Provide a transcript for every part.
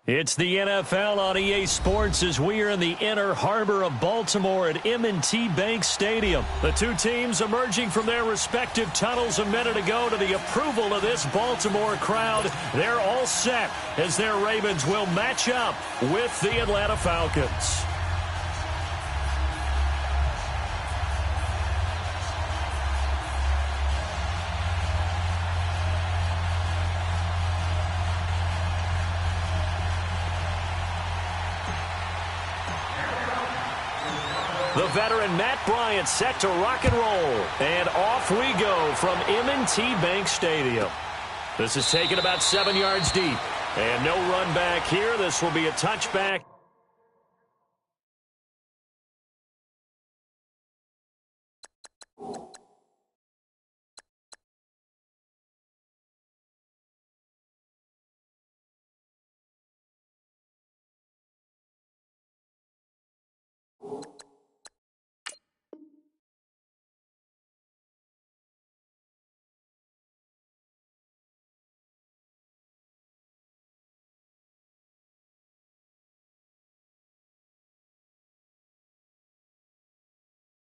It's the NFL on EA Sports as we are in the inner harbor of Baltimore at M&T Bank Stadium. The two teams emerging from their respective tunnels a minute ago to the approval of this Baltimore crowd. They're all set as their Ravens will match up with the Atlanta Falcons. The veteran Matt Bryant set to rock and roll. And off we go from M&T Bank Stadium. This is taken about 7 yards deep. And no run back here. This will be a touchback.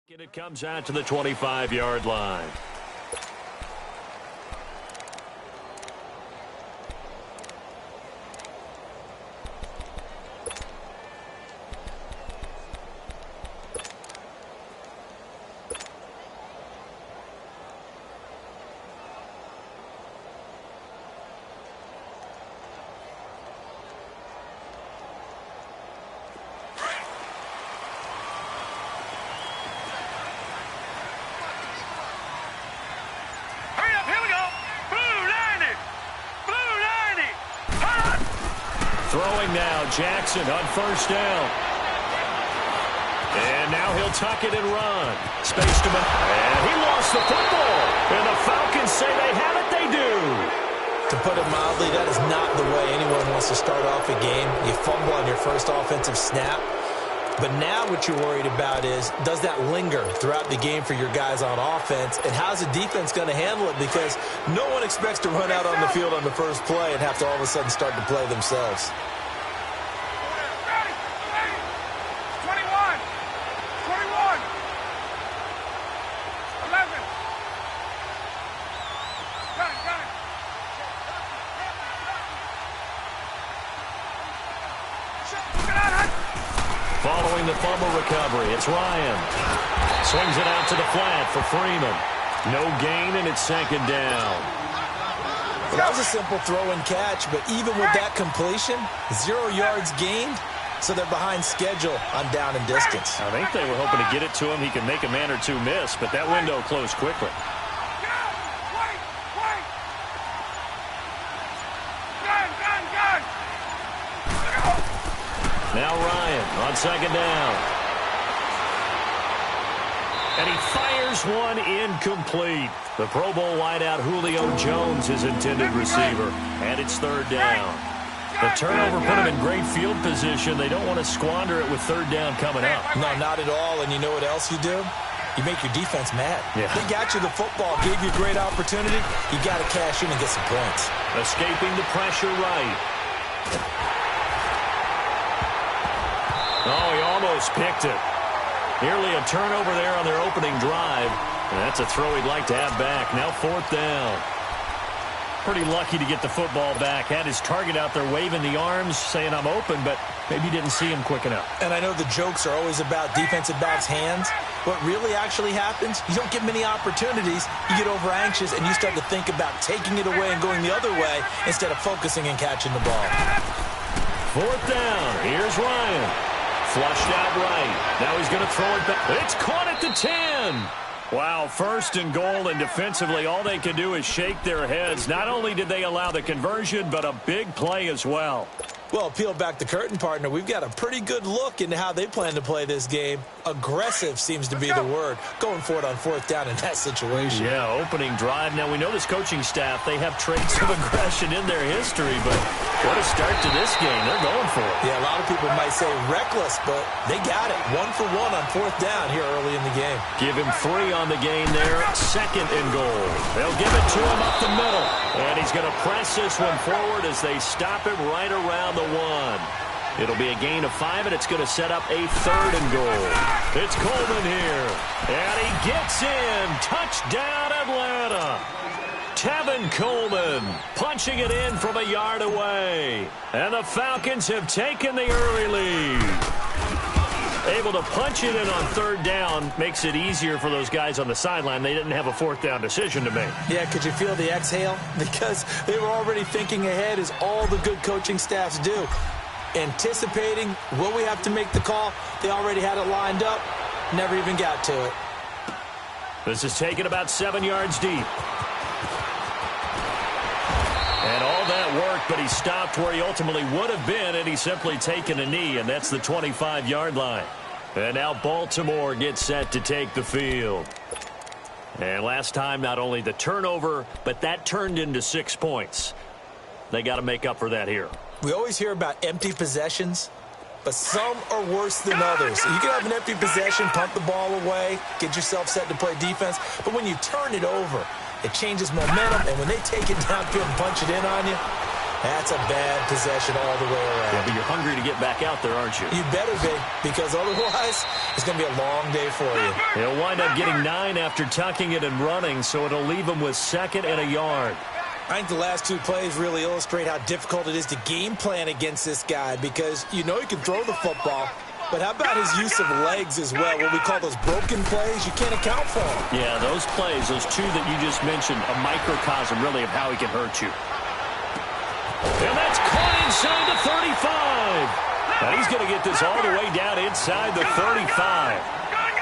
And it comes out to the 25-yard line. Throwing now, Jackson on first down. And now he'll tuck it and run. Space to him. And he lost the football. And the Falcons say they have it, they do. To put it mildly, that is not the way anyone wants to start off a game. You fumble on your first offensive snap. But now what you're worried about is, does that linger throughout the game for your guys on offense? And how's the defense going to handle it? Because no one expects to run out on the field on the first play and have to all of a sudden start to play themselves. Following the fumble recovery, it's Ryan. Swings it out to the flat for Freeman. No gain, and it's second down. Well, that was a simple throw and catch, but even with that completion, 0 yards gained, so they're behind schedule on down and distance. I think they were hoping to get it to him. He can make a man or two miss, but that window closed quickly. Now Ryan on second down. And he fires one incomplete. The Pro Bowl wideout Julio Jones, his intended receiver. And it's third down. The turnover put him in great field position. They don't want to squander it with third down coming up. No, not at all. And you know what else you do? You make your defense mad. Yeah. They got you the football, gave you a great opportunity. You got to cash in and get some points. Escaping the pressure right. Oh, he almost picked it. Nearly a turnover there on their opening drive. And that's a throw he'd like to have back. Now fourth down. Pretty lucky to get the football back. Had his target out there waving the arms, saying I'm open, but maybe didn't see him quick enough. And I know the jokes are always about defensive backs' hands. What really actually happens, you don't get many opportunities. You get over anxious, and you start to think about taking it away and going the other way instead of focusing and catching the ball. Fourth down. Here's Ryan. Flushed out right. Now he's going to throw it back. It's caught at the 10. Wow, first and goal, and defensively all they can do is shake their heads. Not only did they allow the conversion, but a big play as well. Well, peel back the curtain, partner. We've got a pretty good look into how they plan to play this game. Aggressive seems to be the word. Going for it on fourth down in that situation. Yeah, opening drive. Now, we know this coaching staff, they have traits of aggression in their history, but What a start to this game. They're going for it. Yeah, a lot of people might say reckless, but they got it. 1 for 1 on 4th down here early in the game. Give him 3 on the game there. 2nd and goal. They'll give it to him up the middle. And he's going to press this one forward as they stop him right around the 1. It'll be a gain of 5, and it's going to set up a 3rd and goal. It's Coleman here. And he gets in. Touchdown, Atlanta. Tevin Coleman punching it in from a yard away. And the Falcons have taken the early lead. Able to punch it in on 3rd down makes it easier for those guys on the sideline. They didn't have a 4th down decision to make. Yeah, could you feel the exhale? Because they were already thinking ahead, as all the good coaching staffs do. Anticipating, will we have to make the call? They already had it lined up. Never even got to it. This is taken about 7 yards deep. And all that worked, but he stopped where he ultimately would have been, and he's simply taken a knee, and that's the 25-yard line. And now Baltimore gets set to take the field. And last time, not only the turnover, but that turned into 6 points. They got to make up for that here. We always hear about empty possessions, but some are worse than others. You can have an empty possession, pump the ball away, get yourself set to play defense, but when you turn it over, it changes momentum, and when they take it downfield and punch it in on you, that's a bad possession all the way around. Yeah, but you're hungry to get back out there, aren't you? You better be, because otherwise it's going to be a long day for you. He'll wind up getting 9 after tucking it and running, so it'll leave him with 2nd and a yard. I think the last 2 plays really illustrate how difficult it is to game plan against this guy, because you know he can throw the football, but how about his use of legs as well? What we call those broken plays, you can't account for them. Yeah, those plays, those 2 that you just mentioned, a microcosm really of how he can hurt you. And that's caught inside the 35. Now he's going to get this all the way down inside the 35.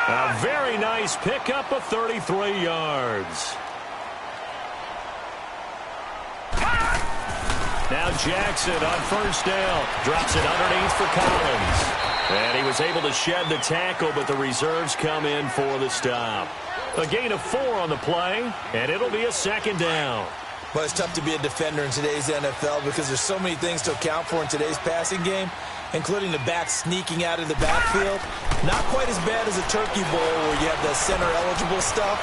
A very nice pickup of 33 yards. Now Jackson on 1st down. Drops it underneath for Collins. And he was able to shed the tackle, but the reserves come in for the stop. A gain of 4 on the play, and it'll be a 2nd down. Well, it's tough to be a defender in today's NFL because there's so many things to account for in today's passing game, including the back sneaking out of the backfield. Not quite as bad as a turkey bowl where you have the center-eligible stuff,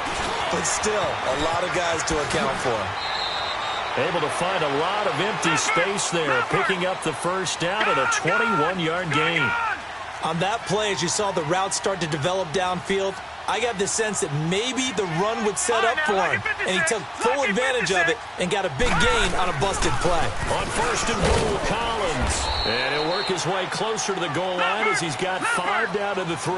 but still a lot of guys to account for. Able to find a lot of empty space there, picking up the 1st down at a 21-yard gain. On that play, as you saw the route start to develop downfield, I got the sense that maybe the run would set up for him, and he took full advantage of it and got a big gain on a busted play. On 1st and goal, Collins. And he'll work his way closer to the goal line as he's got 5 down to the 3.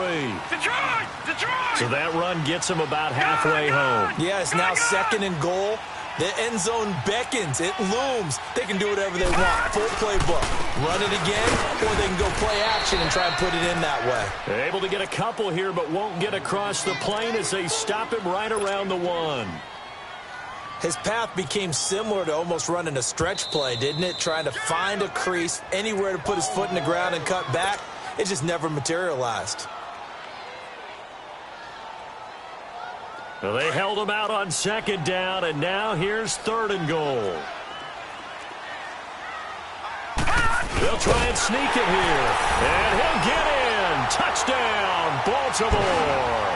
So that run gets him about halfway home. Yeah, it's now 2nd and goal. The end zone beckons. It looms. They can do whatever they want. Full playbook. Run it again, or they can go play action and try and put it in that way. Able to get a couple here, but won't get across the plane as they stop him right around the 1. His path became similar to almost running a stretch play, didn't it? Trying to find a crease, anywhere to put his foot in the ground and cut back. It just never materialized. Well, they held him out on 2nd down, and now here's 3rd and goal. They'll try and sneak it here, and he'll get in. Touchdown, Baltimore.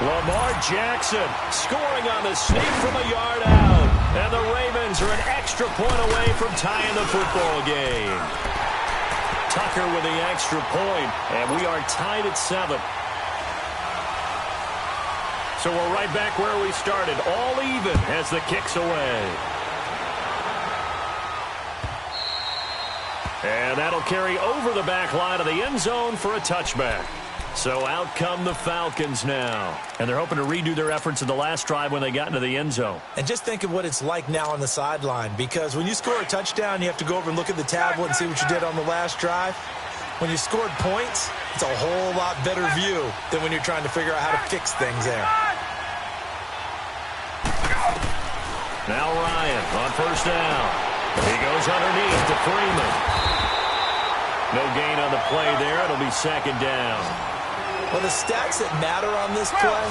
Lamar Jackson scoring on the sneak from a yard out, and the Ravens are an extra point away from tying the football game. Tucker with the extra point, and we are tied at 7. So we're right back where we started, all even as the kick's away. And that'll carry over the back line of the end zone for a touchback. So out come the Falcons now. And they're hoping to redo their efforts in the last drive when they got into the end zone. And just think of what it's like now on the sideline, because when you score a touchdown, you have to go over and look at the tablet and see what you did on the last drive. When you scored points, it's a whole lot better view than when you're trying to figure out how to fix things there. Now Ryan on 1st down. He goes underneath to Freeman. No gain on the play there. It'll be 2nd down. Well, the stats that matter on this play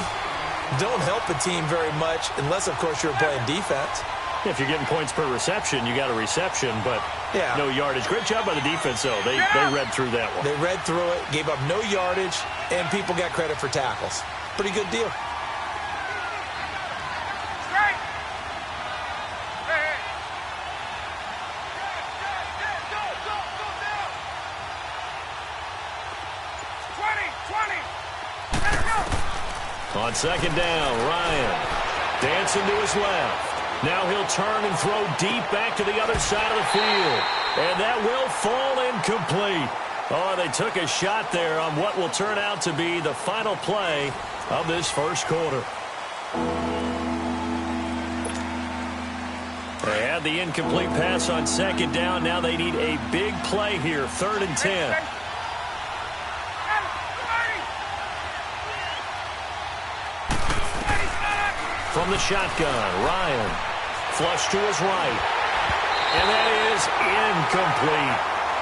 don't help a team very much unless, of course, you're playing defense. If you're getting points per reception, you got a reception, but no yardage. Great job by the defense, though. They read through that one. They read through it, gave up no yardage, and people got credit for tackles. Pretty good deal. On second down, Ryan dancing to his left. Now he'll turn and throw deep back to the other side of the field. And that will fall incomplete. Oh, they took a shot there on what will turn out to be the final play of this first quarter. They had the incomplete pass on second down. Now they need a big play here, 3rd and 10. From the shotgun, Ryan. Flush to his right. And that is incomplete.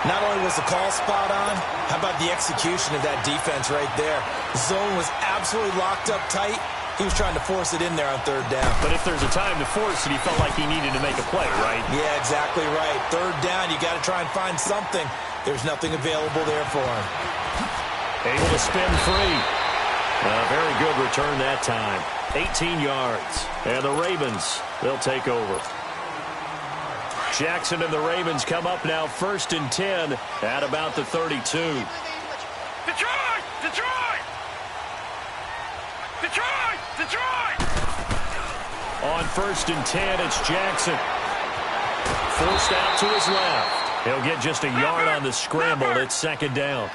Not only was the call spot on, how about the execution of that defense right there? Zone was absolutely locked up tight. He was trying to force it in there on 3rd down. But if there's a time to force it, he felt like he needed to make a play, right? Yeah, exactly right. 3rd down, you got to try and find something. There's nothing available there for him. Able to spin free. Very good return that time. 18 yards. And the Ravens, they'll take over. Jackson and the Ravens come up now 1st and 10 at about the 32. Detroit! Detroit! Detroit! Detroit! On 1st and 10, it's Jackson. Forced out to his left. He'll get just a yard on the scramble. It's 2nd down.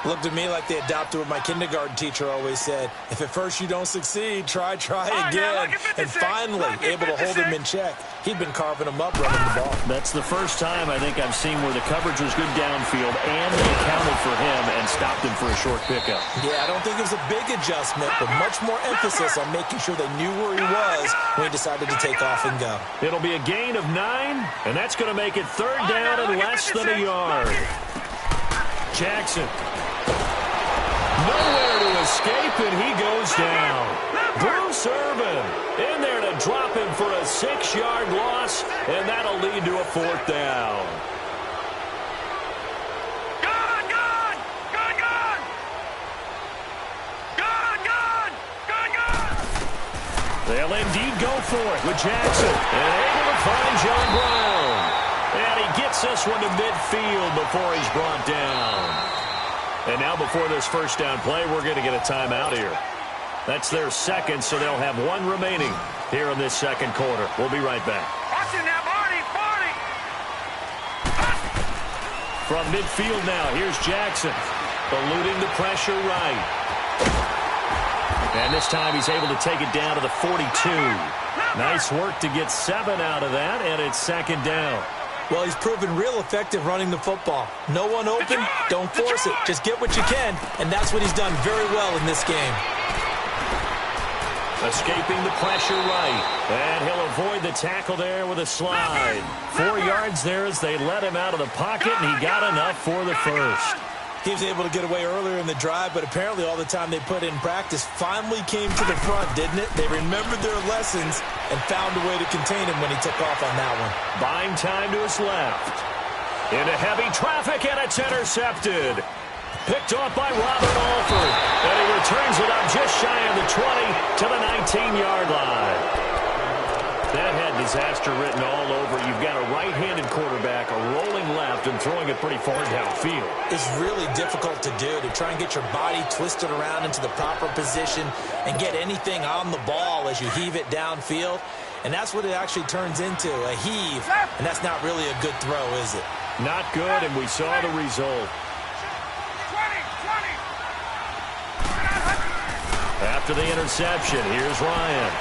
Looked at me like they adopted what my kindergarten teacher always said. If at first you don't succeed, try again. And finally, able to hold him in check. He'd been carving him up running the ball. That's the first time I think I've seen where the coverage was good downfield and they accounted for him and stopped him for a short pickup. Yeah, I don't think it was a big adjustment, but much more emphasis on making sure they knew where he was when he decided to take off and go. It'll be a gain of 9, and that's going to make it 3rd down and less than a yard. Jackson. Nowhere to escape, and he goes down. Bruce Irvin in there to drop him for a 6-yard loss, and that'll lead to a 4th down. Gone! Gone! Gone! Gone! Gone! Gone! Gone! Gone! They'll indeed go for it with Jackson, and able to find John Brown. And he gets this one to midfield before he's brought down. And now before this first down play, we're going to get a timeout here. That's their 2nd, so they'll have 1 remaining here in this 2nd quarter. We'll be right back. Watch it now, Barney! Barney! From midfield now, here's Jackson. Eluding the pressure right. And this time he's able to take it down to the 42. Nice work to get 7 out of that, and it's 2nd down. Well, he's proven real effective running the football. No one open, don't force it. Just get what you can, and that's what he's done very well in this game. Escaping the pressure right, and he'll avoid the tackle there with a slide. 4 yards there as they let him out of the pocket, and he got enough for the first. He was able to get away earlier in the drive, but apparently all the time they put in practice finally came to the front, didn't it? They remembered their lessons and found a way to contain him when he took off on that one. Buying time to his left. Into heavy traffic, and it's intercepted. Picked off by Robert Alford, and he returns it up just shy of the 20 to the 19-yard line. That had disaster written all over. You've got a right-handed quarterback, a rolling left, and throwing it pretty far downfield. It's really difficult to do, to try and get your body twisted around into the proper position and get anything on the ball as you heave it downfield. And that's what it actually turns into, a heave. And that's not really a good throw, is it? Not good, and we saw the result. 20! After the interception, here's Ryan.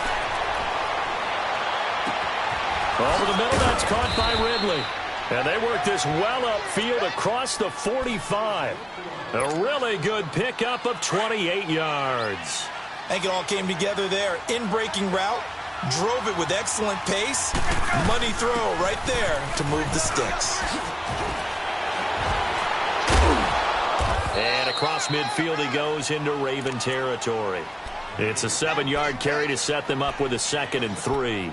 Over the middle, that's caught by Ridley. And they work this well upfield across the 45. A really good pickup of 28 yards. I think it all came together there. In-breaking route, drove it with excellent pace. Money throw right there to move the sticks. And across midfield he goes into Raven territory. It's a 7-yard carry to set them up with a 2nd and 3.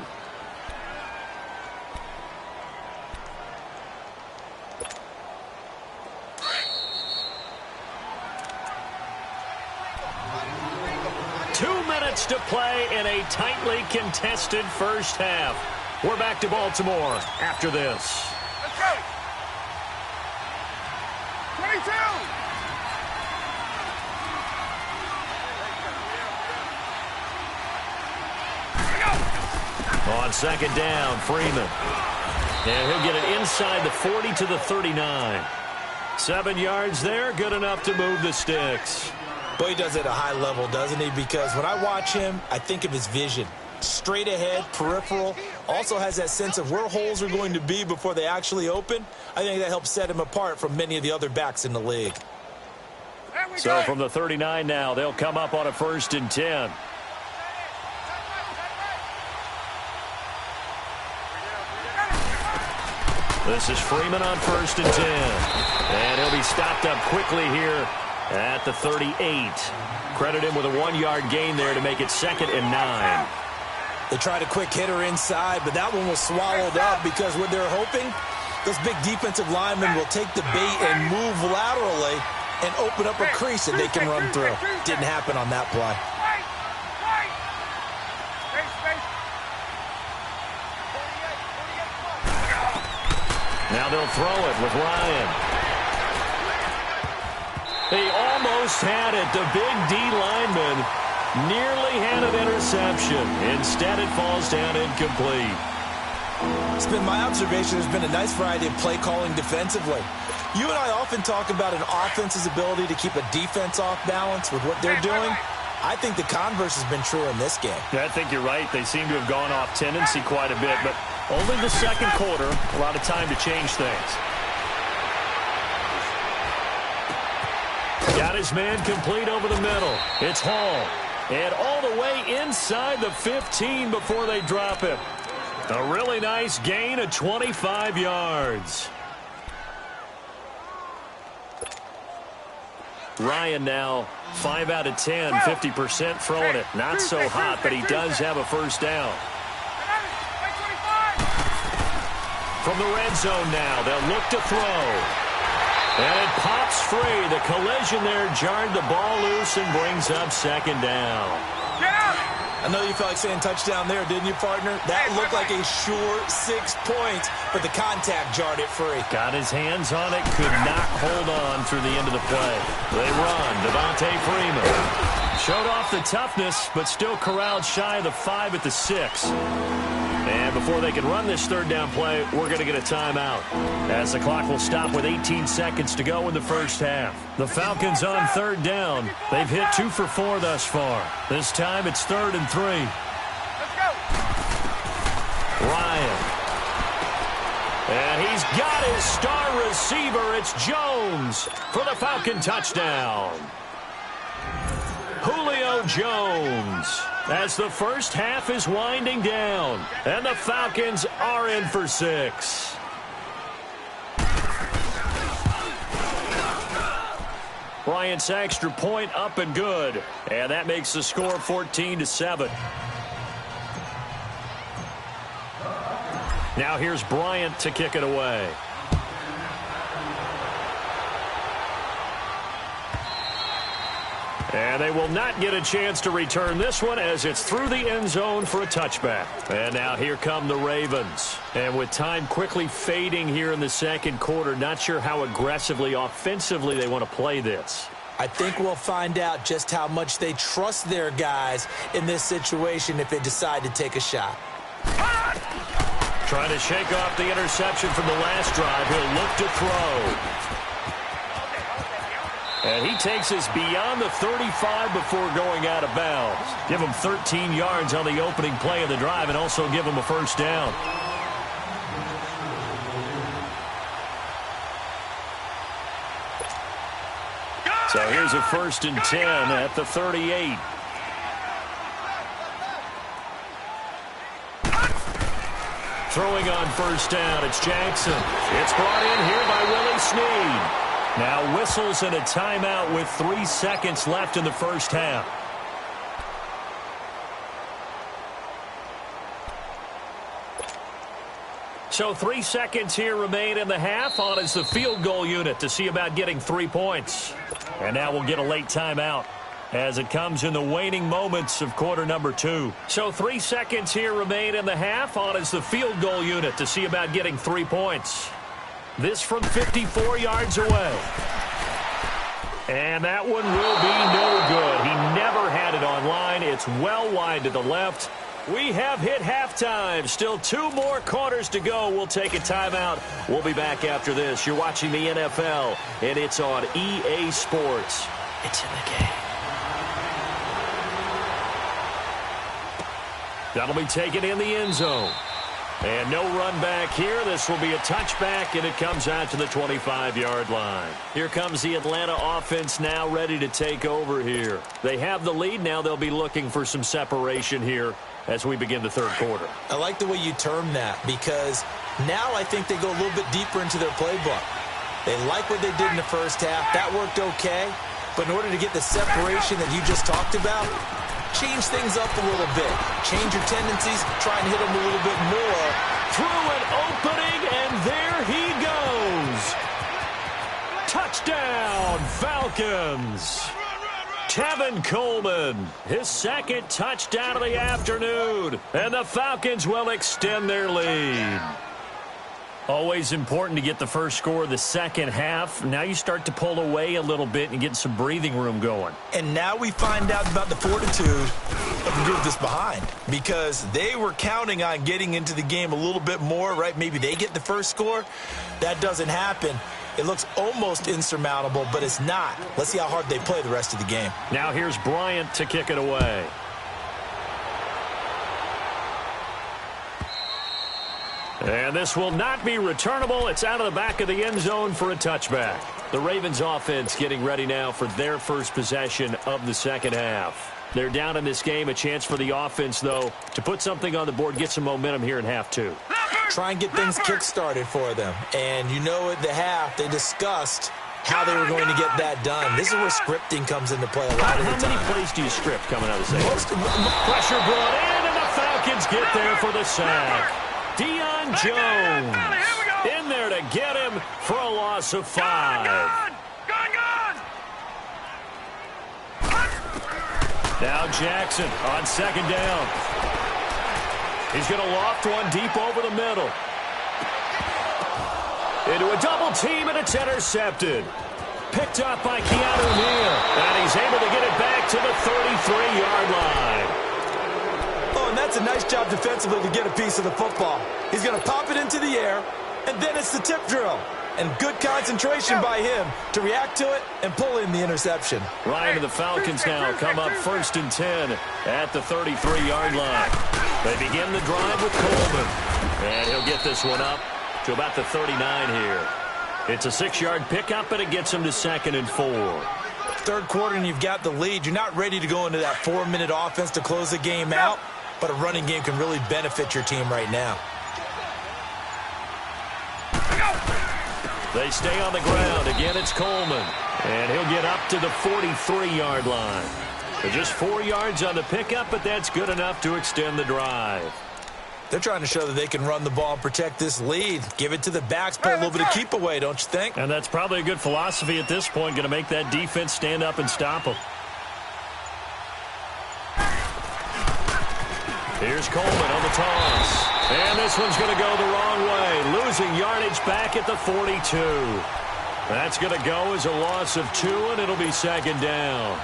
play in a tightly contested first half. We're back to Baltimore after this. Let's go. 22. On second down, Freeman. And he'll get it inside the 40 to the 39. 7 yards there, good enough to move the sticks. Boy, he does it at a high level, doesn't he? Because when I watch him, I think of his vision. Straight ahead, peripheral, also has that sense of where holes are going to be before they actually open. I think that helps set him apart from many of the other backs in the league. So from the 39 now, they'll come up on a 1st and 10. This is Freeman on 1st and 10. And he'll be stopped up quickly here at the 38. Credit him with a 1-yard gain there to make it 2nd and 9. They tried a quick hitter inside, but that one was swallowed up because what they're hoping, those big defensive linemen will take the bait and move laterally and open up a crease that they can run through. Didn't happen on that play. Now they'll throw it with Ryan. He almost had it. The big D lineman nearly had an interception. Instead, it falls down incomplete. It's been my observation there's been a nice variety of play calling defensively. You and I often talk about an offense's ability to keep a defense off balance with what they're doing. I think the converse has been true in this game. Yeah, I think you're right. They seem to have gone off tendency quite a bit, but only the second quarter, a lot of time to change things. Got his man complete over the middle. It's Hall. And all the way inside the 15 before they drop him. A really nice gain of 25 yards. Ryan now 5 out of 10, 50% throwing it. Not so hot, but he does have a 1st down. From the red zone now, they'll look to throw. And it pops free. The collision there jarred the ball loose and brings up 2nd down. I know you felt like saying touchdown there, didn't you, partner? That looked like a sure 6 points, but the contact jarred it free. Got his hands on it, could not hold on through the end of the play. They run. Devontae Freeman showed off the toughness, but still corralled shy of the 5 at the 6. And before they can run this 3rd down play, we're going to get a timeout, as the clock will stop with 18 seconds to go in the first half. The Falcons on 3rd down. They've hit 2 for 4 thus far. This time it's 3rd and 3. Let's go. Ryan. And he's got his star receiver. It's Jones for the Falcon touchdown. Julio Jones. As the first half is winding down, and the Falcons are in for 6. Bryant's extra point up and good, and that makes the score 14-7. Now here's Bryant to kick it away. And they will not get a chance to return this one as it's through the end zone for a touchback. And now here come the Ravens. And with time quickly fading here in the second quarter, not sure how aggressively, offensively they want to play this. I think we'll find out just how much they trust their guys in this situation if they decide to take a shot. Trying to shake off the interception from the last drive. He'll look to throw. And he takes us beyond the 35 before going out of bounds. Give him 13 yards on the opening play of the drive and also give him a 1st down. So here's a 1st and 10 at the 38. Throwing on 1st down, it's Jackson. It's brought in here by Willie Snead. Now whistles and a timeout with 3 seconds left in the first half. So 3 seconds here remain in the half. On is the field goal unit to see about getting 3 points. And now we'll get a late timeout. as it comes in the waning moments of quarter number 2. So 3 seconds here remain in the half. On is the field goal unit to see about getting 3 points. This from 54 yards away. And that one will be no good. He never had it on line. It's well wide to the left. We have hit halftime. Still 2 more quarters to go. We'll take a timeout. We'll be back after this. You're watching the NFL, and it's on EA Sports. It's in the game. That'll be taken in the end zone. And no run back here. This will be a touchback, and it comes out to the 25-yard line. Here comes the Atlanta offense now ready to take over here. They have the lead. Now they'll be looking for some separation here as we begin the third quarter. I like the way you term that, because now I think they go a little bit deeper into their playbook. They like what they did in the first half. That worked okay. But in order to get the separation that you just talked about, change things up a little bit. Change your tendencies. Try and hit them a little bit more. Through an opening, and there he goes. Touchdown, Falcons. Tevin Coleman, his second touchdown of the afternoon. And the Falcons will extend their lead. Always important to get the first score of the second half. Now you start to pull away a little bit and get some breathing room going. And now we find out about the fortitude of the group that's behind, because they were counting on getting into the game a little bit more, right? Maybe they get the first score. That doesn't happen. It looks almost insurmountable, but it's not. Let's see how hard they play the rest of the game. Now here's Bryant to kick it away. And this will not be returnable. It's out of the back of the end zone for a touchback. The Ravens offense getting ready now for their first possession of the second half. They're down in this game. A chance for the offense, though, to put something on the board, get some momentum here in half 2. Try and get things kick-started for them. And you know at the half, they discussed how they were going to get that done. This is where scripting comes into play a lot of the time. How many plays do you script coming out of the second? Pressure brought in, and the Falcons get there for the sack. Deion Jones in there to get him for a loss of 5. Now Jackson on second down. He's going to loft one deep over the middle. Into a double team, and it's intercepted. Picked up by Keanu Neal. And he's able to get it back to the 33-yard line. Oh, and that's a nice job defensively to get a piece of the football. He's going to pop it into the air, and then it's the tip drill. And good concentration by him to react to it and pull in the interception. Ryan and the Falcons now come up 1st and 10 at the 33-yard line. They begin the drive with Coleman. And he'll get this one up to about the 39 here. It's a 6-yard pickup, and it gets him to 2nd and 4. Third quarter, and you've got the lead. You're not ready to go into that 4-minute offense to close the game out, but a running game can really benefit your team right now. They stay on the ground. Again, it's Coleman. And he'll get up to the 43-yard line. They're just 4 yards on the pickup, but that's good enough to extend the drive. They're trying to show that they can run the ball and protect this lead. Give it to the backs, play a little bit of keep away, don't you think? And that's probably a good philosophy at this point, going to make that defense stand up and stop them. Here's Coleman on the toss. And this one's going to go the wrong way. Losing yardage back at the 42. That's going to go as a loss of 2, and it'll be 2nd down.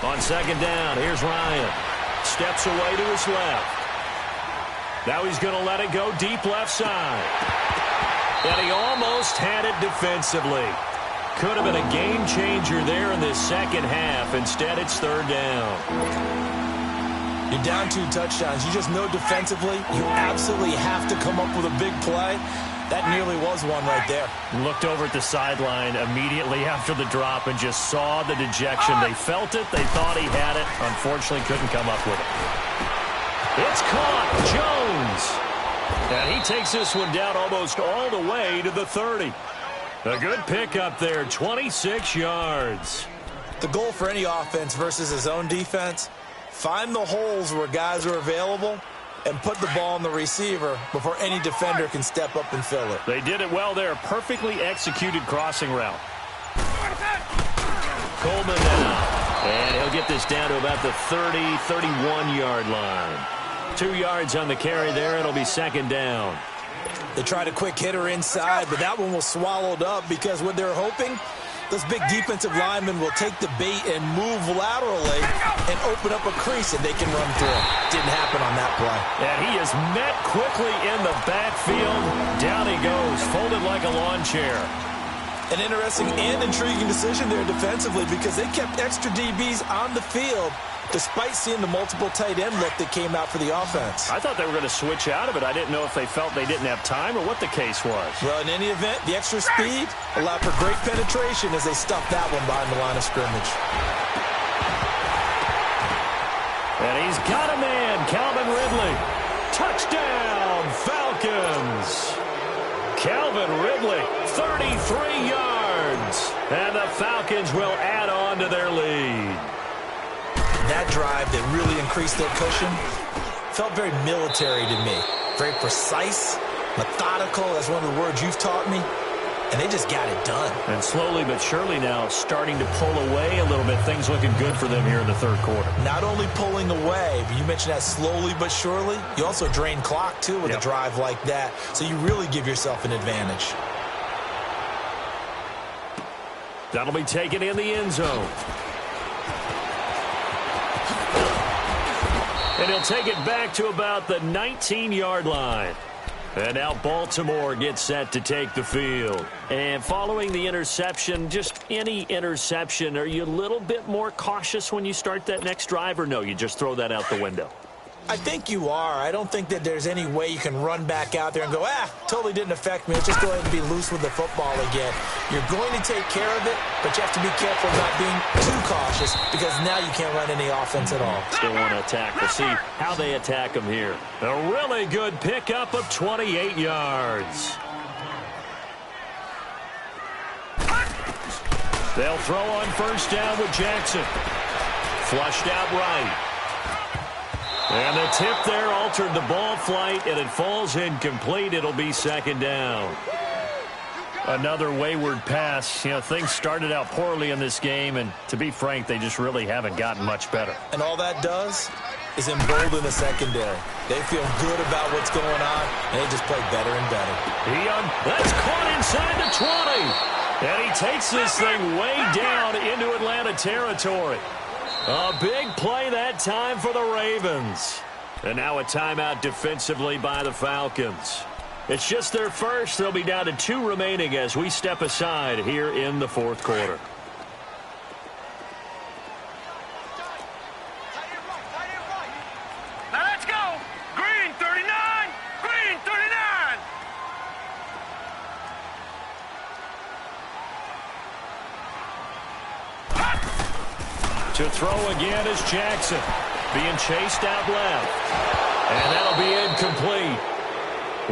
On 2nd down, here's Ryan. Steps away to his left. Now he's going to let it go deep left side. And he almost had it defensively. Could have been a game changer there in this second half. Instead, it's 3rd down. You're down 2 touchdowns. You just know defensively you absolutely have to come up with a big play. That nearly was one right there. Looked over at the sideline immediately after the drop and just saw the dejection. They felt it. They thought he had it. Unfortunately, couldn't come up with it. It's caught. Jones. And he takes this one down almost all the way to the 30. A good pickup there, 26 yards. The goal for any offense versus his own defense, find the holes where guys are available and put the ball on the receiver before any defender can step up and fill it. They did it well there. Perfectly executed crossing route. Coleman now. And he'll get this down to about the 30, 31-yard line. 2 yards on the carry there. It'll be second down. They tried a quick hitter inside, but that one was swallowed up because what they're hoping, those big defensive linemen will take the bait and move laterally and open up a crease and they can run through it. Didn't happen on that play. And he is met quickly in the backfield. Down he goes, folded like a lawn chair. An interesting and intriguing decision there defensively because they kept extra DBs on the field despite seeing the multiple tight end look that came out for the offense. I thought they were going to switch out of it. I didn't know if they felt they didn't have time or what the case was. Well, in any event, the extra speed allowed for great penetration as they stuffed that one behind the line of scrimmage. And he's got a man, Calvin Ridley. Touchdown, Falcons. Calvin Ridley, 33 yards. And the Falcons will add on to their lead. That drive that really increased their cushion felt very military to me. Very precise, methodical, that's one of the words you've taught me. And they just got it done. And slowly but surely now starting to pull away a little bit. Things looking good for them here in the third quarter. Not only pulling away, but you mentioned that slowly but surely. You also drain clock, too, with a drive like that. So you really give yourself an advantage. That'll be taken in the end zone. And he'll take it back to about the 19-yard line. And now Baltimore gets set to take the field. And following the interception, just any interception, are you a little bit more cautious when you start that next drive, or no, you just throw that out the window? I think you are. I don't think that there's any way you can run back out there and go, totally didn't affect me. Let's just go ahead and be loose with the football again. You're going to take care of it, but you have to be careful not being too cautious because now you can't run any offense at all. Still want to attack. We'll see how they attack them here. A really good pickup of 28 yards. They'll throw on first down with Jackson. Flushed out right. And the tip there altered the ball flight, and it falls incomplete. It'll be second down. Another wayward pass. You know, things started out poorly in this game, and to be frank, they just really haven't gotten much better. And all that does is embolden the secondary. They feel good about what's going on, and they just play better and better. That's caught inside the 20. And he takes this thing way down into Atlanta territory. A big play that time for the Ravens. And now a timeout defensively by the Falcons. It's just their first. They'll be down to 2 remaining as we step aside here in the fourth quarter. Now let's go. Green 39. Green 39. To throw again is Jackson. Being chased out left. And that'll be incomplete.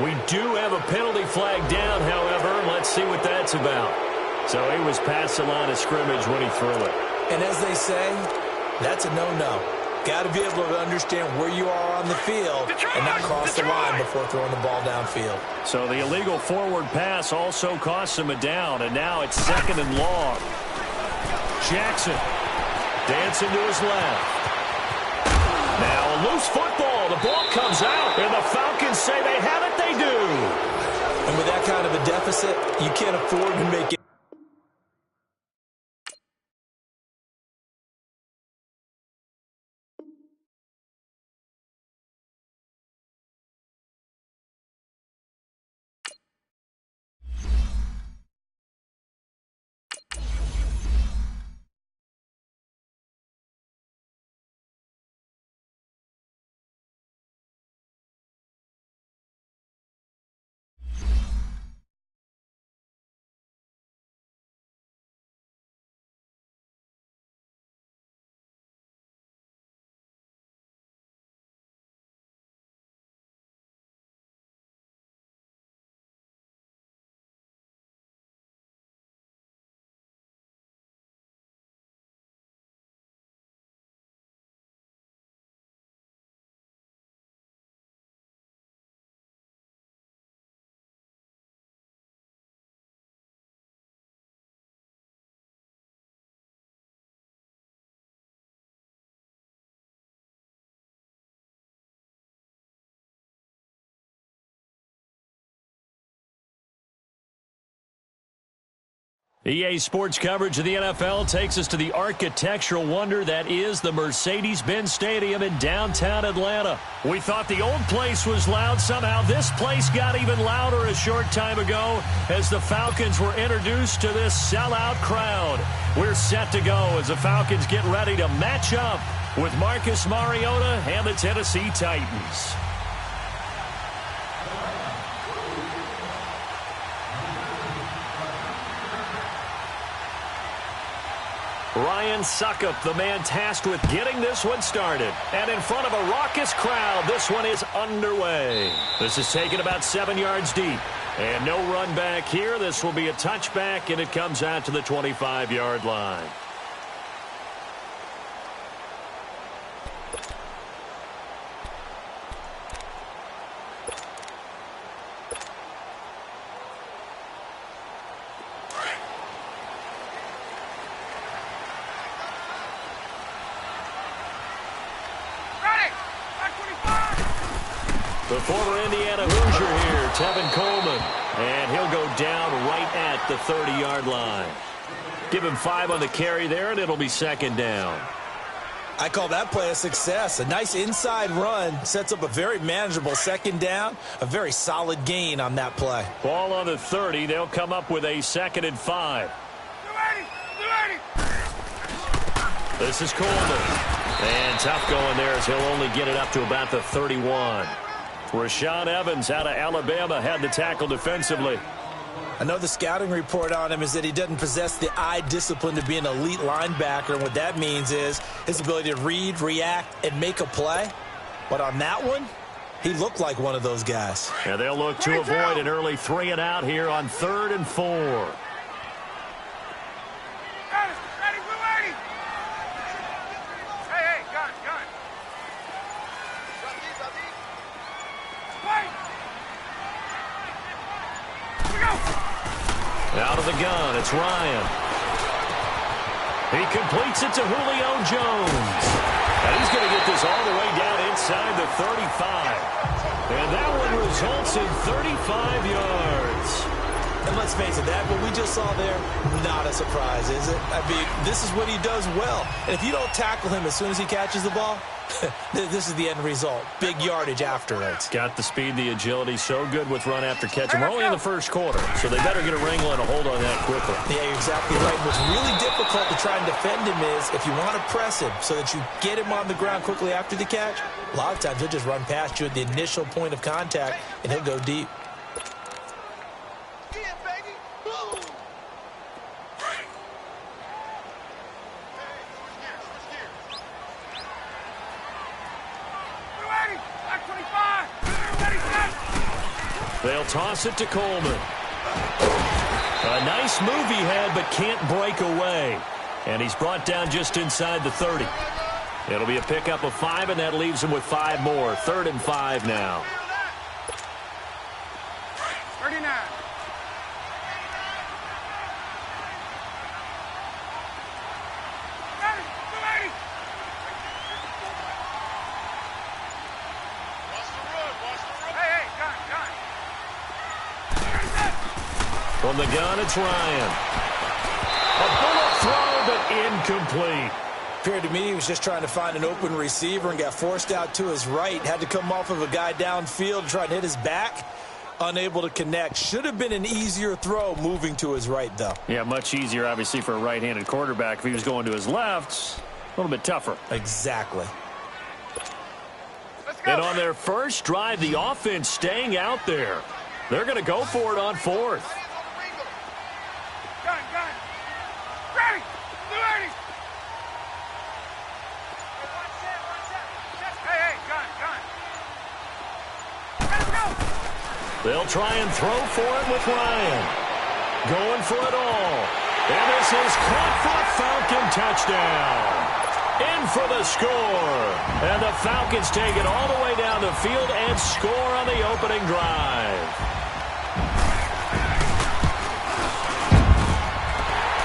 We do have a penalty flag down, however. Let's see what that's about. So he was past the line of scrimmage when he threw it. And as they say, that's a no-no. Got to be able to understand where you are on the field and not cross the line before throwing the ball downfield. So the illegal forward pass also costs him a down, and now it's second and long. Jackson dancing to his left. Now a loose football. The ball comes out, and the Falcons say they have it. They do. And with that kind of a deficit, you can't afford to make it. EA Sports coverage of the NFL takes us to the architectural wonder that is the Mercedes-Benz Stadium in downtown Atlanta. We thought the old place was loud. Somehow this place got even louder a short time ago as the Falcons were introduced to this sellout crowd. We're set to go as the Falcons get ready to match up with Marcus Mariota and the Tennessee Titans. Ryan Suckup, the man tasked with getting this one started. And in front of a raucous crowd, this one is underway. This is taken about 7 yards deep. And no run back here. This will be a touchback, and it comes out to the 25-yard line. The former Indiana Hoosier here, Tevin Coleman, and he'll go down right at the 30-yard line. Give him 5 on the carry there, and it'll be second down. I call that play a success. A nice inside run sets up a very manageable second down, a very solid gain on that play. Ball on the 30. They'll come up with a 2nd and 5. This is Coleman. And tough going there as he'll only get it up to about the 31. Rashaan Evans out of Alabama had the tackle defensively. I know the scouting report on him is that he doesn't possess the eye discipline to be an elite linebacker. And what that means is his ability to read, react, and make a play. But on that one, he looked like one of those guys. And they'll look to avoid an early 3 and out here on 3rd and 4. Out of the gun, it's Ryan. He completes it to Julio Jones. And he's going to get this all the way down inside the 35. And that one results in 35 yards. And let's face it, that what we just saw there, not a surprise, is it? I mean, this is what he does well. And if you don't tackle him as soon as he catches the ball, this is the end result. Big yardage afterwards. Got the speed, the agility, so good with run after catch. We're only in the first quarter, so they better get a wrangle and a hold on that quickly. Yeah, you're exactly right. What's really difficult to try and defend him is if you want to press him so that you get him on the ground quickly after the catch, a lot of times he'll just run past you at the initial point of contact, and he'll go deep. They'll toss it to Coleman. A nice move he had, but can't break away. And he's brought down just inside the 30. It'll be a pickup of 5, and that leaves him with 5 more. 3rd and 5 now. 39. From the gun, it's Ryan. A bullet throw, but incomplete. Appeared to me he was just trying to find an open receiver and got forced out to his right. Had to come off of a guy downfield, try to hit his back. Unable to connect. Should have been an easier throw moving to his right, though. Yeah, much easier, obviously, for a right-handed quarterback. If he was going to his left, a little bit tougher. Exactly. And on their first drive, the offense staying out there. They're going to go for it on 4th. They'll try and throw for it with Ryan. Going for it all. And this is caught for a Falcon touchdown. In for the score. And the Falcons take it all the way down the field and score on the opening drive.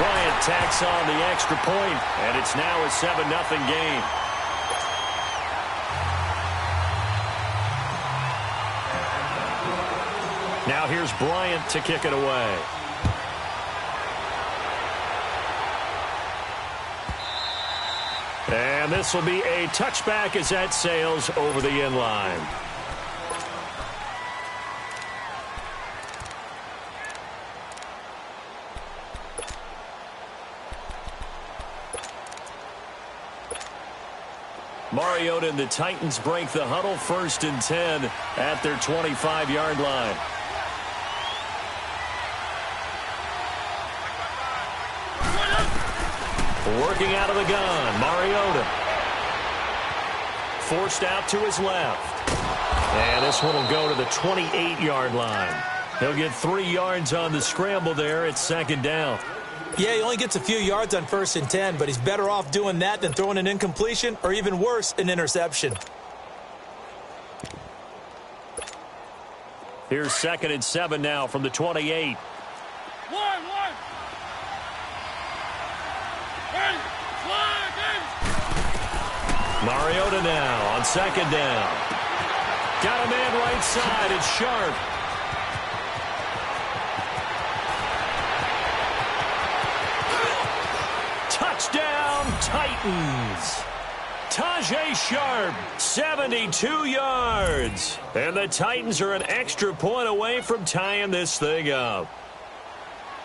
Bryant tacks on the extra point, and it's now a 7-0 game. Now here's Bryant to kick it away. And this will be a touchback as that sails over the end line. Mariota and the Titans break the huddle, 1st and 10 at their 25-yard line. Working out of the gun, Mariota. Forced out to his left. And this one will go to the 28-yard line. He'll get 3 yards on the scramble there. It's 2nd down. Yeah, he only gets a few yards on 1st and 10, but he's better off doing that than throwing an incompletion or even worse, an interception. Here's 2nd and 7 now from the 28. Mariota now on 2nd down. Got a man right side. It's Sharp. Touchdown, Titans. Tajay Sharp, 72 yards. And the Titans are an extra point away from tying this thing up.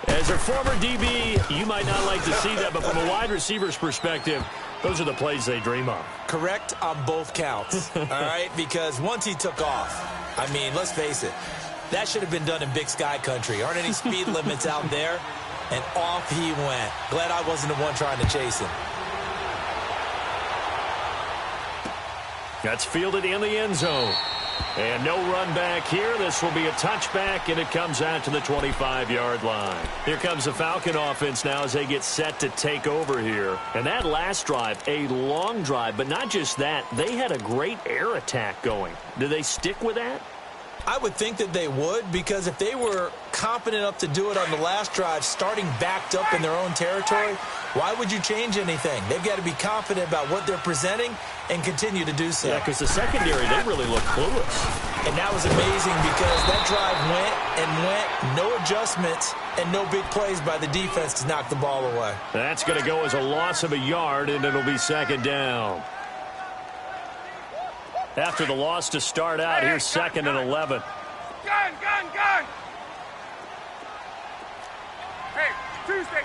As a former DB, you might not like to see that, but from a wide receiver's perspective, those are the plays they dream of. Correct on both counts, all right? Because once he took off, I mean, let's face it, that should have been done in Big Sky country. Aren't any speed limits out there? And off he went. Glad I wasn't the one trying to chase him. That's fielded in the end zone. And no run back here. This will be a touchback, and it comes out to the 25-yard line. Here comes the Falcon offense now as they get set to take over here. And that last drive, a long drive, but not just that. They had a great air attack going. Do they stick with that? I would think that they would, because if they were competent enough to do it on the last drive, starting backed up in their own territory, why would you change anything? They've got to be confident about what they're presenting and continue to do so. Yeah, because the secondary, they really look clueless. And that was amazing because that drive went, no adjustments, and no big plays by the defense to knock the ball away. That's going to go as a loss of a yard, and it'll be 2nd down. After the loss to start out, here's 2nd and 11. Gun! Hey, Tuesday!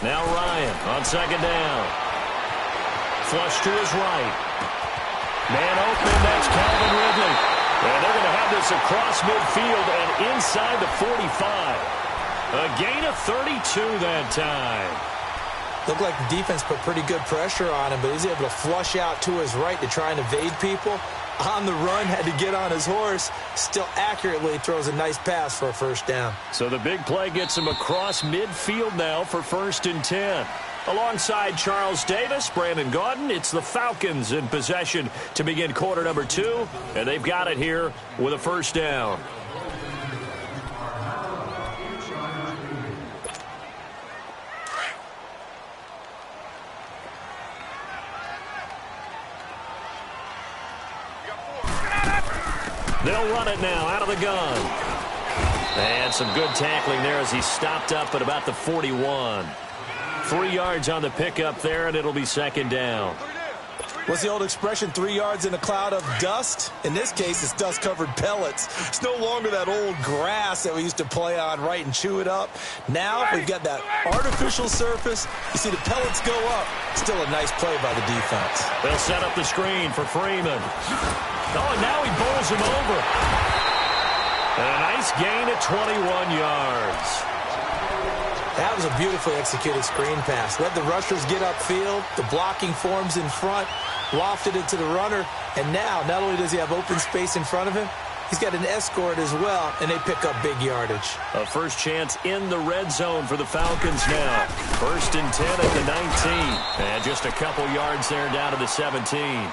Now Ryan on 2nd down. Flush to his right. Man open, that's Calvin Ridley. And they're going to have this across midfield and inside the 45. A gain of 32 that time. Looked like the defense put pretty good pressure on him, but he was able to flush out to his right to try and evade people. On the run, had to get on his horse. Still accurately throws a nice pass for a 1st down. So the big play gets him across midfield now for 1st and 10. Alongside Charles Davis, Brandon Gaudin, it's the Falcons in possession to begin quarter number 2. And they've got it here with a 1st down. They'll run it now out of the gun. And some good tackling there as he stopped up at about the 41. 3 yards on the pickup there, and it'll be 2nd down. What's the old expression, 3 yards in a cloud of dust? In this case, it's dust-covered pellets. It's no longer that old grass that we used to play on, right, and chew it up. Now we've got that artificial surface. You see the pellets go up. Still a nice play by the defense. They'll set up the screen for Freeman. Oh, and now he bowls him over. And a nice gain at 21 yards. That was a beautifully executed screen pass. Let the rushers get upfield. The blocking forms in front. Lofted it to the runner. And now, not only does he have open space in front of him, he's got an escort as well, and they pick up big yardage. A first chance in the red zone for the Falcons now. 1st and 10 at the 19. And just a couple yards there down to the 17.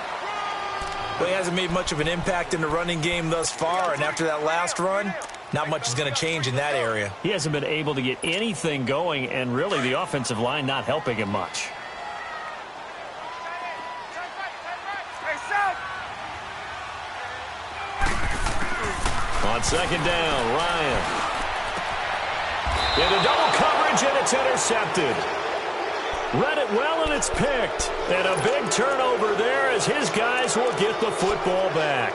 Well, he hasn't made much of an impact in the running game thus far, and after that last run, not much is going to change in that area. He hasn't been able to get anything going, and really the offensive line not helping him much. On 2nd down, Ryan. Into double coverage, and it's intercepted. Read it well, and it's picked. And a big turnover there as his guys will get the football back.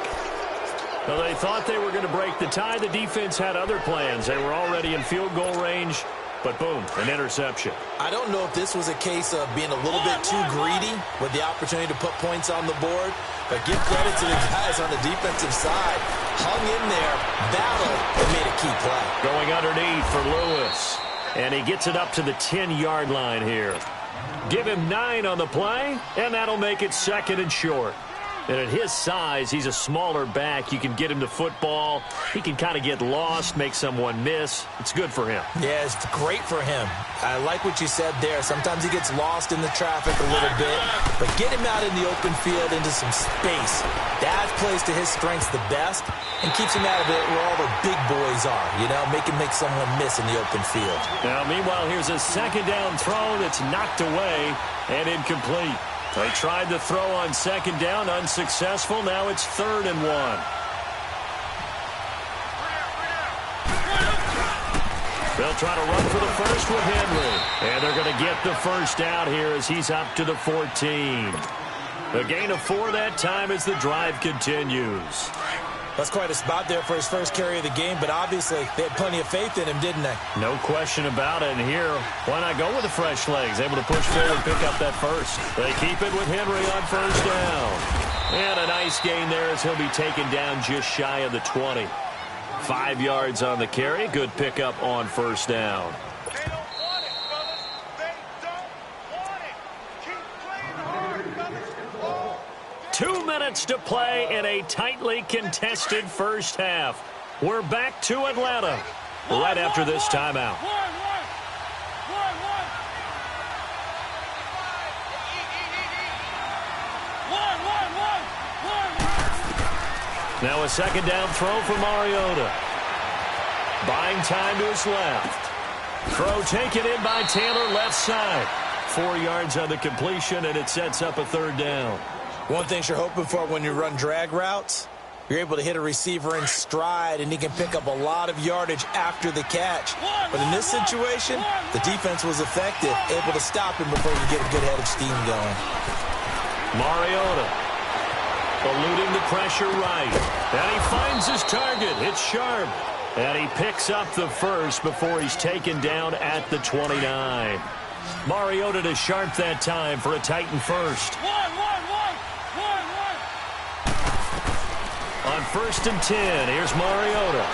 Well, they thought they were going to break the tie. The defense had other plans. They were already in field goal range, but boom, an interception. I don't know if this was a case of being a little bit too greedy with the opportunity to put points on the board, but give credit to the guys on the defensive side. Hung in there, battled, and made a key play. Going underneath for Lewis, and he gets it up to the 10-yard line here. Give him 9 on the play, and that'll make it 2nd and short. And at his size, he's a smaller back. You can get him the football. He can kind of get lost, make someone miss. It's good for him. Yeah, it's great for him. I like what you said there. Sometimes he gets lost in the traffic a little bit, but get him out in the open field into some space. That plays to his strengths the best and keeps him out of it where all the big boys are, you know, make him make someone miss in the open field. Now, meanwhile, here's a 2nd down throw that's knocked away and incomplete. They tried the throw on 2nd down, unsuccessful. Now it's 3rd and 1. They'll try to run for the first with Henry. And they're going to get the first out here as he's up to the 14. A gain of 4 that time as the drive continues. That's quite a spot there for his first carry of the game, but obviously they had plenty of faith in him, didn't they? No question about it. And here, why not go with the fresh legs? Able to push forward and pick up that first. They keep it with Henry on 1st down. And a nice gain there as he'll be taken down just shy of the 20. 5 yards on the carry. Good pickup on 1st down. 2 minutes to play in a tightly contested first half. We're back to Atlanta right after this timeout. Now a 2nd down throw for Mariota. Buying time to his left. Throw taken in by Taylor left side. 4 yards on the completion, and it sets up a 3rd down. One thing you're hoping for when you run drag routes, you're able to hit a receiver in stride, and he can pick up a lot of yardage after the catch. But in this situation, the defense was effective, able to stop him before you get a good head of steam going. Mariota eluding the pressure right. And he finds his target. It's sharp. And he picks up the first before he's taken down at the 29. Mariota to Sharp that time for a Titan first. On 1st and 10, here's Mariota.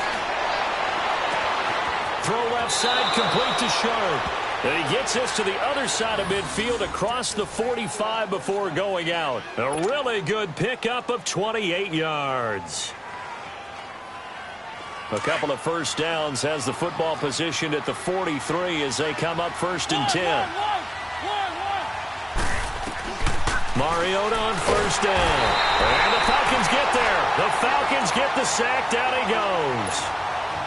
Throw left side, complete to Sharp. And he gets us to the other side of midfield across the 45 before going out. A really good pickup of 28 yards. A couple of first downs, has the football positioned at the 43 as they come up 1st and 10. Mariota on 1st down. And the Falcons get there. The Falcons get the sack. Down he goes.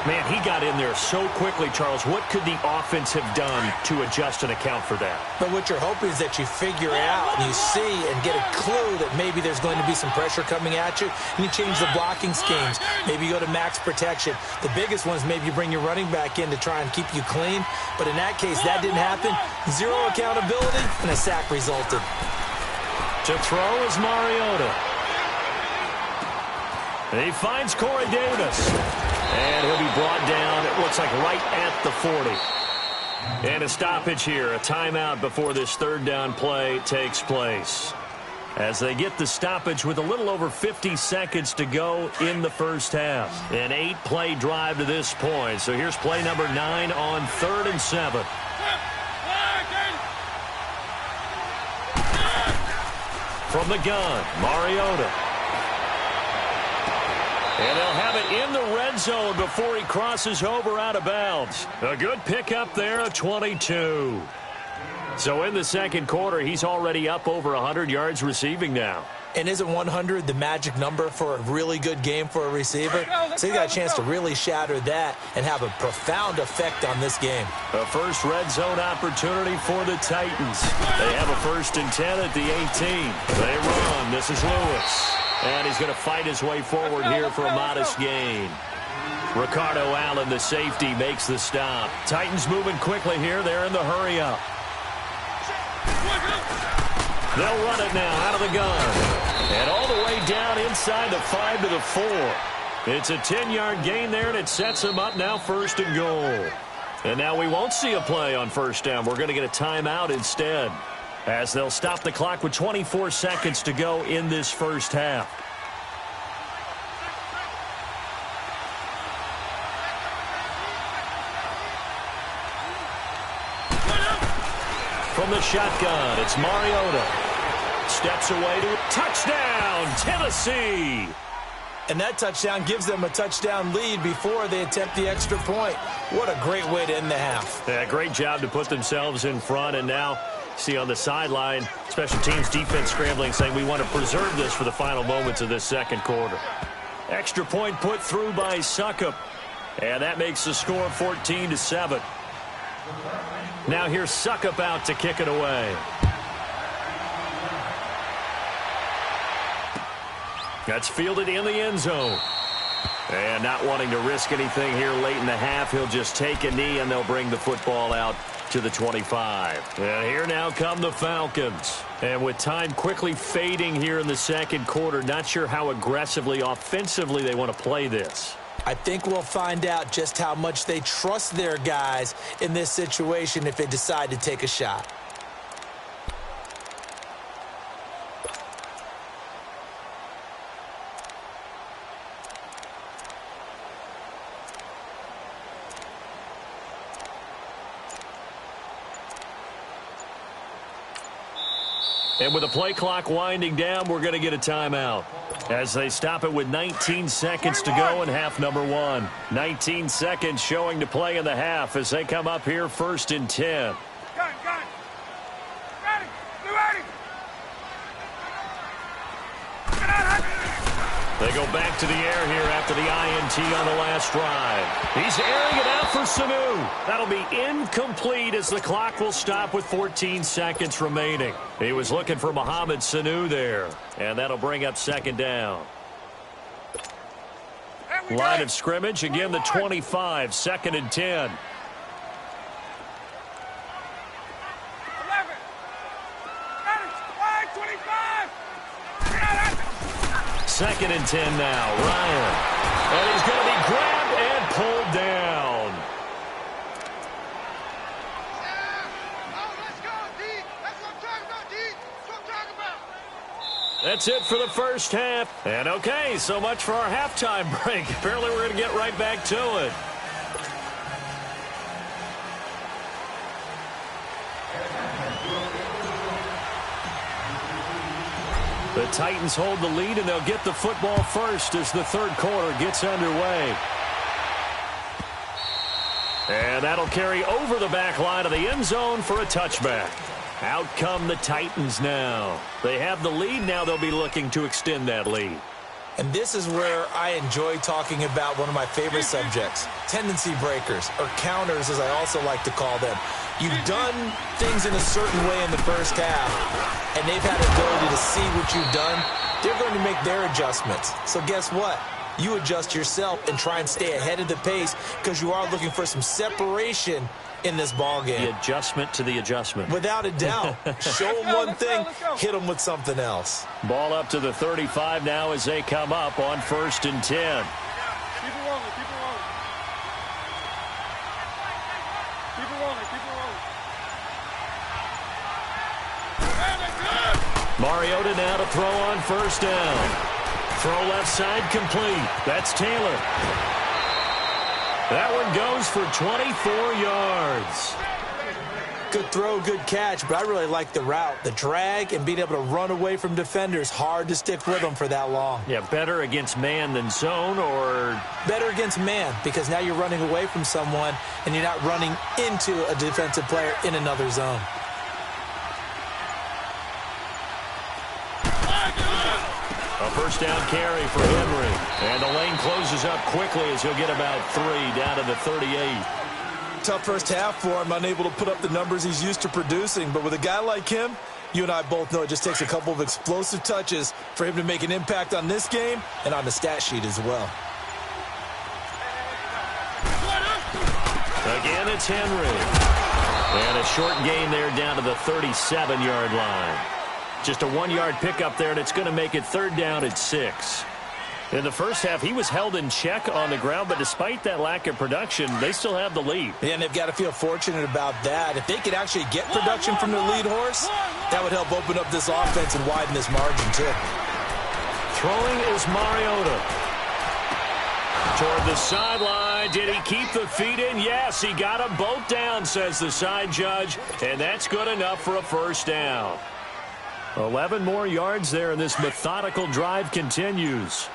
Man, he got in there so quickly, Charles. What could the offense have done to adjust and account for that? But what you're hoping is that you figure out and you see and get a clue that maybe there's going to be some pressure coming at you, and you change the blocking schemes. Maybe you go to max protection. The biggest one is maybe you bring your running back in to try and keep you clean. But in that case, that didn't happen. 0 accountability, and a sack resulted. To throw is Mariota. And he finds Corey Davis. And he'll be brought down, it looks like right at the 40. And a stoppage here, a timeout before this 3rd down play takes place. As they get the stoppage with a little over 50 seconds to go in the first half. An 8-play drive to this point. So here's play number 9 on 3rd and 7. From the gun, Mariota. And they'll have it in the red zone before he crosses over out of bounds. A good pickup there, a 22. So in the 2nd quarter, he's already up over 100 yards receiving now. And isn't 100 the magic number for a really good game for a receiver? So he's got a chance to really shatter that and have a profound effect on this game. A first red zone opportunity for the Titans. They have a 1st and 10 at the 18. They run. This is Lewis. And he's going to fight his way forward here for a modest gain. Ricardo Allen, the safety, makes the stop. Titans moving quickly here. They're in the hurry up. They'll run it now out of the gun. And all the way down inside the 5 to the 4. It's a 10-yard gain there, and it sets them up now 1st and goal. And now we won't see a play on 1st down. We're going to get a timeout instead, as they'll stop the clock with 24 seconds to go in this 1st half. From the shotgun, it's Mariota. Steps away to touchdown, Tennessee. And that touchdown gives them a touchdown lead before they attempt the extra point. What a great way to end the half. Yeah, great job to put themselves in front. And now, see on the sideline, special teams defense scrambling, saying we want to preserve this for the final moments of this 2nd quarter. Extra point put through by Suckup. And that makes the score 14-7. Now here's Suckup out to kick it away. That's fielded in the end zone. And not wanting to risk anything here late in the half, he'll just take a knee and they'll bring the football out to the 25. And here now come the Falcons. And with time quickly fading here in the 2nd quarter, not sure how aggressively, offensively they want to play this. I think we'll find out just how much they trust their guys in this situation if they decide to take a shot. And with the play clock winding down, we're going to get a timeout as they stop it with 19 seconds to go in half number 1. 19 seconds showing to play in the half as they come up here 1st and 10. Got it. Ready. Be ready. Get out. They go back to the air here after the INT on the last drive. He's airing it out for Sanu. That'll be incomplete as the clock will stop with 14 seconds remaining. He was looking for Mohamed Sanu there, and that'll bring up 2nd down. Line of scrimmage, again the 25, 2nd and 10. 11. 25. 2nd and 10 now. Ryan. And he's going to be grabbed and pulled down. That's it for the 1st half. And okay, so much for our halftime break. Apparently we're going to get right back to it. The Titans hold the lead, and they'll get the football first as the 3rd quarter gets underway. And that'll carry over the back line of the end zone for a touchback. Out come the Titans now. They have the lead. Now they'll be looking to extend that lead. And this is where I enjoy talking about one of my favorite subjects, tendency breakers, or counters as I also like to call them. You've done things in a certain way in the 1st half, and they've had the ability to see what you've done. They're going to make their adjustments. So guess what? You adjust yourself and try and stay ahead of the pace because you are looking for some separation in this ball game. The adjustment to the adjustment. Without a doubt. Show them one thing, hit them with something else. Ball up to the 35 now as they come up on 1st and 10. Keep it rolling. Mariota now to throw on 1st down. Throw left side complete. That's Taylor. That one goes for 24 yards. Good throw, good catch, but I really like the route. The drag and being able to run away from defenders. Hard to stick with them for that long. Yeah, better against man than zone, or? Better against man, because now you're running away from someone and you're not running into a defensive player in another zone. A 1st down carry for Henry. And the lane closes up quickly as he'll get about 3 down to the 38. Tough 1st half for him, unable to put up the numbers he's used to producing. But with a guy like him, you and I both know it just takes a couple of explosive touches for him to make an impact on this game and on the stat sheet as well. Again, it's Henry. And a short gain there down to the 37-yard line. Just a 1-yard pickup there, and it's going to make it 3rd down at 6. In the first half, he was held in check on the ground, but despite that lack of production, they still have the lead. Yeah, and they've got to feel fortunate about that. If they could actually get production from their lead horse, that would help open up this offense and widen this margin, too. Throwing is Mariota. Toward the sideline. Did he keep the feet in? Yes, he got them both down, says the side judge, and that's good enough for a 1st down. 11 more yards there, and this methodical drive continues.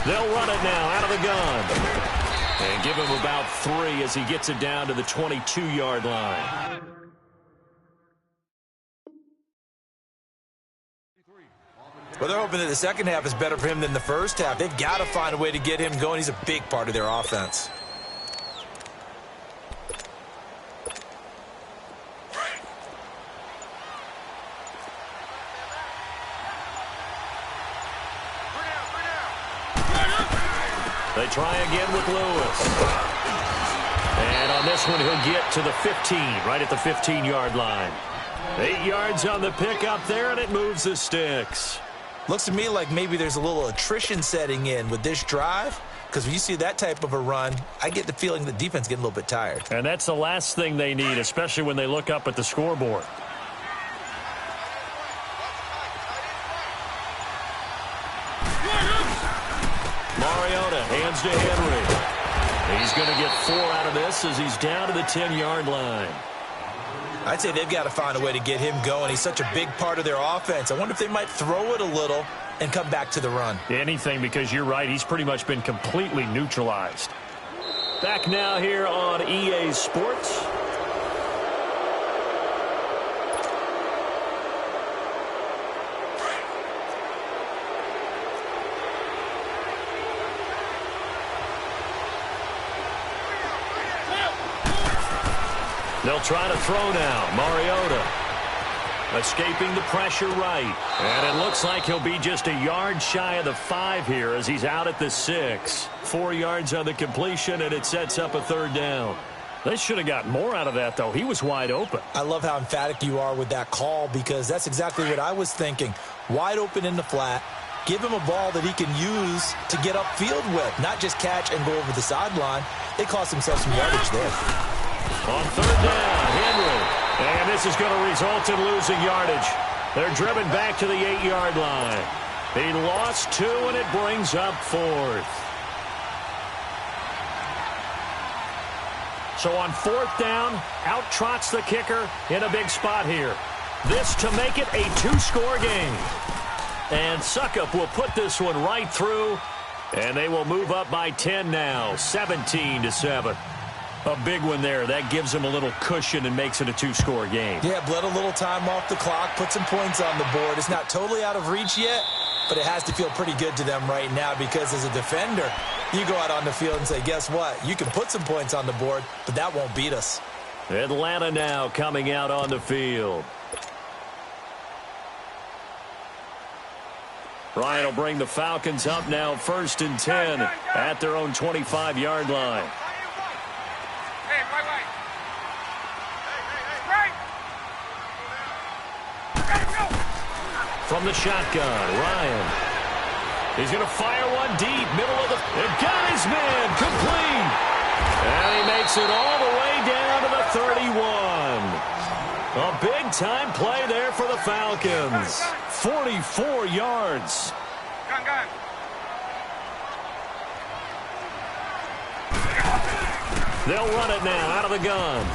They'll run it now out of the gun. And give him about 3 as he gets it down to the 22-yard line. Well, they're hoping that the second half is better for him than the first half. They've got to find a way to get him going. He's a big part of their offense. They try again with Lewis. And on this one, he'll get to the 15, right at the 15-yard line. 8 yards on the pickup there, and it moves the sticks. Looks to me like maybe there's a little attrition setting in with this drive, because when you see that type of a run, I get the feeling the defense is getting a little bit tired. And that's the last thing they need, especially when they look up at the scoreboard. Mariota hands to Henry. He's going to get 4 out of this as he's down to the 10-yard line. I'd say they've got to find a way to get him going. He's such a big part of their offense. I wonder if they might throw it a little and come back to the run. Anything, because you're right. He's pretty much been completely neutralized. Back now here on EA Sports. They'll try to throw now. Mariota escaping the pressure right. And it looks like he'll be just a yard shy of the 5 here as he's out at the 6. 4 yards on the completion, and it sets up a 3rd down. They should have got more out of that, though. He was wide open. I love how emphatic you are with that call, because that's exactly what I was thinking. Wide open in the flat. Give him a ball that he can use to get upfield with, not just catch and go over the sideline. They cost themselves some yardage there. On 3rd down, Henry. And this is going to result in losing yardage. They're driven back to the 8-yard line. He lost 2, and it brings up 4th. So on 4th down, out trots the kicker in a big spot here. This to make it a 2-score game. And Suckup will put this one right through, and they will move up by 10 now, 17-7. A big one there. That gives them a little cushion and makes it a 2-score game. Yeah, bled a little time off the clock, put some points on the board. It's not totally out of reach yet, but it has to feel pretty good to them right now, because as a defender, you go out on the field and say, guess what? You can put some points on the board, but that won't beat us. Atlanta now coming out on the field. Ryan will bring the Falcons up now 1st and 10 at their own 25-yard line. From the shotgun, Ryan. He's going to fire one deep, middle of the... And got his man, complete. And he makes it all the way down to the 31. A big-time play there for the Falcons. 44 yards. They'll run it now out of the gun.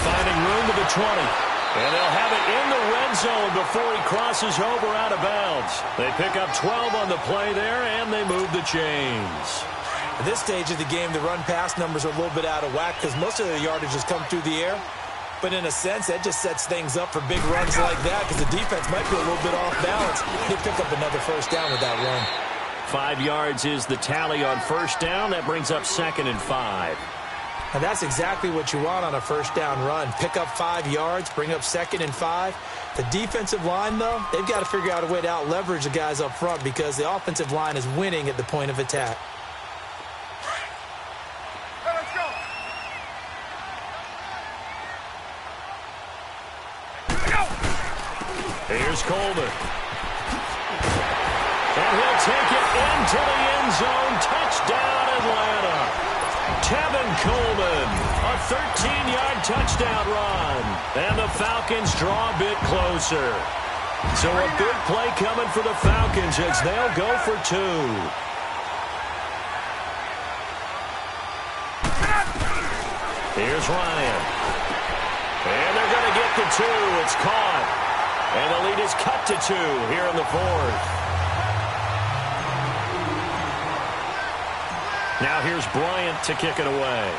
Finding room to the 20. And they'll have it in the red zone before he crosses over out of bounds. They pick up 12 on the play there, and they move the chains. At this stage of the game, the run-pass numbers are a little bit out of whack because most of the yardage has come through the air. But in a sense, that just sets things up for big runs like that, because the defense might be a little bit off balance. They pick up another 1st down with that run. 5 yards is the tally on 1st down. That brings up 2nd and 5. And that's exactly what you want on a 1st down run. Pick up 5 yards, bring up 2nd and 5. The defensive line, though, they've got to figure out a way to out-leverage the guys up front, because the offensive line is winning at the point of attack. Here's Coleman. And he'll take it into the end zone. Touchdown, Atlanta. Tevin Coleman, a 13-yard touchdown run. And the Falcons draw a bit closer. So a big play coming for the Falcons as they'll go for 2. Here's Ryan. And they're going to get the 2. It's caught. And the lead is cut to 2 here in the 4th. Now here's Bryant to kick it away.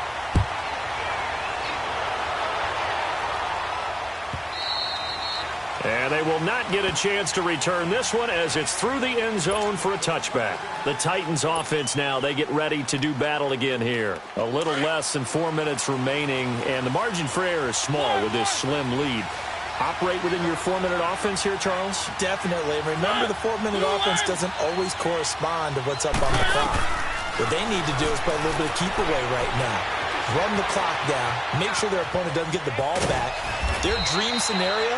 And they will not get a chance to return this one as it's through the end zone for a touchback. The Titans offense now, they get ready to do battle again here. A little less than 4 minutes remaining, and the margin for error is small with this slim lead. Operate within your 4-minute offense here, Charles? Definitely. Remember, the 4-minute offense doesn't always correspond to what's up on the clock. What they need to do is play a little bit of keep away right now. Run the clock down. Make sure their opponent doesn't get the ball back. Their dream scenario,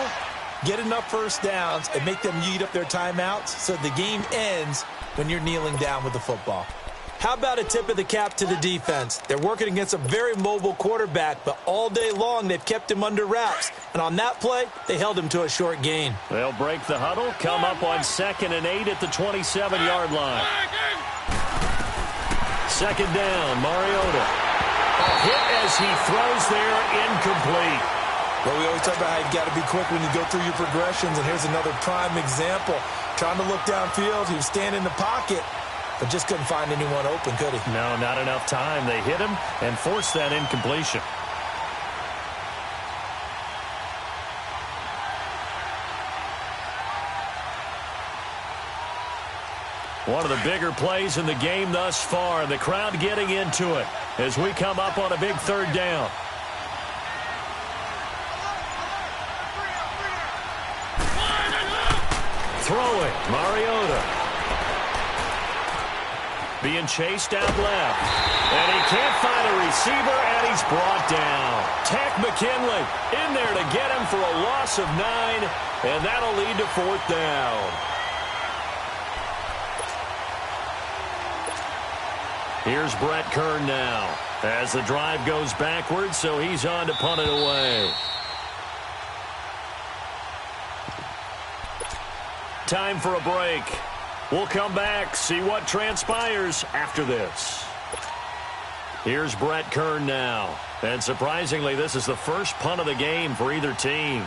get enough first downs and make them eat up their timeouts so the game ends when you're kneeling down with the football. How about a tip of the cap to the defense? They're working against a very mobile quarterback, but all day long they've kept him under wraps. And on that play, they held him to a short gain. They'll break the huddle, come up on 2nd and 8 at the 27-yard line. 2nd down, Mariota. A hit as he throws there, incomplete. Well, we always talk about how you've got to be quick when you go through your progressions, and here's another prime example. Trying to look downfield, he was standing in the pocket, but just couldn't find anyone open, could he? No, not enough time. They hit him and forced that incompletion. One of the bigger plays in the game thus far, and the crowd getting into it as we come up on a big 3rd down. Throwing, Mariota. Being chased out left. And he can't find a receiver, and he's brought down. Tack McKinley in there to get him for a loss of 9, and that'll lead to 4th down. Here's Brett Kern now as the drive goes backwards, so he's on to punt it away. Time for a break. We'll come back, see what transpires after this. Here's Brett Kern now. And surprisingly, this is the first punt of the game for either team.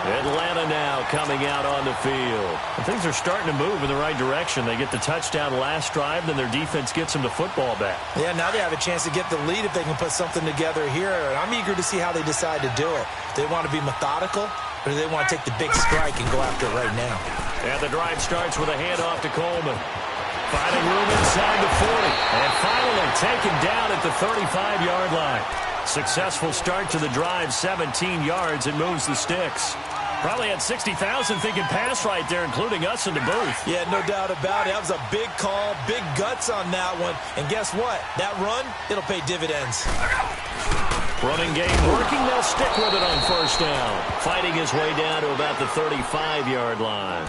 Atlanta now coming out on the field. And things are starting to move in the right direction. They get the touchdown last drive, then their defense gets them the football back. Yeah, now they have a chance to get the lead if they can put something together here. And I'm eager to see how they decide to do it. Do they want to be methodical, or do they want to take the big strike and go after it right now? And the drive starts with a handoff to Coleman. Finding room inside the 40. And finally taken down at the 35-yard line. Successful start to the drive, 17 yards, and moves the sticks. Probably had 60,000 thinking pass right there, including us in the booth. Yeah, no doubt about it. That was a big call, big guts on that one. And guess what? That run, it'll pay dividends. Running game working. They'll stick with it on 1st down. Fighting his way down to about the 35-yard line.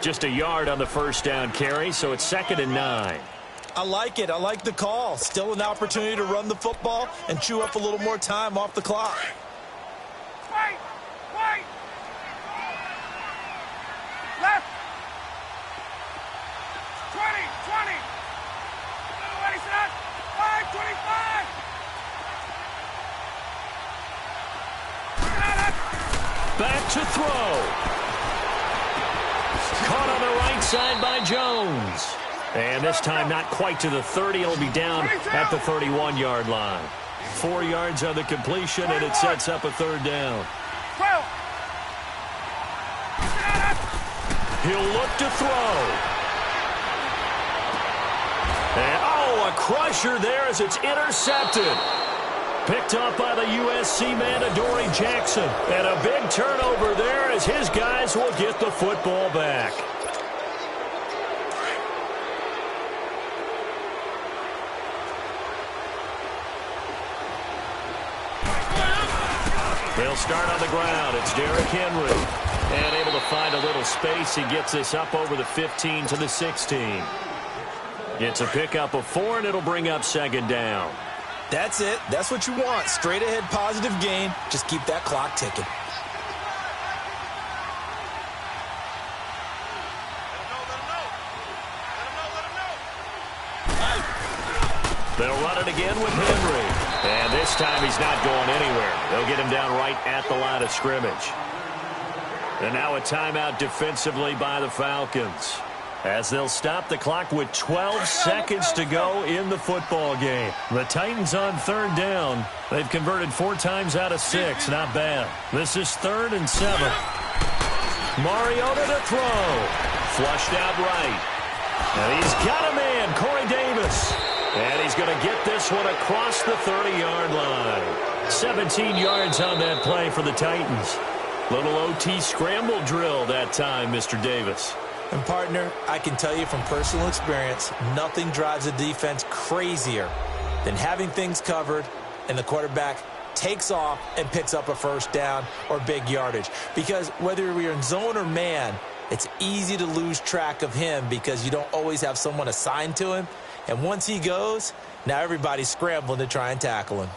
Just a yard on the 1st down carry, so it's 2nd and 9. I like it. I like the call. Still an opportunity to run the football and chew up a little more time off the clock. Wait! Wait! Left! 20! 20! Ready, set! 5:25! Back to throw. Caught on the right side by Jones. And this time not quite to the 30. It'll be down at the 31-yard line. 4 yards on the completion, and it sets up a 3rd down. He'll look to throw. And, oh, a crusher there as it's intercepted. Picked up by the USC man, Adoree Jackson. And a big turnover there as his guys will get the football back. They'll start on the ground. It's Derrick Henry. And able to find a little space. He gets this up over the 15 to the 16. It's a pickup of 4, and it'll bring up second down. That's it. That's what you want. Straight ahead positive gain. Just keep that clock ticking. They'll run it again with Henry. And this time he's not going anywhere. They'll get him down right at the line of scrimmage. And now a timeout defensively by the Falcons, as they'll stop the clock with 12 seconds to go in the football game. The Titans on third down. They've converted 4 times out of 6. Not bad. This is 3rd and 7. Mariota to throw. Flushed out right. And he's got a man, Corey Davis. And he's going to get this one across the 30-yard line. 17 yards on that play for the Titans. Little OT scramble drill that time, Mr. Davis. And, partner, I can tell you from personal experience, nothing drives a defense crazier than having things covered and the quarterback takes off and picks up a first down or big yardage. Because whether you're in zone or man, it's easy to lose track of him because you don't always have someone assigned to him. And once he goes, now everybody's scrambling to try and tackle him.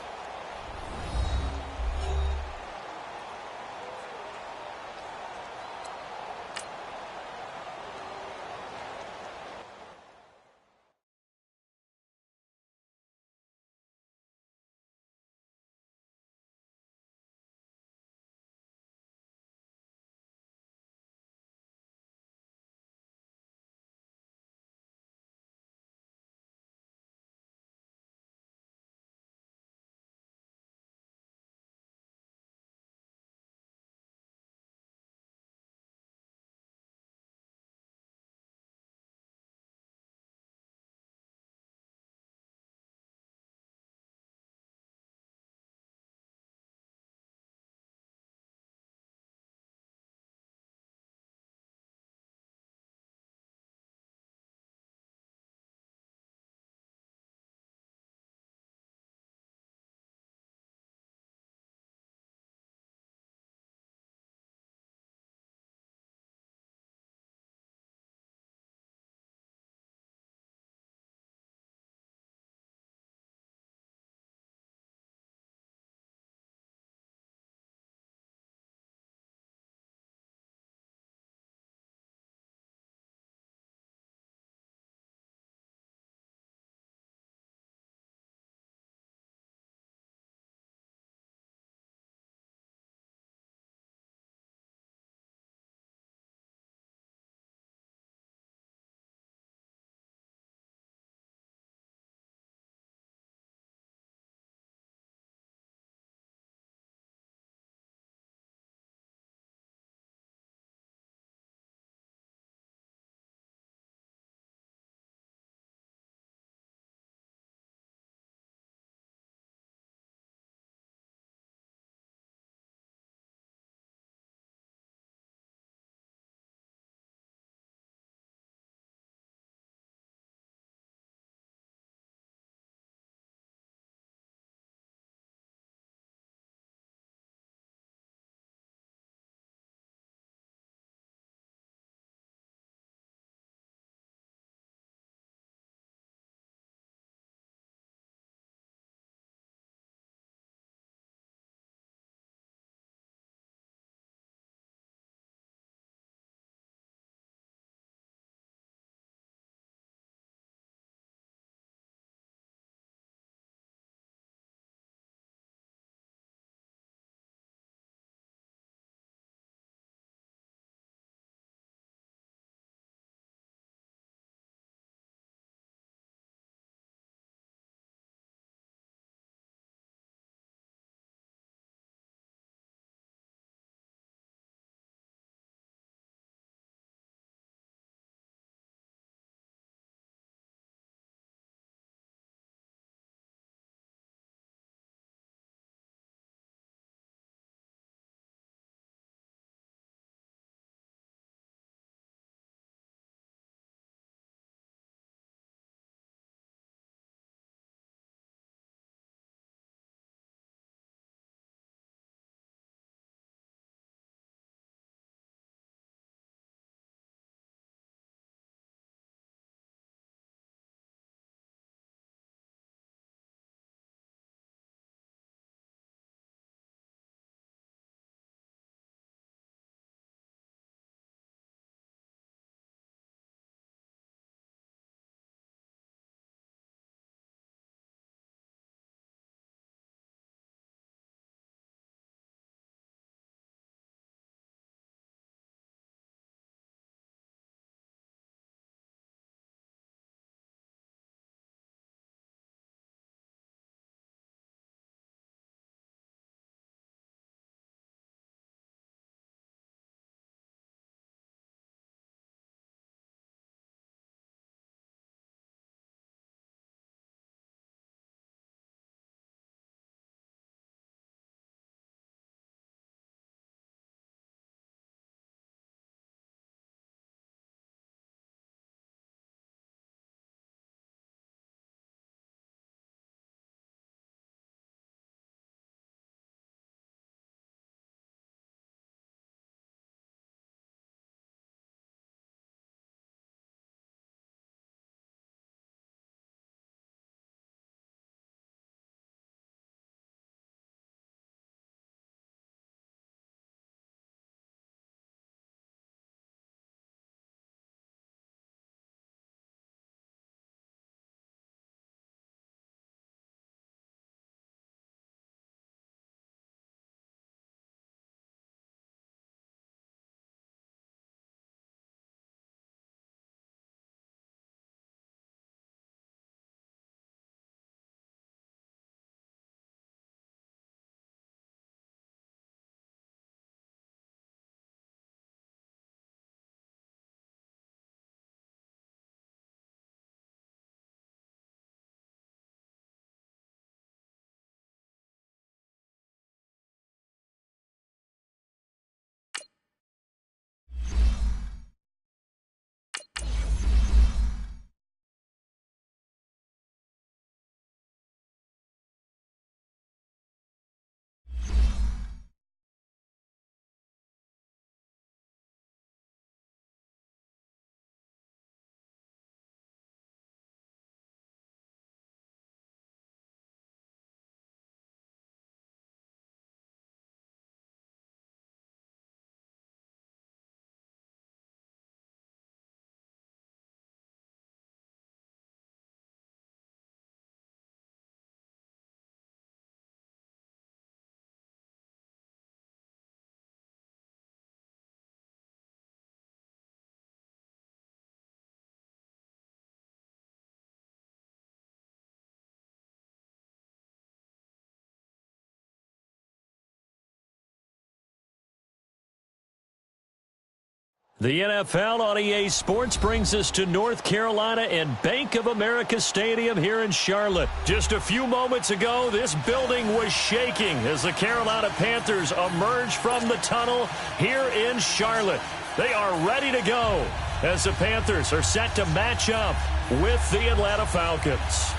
The NFL on EA Sports brings us to North Carolina and Bank of America Stadium here in Charlotte. Just a few moments ago, this building was shaking as the Carolina Panthers emerged from the tunnel here in Charlotte. They are ready to go as the Panthers are set to match up with the Atlanta Falcons.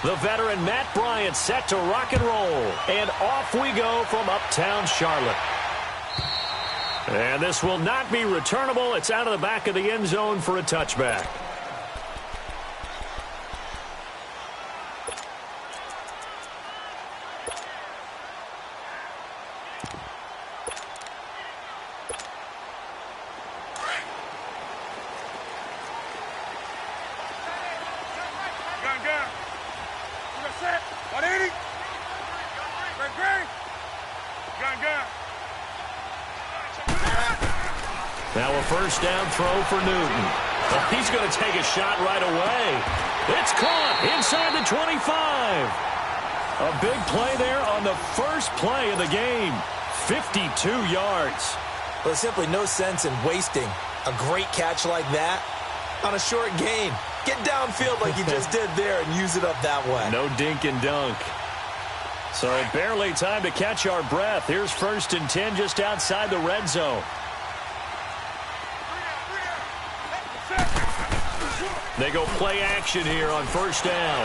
The veteran Matt Bryant set to rock and roll. And off we go from uptown Charlotte. And this will not be returnable. It's out of the back of the end zone for a touchback. Now a first down throw for Newton. Oh, he's going to take a shot right away. It's caught inside the 25. A big play there on the first play of the game. 52 yards. Well, there's simply no sense in wasting a great catch like that on a short gain. Get downfield like you just did there and use it up that way. No dink and dunk. So barely time to catch our breath. Here's 1st and 10 just outside the red zone. They go play action here on first down.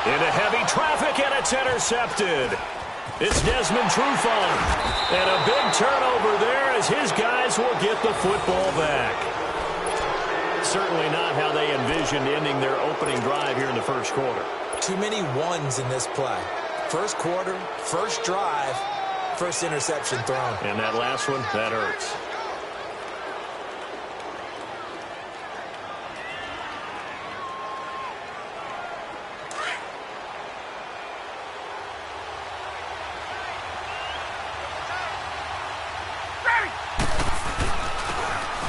Into heavy traffic, and it's intercepted. It's Desmond Trufant. And a big turnover there as his guys will get the football back. Certainly not how they envisioned ending their opening drive here in the first quarter. Too many ones in this play. First quarter, first drive, first interception thrown. And that last one, that hurts.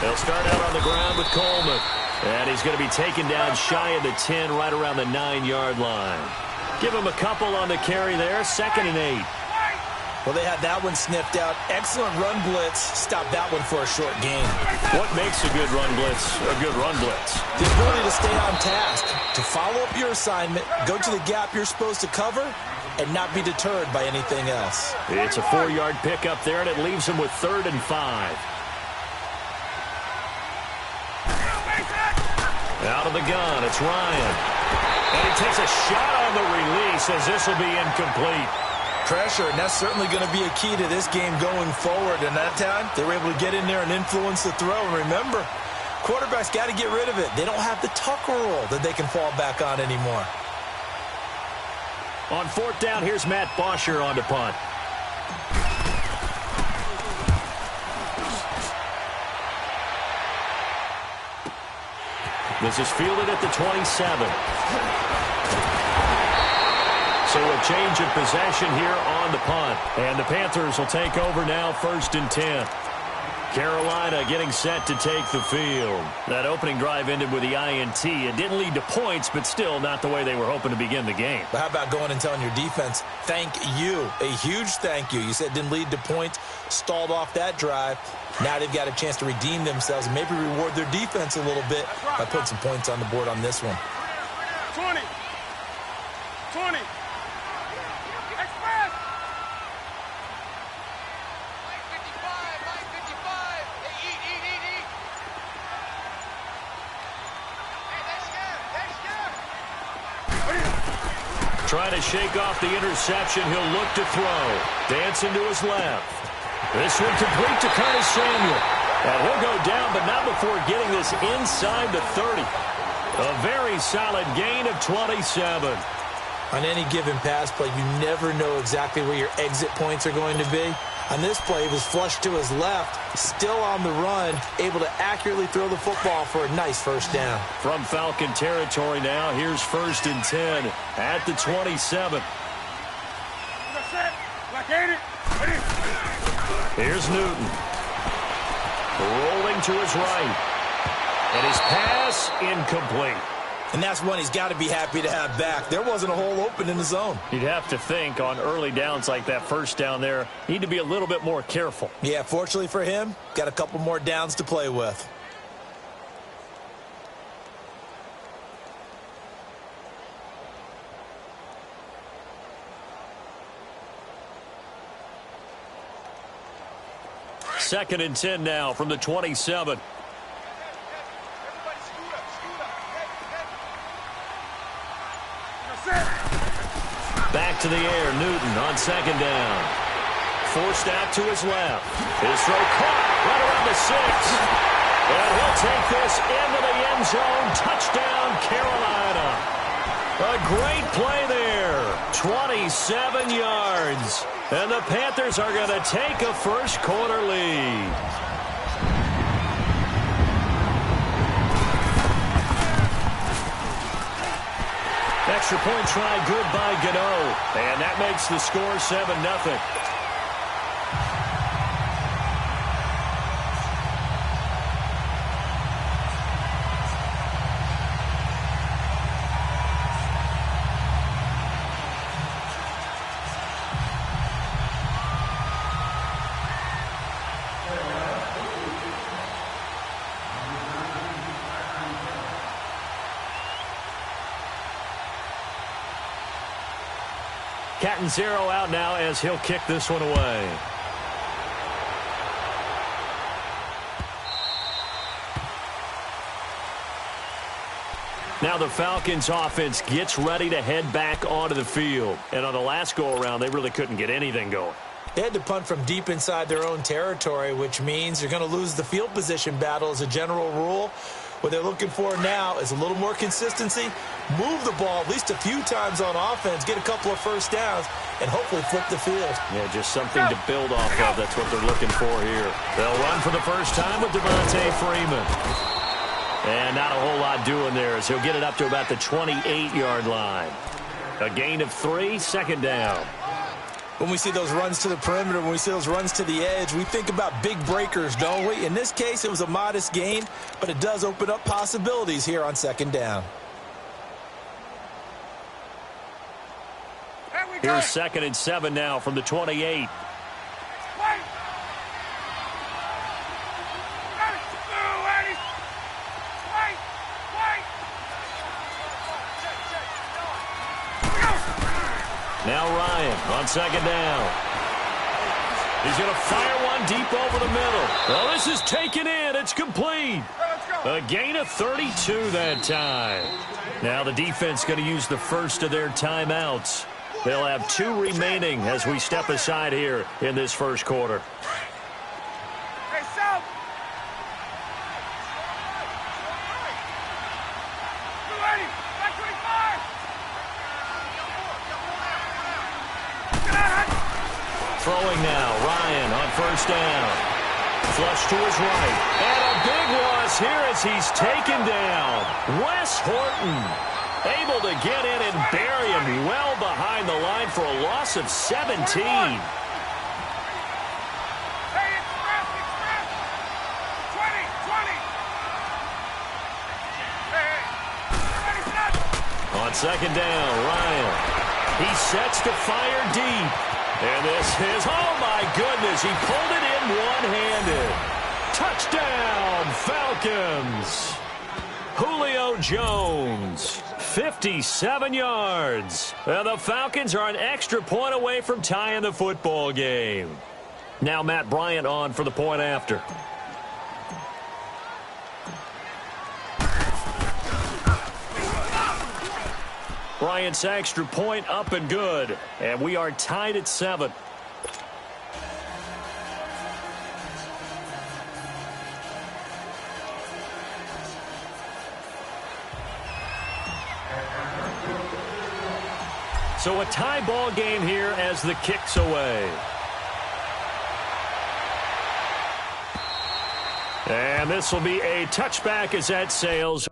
They'll start out on the ground with Coleman. And he's going to be taken down shy of the 10, right around the 9-yard line. Give him a couple on the carry there, 2nd and 8. Well, they had that one sniffed out. Excellent run blitz. Stop that one for a short gain. What makes a good run blitz a good run blitz? The ability to stay on task, to follow up your assignment, go to the gap you're supposed to cover, and not be deterred by anything else. It's a 4-yard pickup there, and it leaves him with 3rd and 5. Out of the gun, it's Ryan. And he takes a shot on the release as this will be incomplete. Pressure, and that's certainly going to be a key to this game going forward. And that time, they were able to get in there and influence the throw. And remember, quarterbacks got to get rid of it. They don't have the Tucker rule that they can fall back on anymore. On 4th down, here's Matt Bosher on to punt. This is fielded at the 27. So a change of possession here on the punt. And the Panthers will take over now, 1st and 10. Carolina getting set to take the field. That opening drive ended with the INT. It didn't lead to points, but still not the way they were hoping to begin the game. But how about going and telling your defense, thank you, a huge thank you. You said it didn't lead to points, stalled off that drive. Now they've got a chance to redeem themselves and maybe reward their defense a little bit by putting some points on the board on this one. 20. 20. Express. Line 55. Line 55. Hey, eat. Hey, they're scared. Trying to shake off the interception. He'll look to throw. Dancing to his left. This one complete to Curtis Samuel. And he'll go down, but not before getting this inside the 30. A very solid gain of 27. On any given pass play, you never know exactly where your exit points are going to be. On this play, he was flushed to his left, still on the run, able to accurately throw the football for a nice first down. From Falcon territory now, here's 1st and 10 at the 27. Here's Newton. Rolling to his right. And his pass incomplete. And that's one he's got to be happy to have back. There wasn't a hole open in the zone. You'd have to think on early downs like that first down there, need to be a little bit more careful. Yeah, fortunately for him, got a couple more downs to play with. Second and 10 now from the 27. Back to the air, Newton on second down. Forced out to his left. His throw caught right around the 6. And he'll take this into the end zone. Touchdown, Carolina. A great play there. 27 yards. And the Panthers are going to take a first quarter lead. Extra point try good by Gano. And that makes the score 7-0. Catanzaro out now as he'll kick this one away. Now the Falcons offense gets ready to head back onto the field. And on the last go-around, they really couldn't get anything going. They had to punt from deep inside their own territory, which means you're going to lose the field position battle as a general rule. What they're looking for now is a little more consistency, move the ball at least a few times on offense, get a couple of first downs, and hopefully flip the field. Yeah, just something to build off of. That's what they're looking for here. They'll run for the first time with Devontae Freeman. And not a whole lot doing there as he'll get it up to about the 28-yard line. A gain of 3, second down. When we see those runs to the perimeter, when we see those runs to the edge, we think about big breakers, don't we? In this case, it was a modest gain, but it does open up possibilities here on second down. Here's second and 7 now from the 28. Now Ryan on second down. He's going to fire one deep over the middle. Well, this is taken in. It's complete. A gain of 32 that time. Now the defense going to use the first of their timeouts. They'll have 2 remaining as we step aside here in this first quarter. Throwing now, Ryan on first down. Flush to his right. And a big loss here as he's taken down. Wes Horton able to get in and bury him well behind the line for a loss of 17. On second down, Ryan. He sets to fire deep. And this is, oh my goodness, he pulled it in one-handed. Touchdown, Falcons. Julio Jones, 57 yards. And the Falcons are an extra point away from tying the football game. Now Matt Bryant on for the point after. Bryant's extra point up and good. And we are tied at 7. So a tie ball game here as the kick's away. And this will be a touchback as that sails.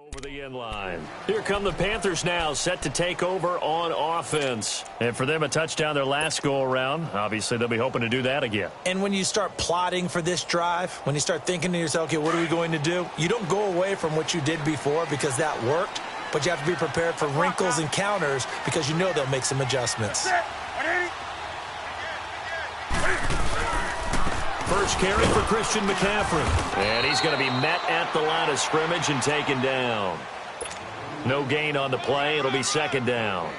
Over the end line. Here come the Panthers now, set to take over on offense. And for them, a touchdown their last go-around. Obviously, they'll be hoping to do that again. And when you start plotting for this drive, when you start thinking to yourself, okay, what are we going to do? You don't go away from what you did before because that worked, but you have to be prepared for wrinkles and counters because you know they'll make some adjustments. First carry for Christian McCaffrey. And he's going to be met at the line of scrimmage and taken down. No gain on the play. It'll be second down.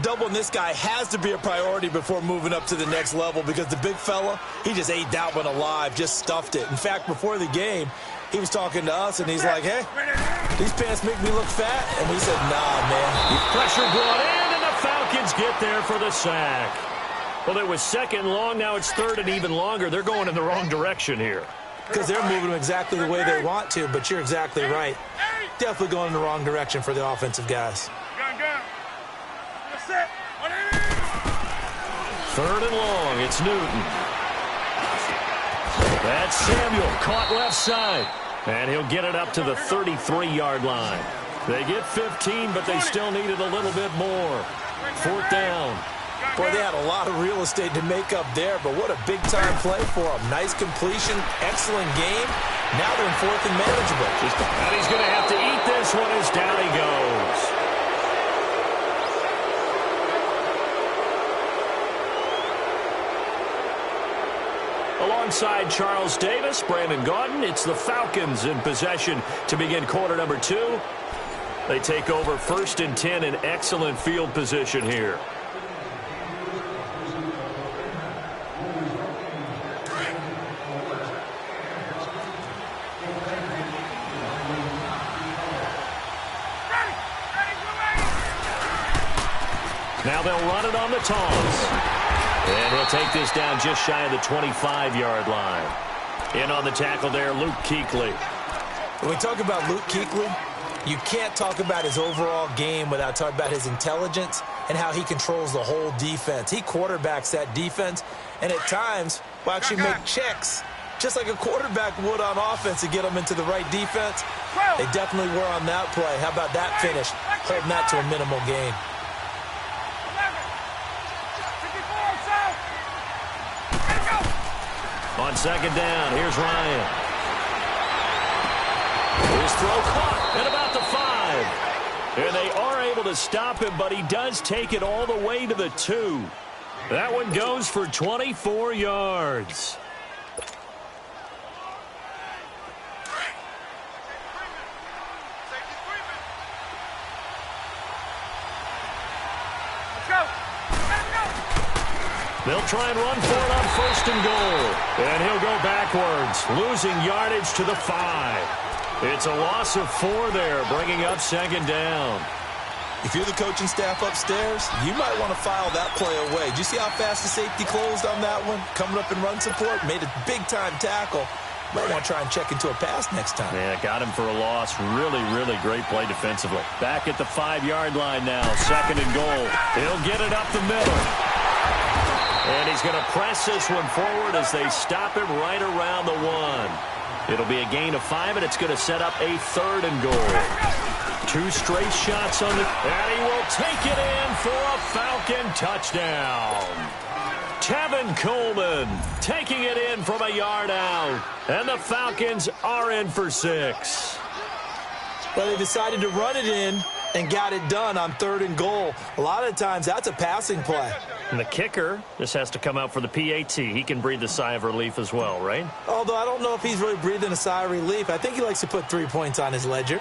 Doubling this guy has to be a priority before moving up to the next level because the big fella, he just ate that one alive, just stuffed it. In fact, before the game, he was talking to us, and he's like, hey, these pants make me look fat. And we said, nah, man. Pressure brought in, and the Falcons get there for the sack. Well, it was second long. Now it's third and even longer. They're going in the wrong direction here. Because they're moving exactly the way they want to, but you're exactly right. Definitely going in the wrong direction for the offensive guys. Third and long. It's Newton. That's Samuel. Caught left side. And he'll get it up to the 33-yard line. They get 15, but they still needed a little bit more. Fourth down. Boy, they had a lot of real estate to make up there, but what a big-time play for them. Nice completion, excellent game. Now they're in fourth and manageable. And he's going to have to eat this one as down he goes. Alongside Charles Davis, Brandon Gaudin, it's the Falcons in possession to begin quarter number 2. They take over first and 10 in excellent field position here. Now they'll run it on the toss. And he'll take this down just shy of the 25-yard line. In on the tackle there, Luke Kuechly. When we talk about Luke Kuechly, you can't talk about his overall game without talking about his intelligence and how he controls the whole defense. He quarterbacks that defense, and at times will actually make checks, just like a quarterback would on offense to get them into the right defense. They definitely were on that play. How about that finish? Holding that to a minimal gain. On second down, here's Ryan. His throw caught at about the 5. And they are able to stop him, but he does take it all the way to the 2. That one goes for 24 yards. They'll try and run for it on first and goal. And he'll go backwards, losing yardage to the 5. It's a loss of 4 there, bringing up second down. If you're the coaching staff upstairs, you might want to file that play away. Did you see how fast the safety closed on that one? Coming up in run support, made a big-time tackle. Might want to try and check into a pass next time. Yeah, got him for a loss. Really, really great play defensively. Back at the 5-yard line now, second and goal. He'll get it up the middle. And he's going to press this one forward as they stop him right around the 1. It'll be a gain of 5, and it's going to set up a third and goal. 2 straight shots on the... And he will take it in for a Falcon touchdown. Tevin Coleman taking it in from a yard out. And the Falcons are in for 6. Well, they decided to run it in and got it done on third and goal. A lot of times, that's a passing play. And the kicker, this has to come out for the PAT. He can breathe a sigh of relief as well, right? Although I don't know if he's really breathing a sigh of relief. I think he likes to put 3 points on his ledger.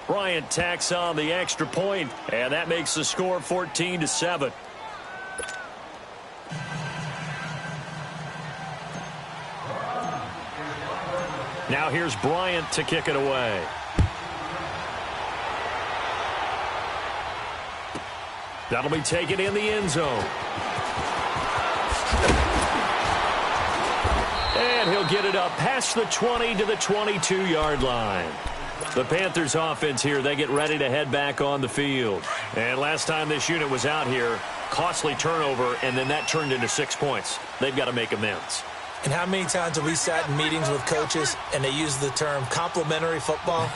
Bryant tacks on the extra point, and that makes the score 14-7. Now here's Bryant to kick it away. That'll be taken in the end zone. And he'll get it up past the 20 to the 22-yard line. The Panthers offense here, they get ready to head back on the field. And last time this unit was out here, costly turnover, and then that turned into 6 points. They've got to make amends. And how many times have we sat in meetings with coaches and they use the term complementary football?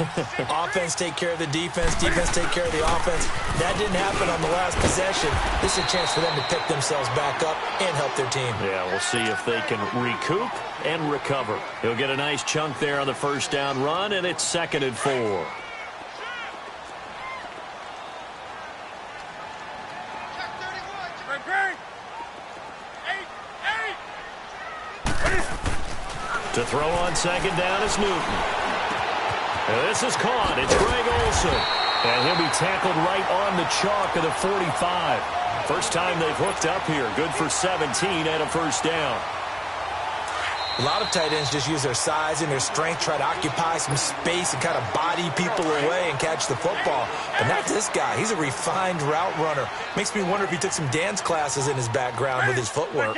Offense take care of the defense, defense take care of the offense. That didn't happen on the last possession. This is a chance for them to pick themselves back up and help their team. Yeah, we'll see if they can recoup and recover. He'll get a nice chunk there on the first down run, and it's 2nd and 4. To throw on 2nd down is Newton. And this is caught. It's Greg Olsen. And he'll be tackled right on the chalk of the 45. First time they've hooked up here. Good for 17 and a first down. A lot of tight ends just use their size and their strength, try to occupy some space and kind of body people away and catch the football. But not this guy. He's a refined route runner. Makes me wonder if he took some dance classes in his background with his footwork.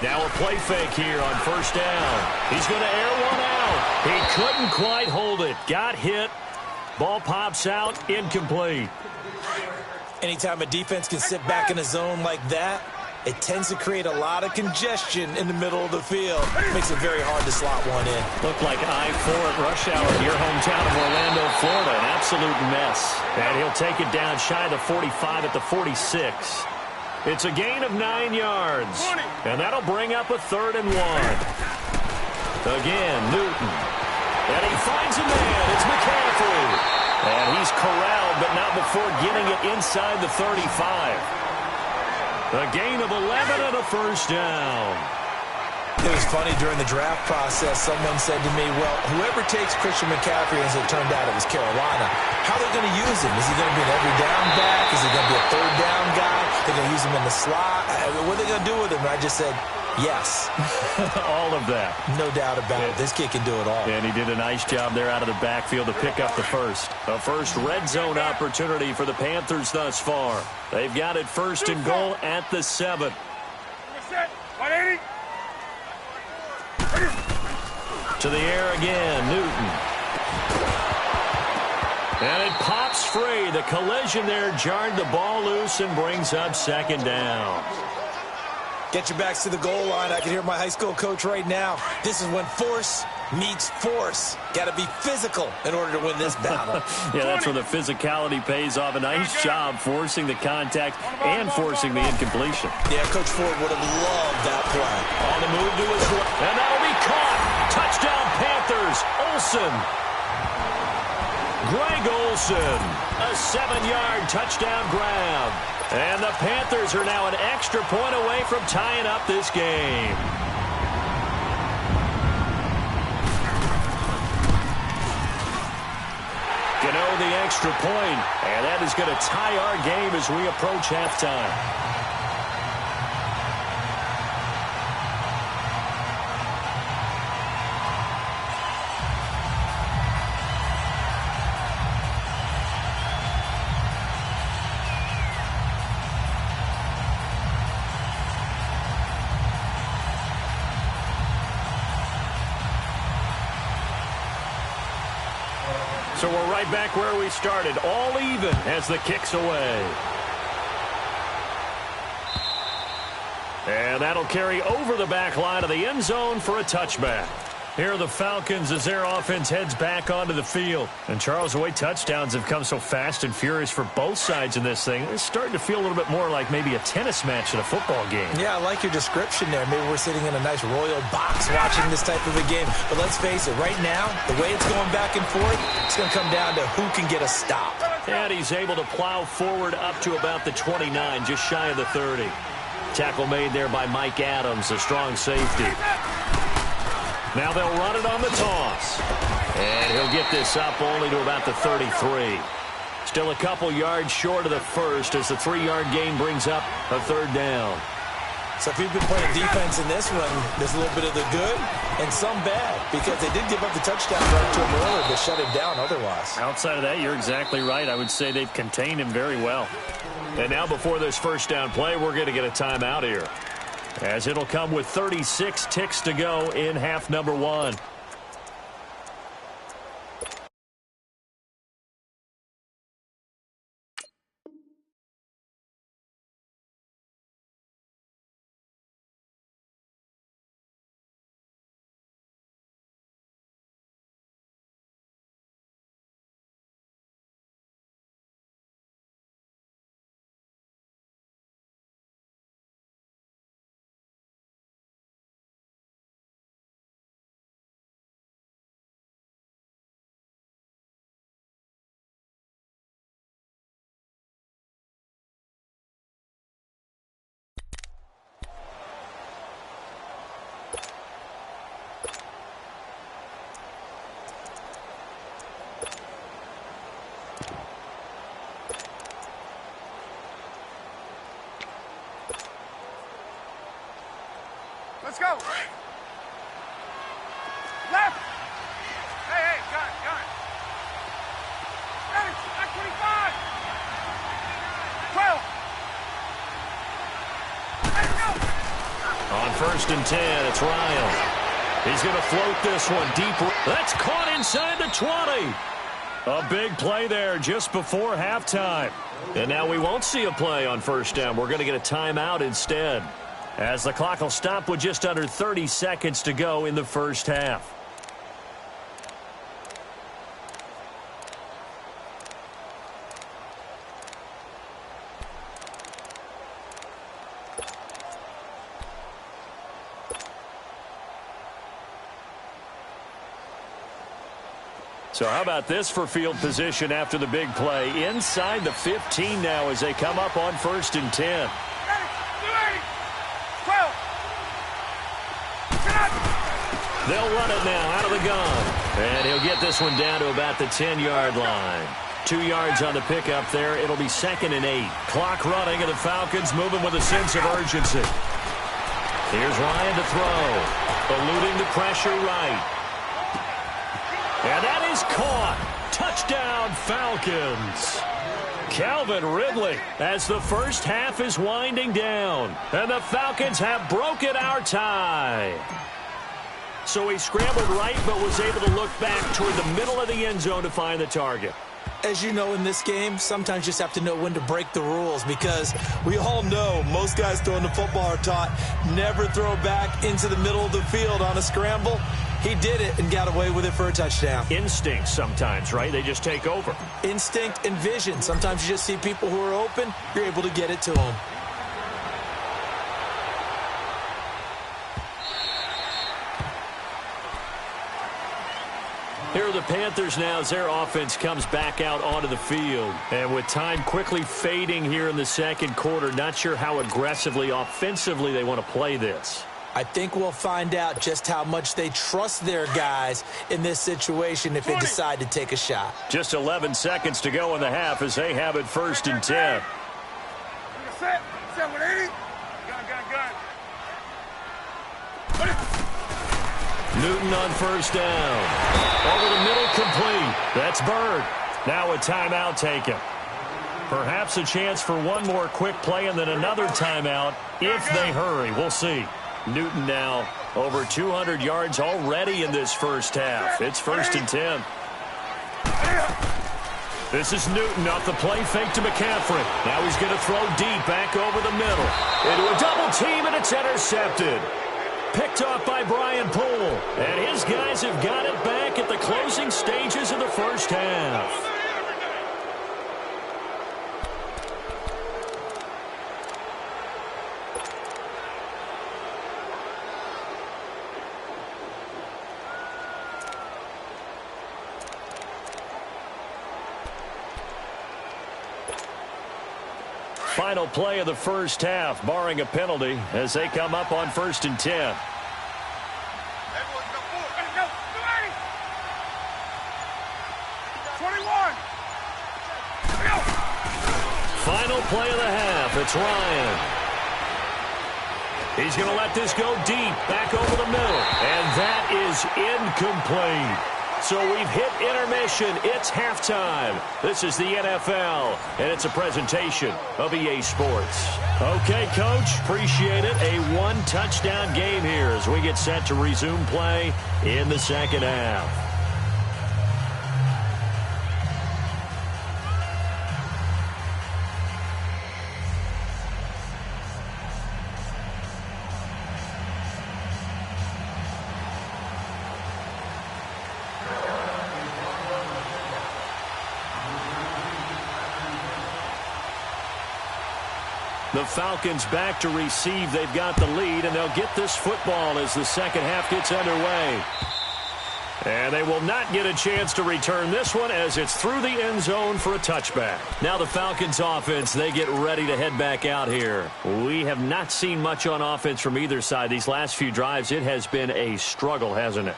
Now a play fake here on first down. He's going to air one out. He couldn't quite hold it. Got hit. Ball pops out. Incomplete. Anytime a defense can sit back in a zone like that, it tends to create a lot of congestion in the middle of the field. Makes it very hard to slot one in. Looked like I-4 at rush hour in your hometown of Orlando, Florida. An absolute mess. And he'll take it down shy of the 45 at the 46. It's a gain of 9 yards. And that'll bring up a 3rd and 1. Again, Newton. And he finds a man. It's McCaffrey. And he's corralled, but not before getting it inside the 35. A gain of 11 and a first down. It was funny during the draft process. Someone said to me, well, whoever takes Christian McCaffrey, as it turned out it was Carolina, how are they going to use him? Is he going to be an every down back? Is he going to be a 3rd down guy? They're going to use him in the slot? What are they going to do with him? And I just said, yes. All of that. No doubt about it. This kid can do it all. And he did a nice job there out of the backfield to pick up the first. A first red zone opportunity for the Panthers thus far. They've got it 1st and goal at the 7. To the air again, Newton. And it pops free. The collision there jarred the ball loose and brings up 2nd down. Get your backs to the goal line. I can hear my high school coach right now. This is when force meets force. Got to be physical in order to win this battle. Yeah, that's where the physicality pays off. A nice job forcing the contact and forcing the incompletion. Yeah, Coach Ford would have loved that play. On the move to his right. And that'll be caught. Touchdown, Panthers. Olsen. Greg Olsen. A 7-yard touchdown grab. And the Panthers are now an extra point away from tying up this game. Gano the extra point, and that is going to tie our game as we approach halftime. So we're right back where we started, all even as the kick's away. And that'll carry over the back line of the end zone for a touchback. Here are the Falcons as their offense heads back onto the field. And, Charles, the way touchdowns have come so fast and furious for both sides in this thing, it's starting to feel a little bit more like maybe a tennis match in a football game. Yeah, I like your description there. Maybe we're sitting in a nice royal box watching this type of a game. But let's face it, right now, the way it's going back and forth, it's going to come down to who can get a stop. And he's able to plow forward up to about the 29, just shy of the 30. Tackle made there by Mike Adams, a strong safety. Now they'll run it on the toss. And he'll get this up only to about the 33. Still a couple yards short of the first as the 3-yard gain brings up a 3rd down. So if you've been playing defense in this one, there's a little bit of the good and some bad, because they did give up the touchdown run to him earlier to shut him down otherwise. Outside of that, you're exactly right. I would say they've contained him very well. And now before this first down play, we're going to get a timeout here, as it'll come with 36 ticks to go in half number 1. Let's go. Left. Hey, gun. Ready, back 25. 12. Let's go. On 1st and 10, it's Ryan. He's going to float this one deep. That's caught inside the 20. A big play there just before halftime. And now we won't see a play on 1st down. We're going to get a timeout instead, as the clock will stop with just under 30 seconds to go in the first half. So how about this for field position after the big play? Inside the 15 now as they come up on 1st and 10. 12. They'll run it now out of the gun. And he'll get this one down to about the 10-yard line. 2 yards on the pickup there. It'll be 2nd and 8. Clock running, and the Falcons moving with a sense of urgency. Here's Ryan to throw. Eluding the pressure right. And that is caught. Touchdown, Falcons. Calvin Ridley as the first half is winding down. And the Falcons have broken our tie. So he scrambled right but was able to look back toward the middle of the end zone to find the target. As you know, in this game, sometimes you just have to know when to break the rules, because we all know most guys throwing the football are taught never throw back into the middle of the field on a scramble. He did it and got away with it for a touchdown. Instinct sometimes, right? They just take over. Instinct and vision. Sometimes you just see people who are open, you're able to get it to them. Here are the Panthers now as their offense comes back out onto the field. And with time quickly fading here in the second quarter, not sure how aggressively, offensively they want to play this. I think we'll find out just how much they trust their guys in this situation if they decide to take a shot. Just 11 seconds to go in the half as they have it 1st and 10. Set 180. Gun. Newton on 1st down. Over the middle, complete. That's Bird. Now a timeout taken. Perhaps a chance for one more quick play and then another timeout if they hurry. We'll see. Newton now over 200 yards already in this first half. It's 1st and 10. This is Newton off the play fake to McCaffrey. Now he's going to throw deep back over the middle. Into a double team, and it's intercepted. Picked off by Brian Poole. And his guys have got it back at the closing stages of the first half. Final play of the first half, barring a penalty, as they come up on 1st and 10. Final play of the half, it's Ryan. He's going to let this go deep, back over the middle, and that is incomplete. So we've hit intermission. It's halftime. This is the NFL, and it's a presentation of EA Sports. Okay, Coach, appreciate it. A one-touchdown game here as we get set to resume play in the second half. The Falcons back to receive. They've got the lead, and they'll get this football as the second half gets underway. And they will not get a chance to return this one as it's through the end zone for a touchback. Now the Falcons offense, they get ready to head back out here. We have not seen much on offense from either side. These last few drives, it has been a struggle, hasn't it?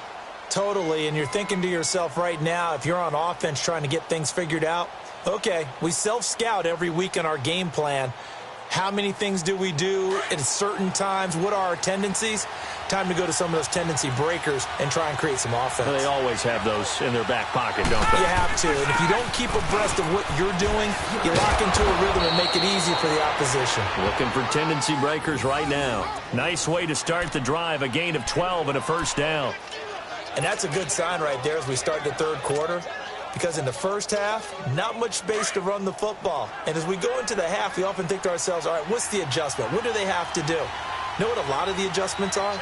Totally, and you're thinking to yourself right now, if you're on offense trying to get things figured out, okay, we self-scout every week in our game plan. How many things do we do at certain times? What are our tendencies? Time to go to some of those tendency breakers and try and create some offense. They always have those in their back pocket, don't they? You have to. And if you don't keep abreast of what you're doing, you lock into a rhythm and make it easy for the opposition. Looking for tendency breakers right now. Nice way to start the drive, a gain of 12 and a first down. And that's a good sign right there as we start the third quarter. Because in the first half, not much space to run the football. And as we go into the half, we often think to ourselves, all right, what's the adjustment? What do they have to do? Know what a lot of the adjustments are?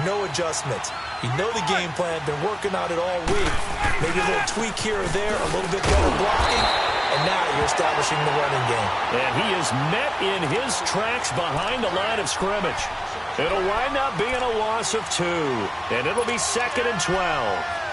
No adjustments. You know the game plan, been working on it all week. Maybe a little tweak here or there, a little bit better blocking, and now you're establishing the running game. And he is met in his tracks behind the line of scrimmage. It'll wind up being a loss of 2, and it'll be 2nd and 12.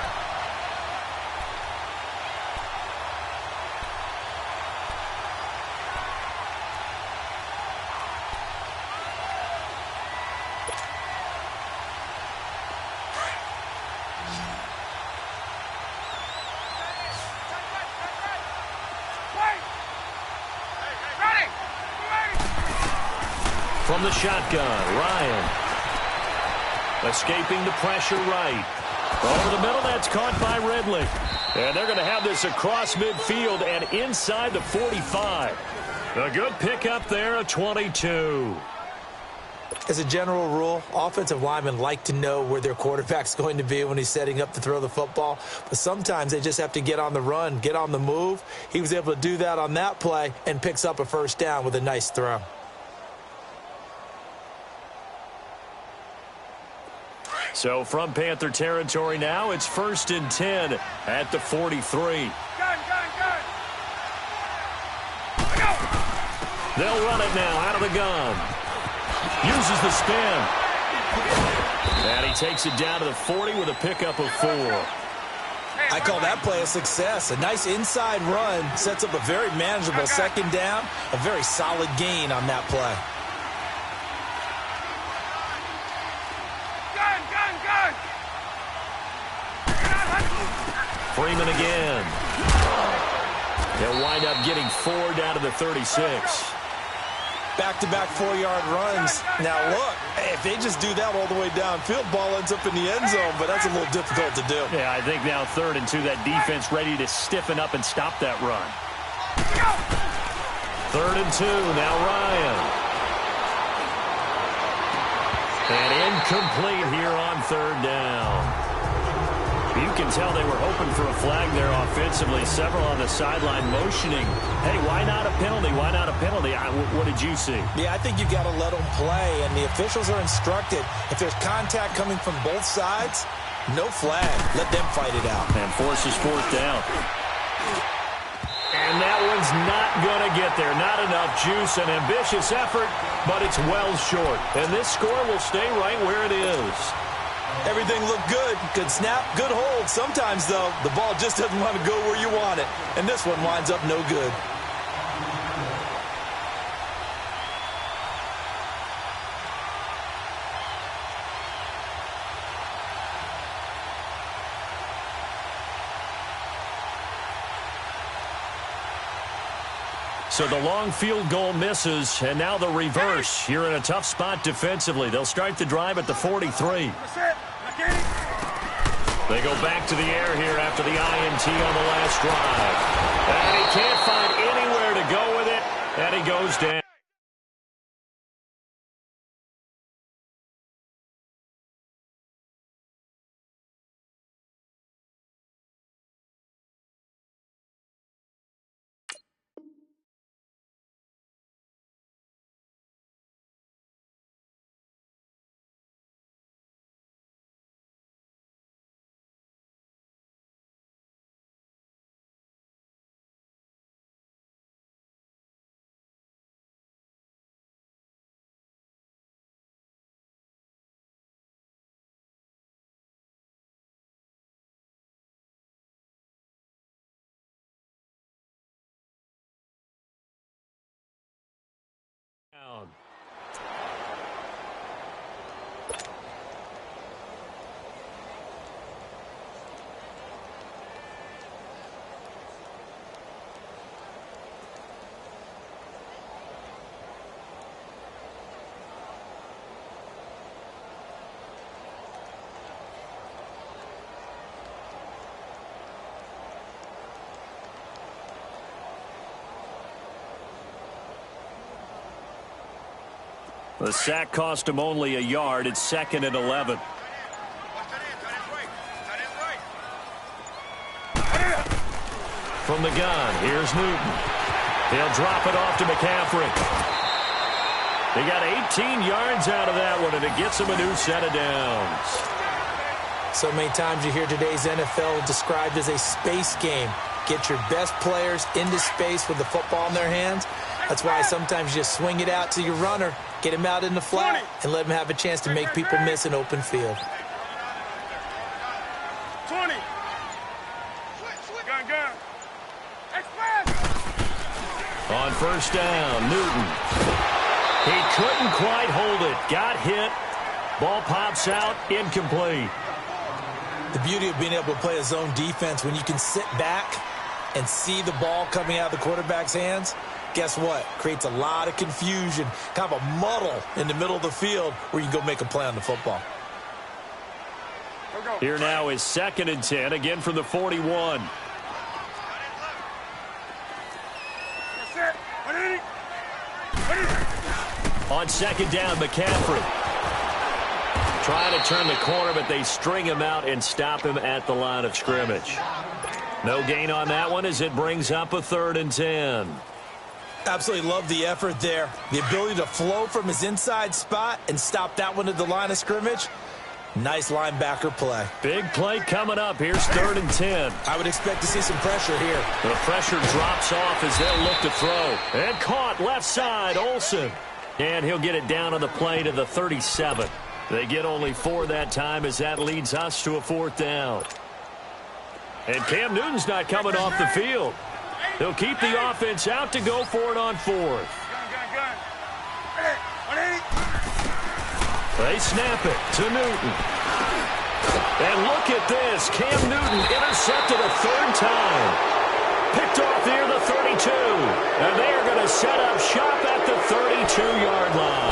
From the shotgun, Ryan. Escaping the pressure right. Over the middle, that's caught by Ridley. And they're going to have this across midfield and inside the 45. A good pickup there of 22. As a general rule, offensive linemen like to know where their quarterback's going to be when he's setting up to throw the football. But sometimes they just have to get on the run, get on the move. He was able to do that on that play and picks up a first down with a nice throw. So from Panther territory now, it's 1st and 10 at the 43. They'll run it now out of the gun. Uses the spin. And he takes it down to the 40 with a pickup of 4. I call that play a success. A nice inside run sets up a very manageable second down. A very solid gain on that play. Freeman again. They'll wind up getting 4 down to the 36. Back-to-back 4-yard runs. Now, look, if they just do that all the way downfield, ball ends up in the end zone, but that's a little difficult to do. Yeah, I think now 3rd and 2, that defense ready to stiffen up and stop that run. 3rd and 2, now Ryan. And incomplete here on 3rd down. You can tell they were hoping for a flag there offensively. Several on the sideline motioning. Hey, why not a penalty? Why not a penalty? What did you see? Yeah, I think you've got to let them play, and the officials are instructed. If there's contact coming from both sides, no flag. Let them fight it out. And forces 4th down. And that one's not going to get there. Not enough juice. An ambitious effort, but it's well short. And this score will stay right where it is. Everything looked good. Good snap, good hold. Sometimes, though, the ball just doesn't want to go where you want it. And this one winds up no good. So the long field goal misses, and now the reverse. You're in a tough spot defensively. They'll start the drive at the 43. They go back to the air here after the INT on the last drive. And he can't find anywhere to go with it, and he goes down. The sack cost him only a yard. It's 2nd and 11. From the gun, here's Newton. He'll drop it off to McCaffrey. They got 18 yards out of that one, and it gets him a new set of downs. So many times you hear today's NFL described as a space game. Get your best players into space with the football in their hands. That's why sometimes you just swing it out to your runner, get him out in the flat, and let him have a chance to make people miss an open field. 20. Gun. On first down, Newton. He couldn't quite hold it. Got hit. Ball pops out, incomplete. The beauty of being able to play a zone defense when you can sit back and see the ball coming out of the quarterback's hands, guess what? Creates a lot of confusion, kind of a muddle in the middle of the field where you can go make a play on the football. Here now is 2nd and 10, again from the 41. On 2nd down, McCaffrey. Trying to turn the corner, but they string him out and stop him at the line of scrimmage. No gain on that one as it brings up a 3rd and 10. Absolutely love the effort there. The ability to flow from his inside spot and stop that one at the line of scrimmage. Nice linebacker play. Big play coming up. Here's 3rd and 10. I would expect to see some pressure here. The pressure drops off as they'll look to throw. And caught left side, Olsen. And he'll get it down on the play to the 37. They get only 4 that time as that leads us to a 4th down. And Cam Newton's not coming off the field. They'll keep the offense out to go for it on 4th. They snap it to Newton. And look at this. Cam Newton intercepted a 3rd time. Picked off near the 32. And they are going to set up shop at the 32-yard line.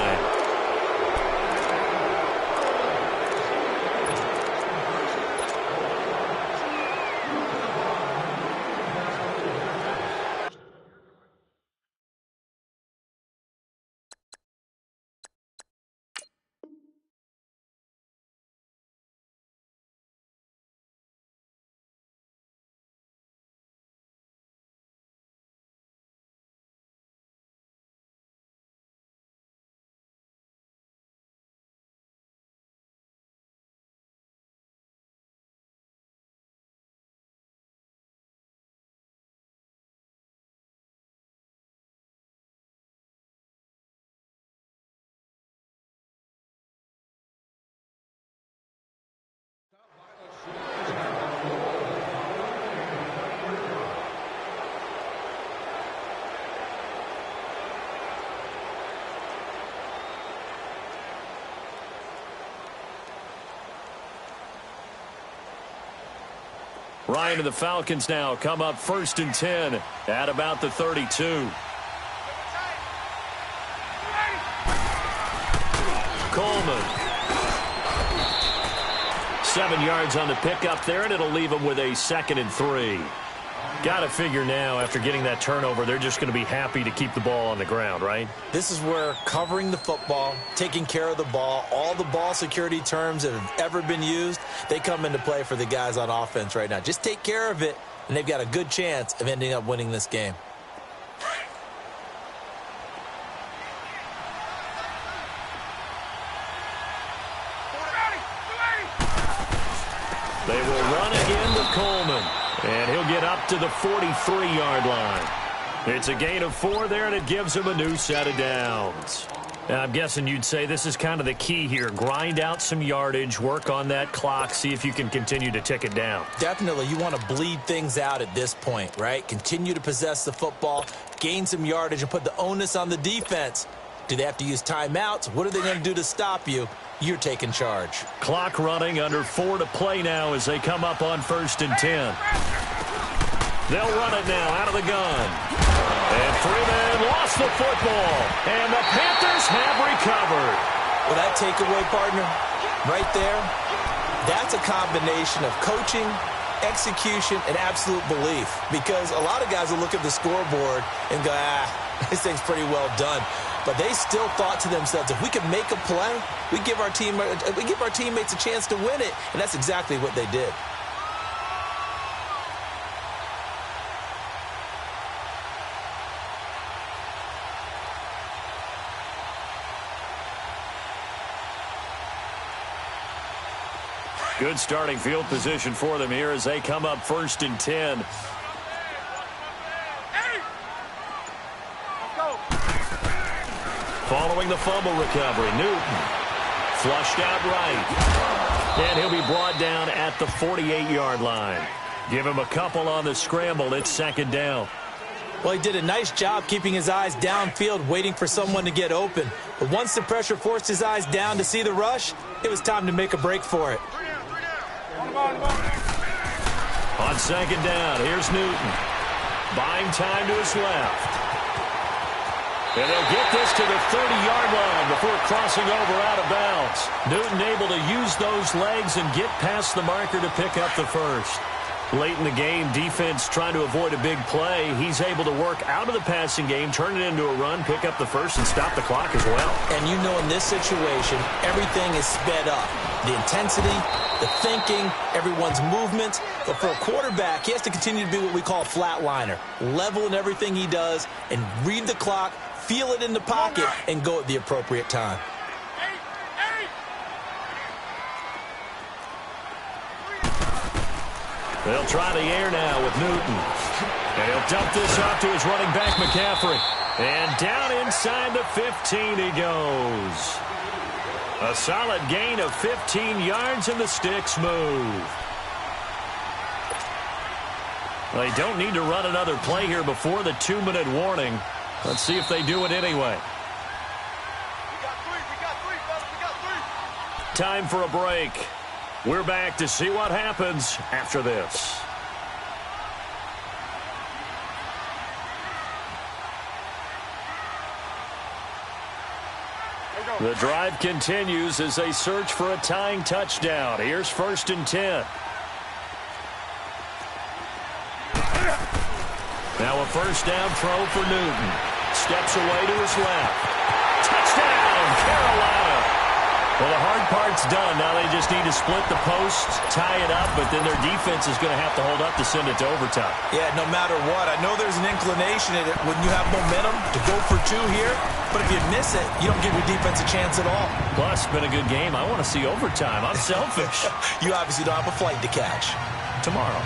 Ryan and the Falcons now come up 1st and 10 at about the 32. Coleman. 7 yards on the pickup there, and it'll leave them with a 2nd and 3. Got to figure now, after getting that turnover, they're just going to be happy to keep the ball on the ground, right? This is where covering the football, taking care of the ball, all the ball security terms that have ever been used, they come into play for the guys on offense right now. Just take care of it, and they've got a good chance of ending up winning this game. They will run again with Coleman. And he'll get up to the 43-yard line. It's a gain of 4 there, and it gives him a new set of downs. Now, I'm guessing you'd say this is kind of the key here. Grind out some yardage, work on that clock, see if you can continue to tick it down. Definitely. You want to bleed things out at this point, right? Continue to possess the football, gain some yardage, and put the onus on the defense. Do they have to use timeouts? What are they going to do to stop you? You're taking charge. Clock running, under 4 to play now as they come up on 1st and 10. They'll run it now out of the gun. And Freeman lost the football. And the Panthers have recovered. Well, that takeaway, partner, right there, that's a combination of coaching, execution, and absolute belief. Because a lot of guys will look at the scoreboard and go, this thing's pretty well done. but they still thought to themselves, if we can make a play, we give our teammates a chance to win it, and that's exactly what they did. Good starting field position for them here as they come up 1st and 10. Following the fumble recovery, Newton flushed out right. And he'll be brought down at the 48-yard line. Give him a couple on the scramble. It's 2nd down. Well, he did a nice job keeping his eyes downfield, waiting for someone to get open. But once the pressure forced his eyes down to see the rush, it was time to make a break for it. On 2nd down, here's Newton. Buying time to his left. And they'll get this to the 30-yard line before crossing over out of bounds. Newton able to use those legs and get past the marker to pick up the first. Late in the game, defense trying to avoid a big play. He's able to work out of the passing game, turn it into a run, pick up the first, and stop the clock as well. And you know in this situation, everything is sped up. The intensity, the thinking, everyone's movement. But for a quarterback, he has to continue to be what we call a flatliner. Level in everything he does and read the clock, feel it in the pocket, and go at the appropriate time. They'll try the air now with Newton. And he'll dump this off to his running back, McCaffrey. And down inside the 15 he goes. A solid gain of 15 yards, and the sticks move. They don't need to run another play here before the 2-minute warning. Let's see if they do it anyway. Time for a break. We're back to see what happens after this. The drive continues as they search for a tying touchdown. Here's 1st and 10. Now a 1st down throw for Newton. Steps away to his left. Touchdown, Carolina. Well, the hard part's done. Now they just need to split the post, tie it up, but then their defense is going to have to hold up to send it to overtime. Yeah, no matter what. I know there's an inclination in it when you have momentum to go for 2 here, but if you miss it, you don't give your defense a chance at all. Plus, it's been a good game. I want to see overtime. I'm selfish. You obviously don't have a flight to catch. Tomorrow.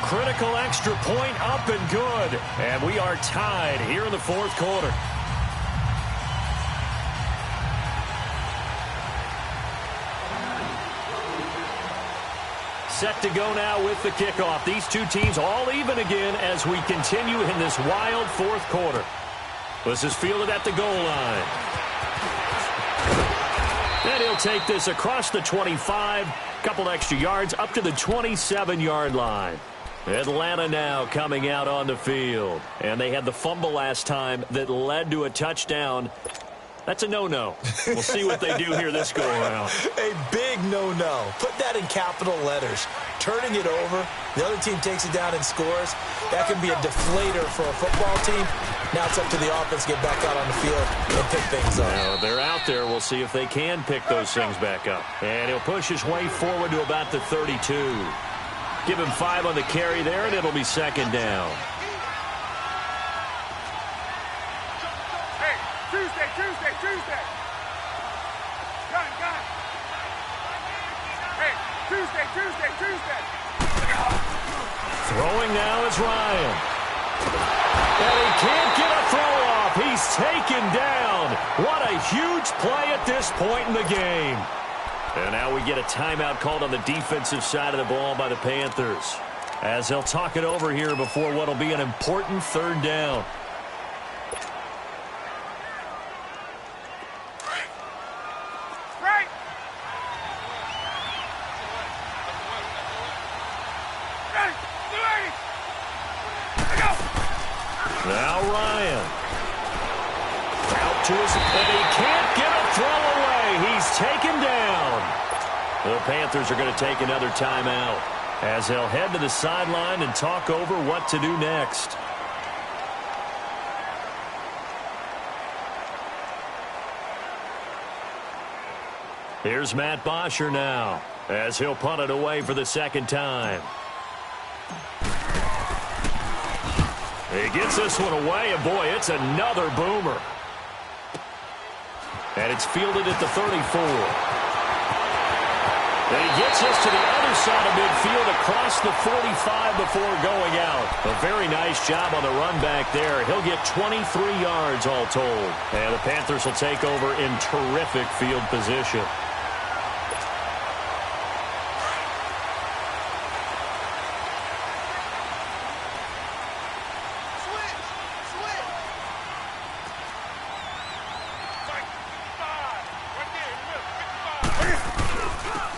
Critical extra point up and good. And we are tied here in the 4th quarter. Set to go now with the kickoff. These two teams all even again as we continue in this wild 4th quarter. This is fielded at the goal line. And he'll take this across the 25. Couple extra yards up to the 27-yard line. Atlanta now coming out on the field. And they had the fumble last time that led to a touchdown. That's a no-no. We'll see what they do here this go-around. A big no-no. Put that in capital letters. Turning it over, the other team takes it down and scores. That can be a deflator for a football team. Now it's up to the offense to get back out on the field and pick things up. Now they're out there. We'll see if they can pick those things back up. And he'll push his way forward to about the 32. Give him 5 on the carry there, and it'll be 2nd down. Tuesday. Got it. Hey, Tuesday. Throwing now is Ryan. And he can't get a throw off. He's taken down. What a huge play at this point in the game. And now we get a timeout called on the defensive side of the ball by the Panthers, as they'll talk it over here before what will be an important 3rd down. Now Ryan. Out to his, and he can't get a throw away. He's taken down. The Panthers are going to take another timeout as they'll head to the sideline and talk over what to do next. Here's Matt Bosher now, as he'll punt it away for the second time. He gets this one away, and boy, it's another boomer. And it's fielded at the 34. And he gets this to the other side of midfield across the 45 before going out. A very nice job on the run back there. He'll get 23 yards all told. And the Panthers will take over in terrific field position.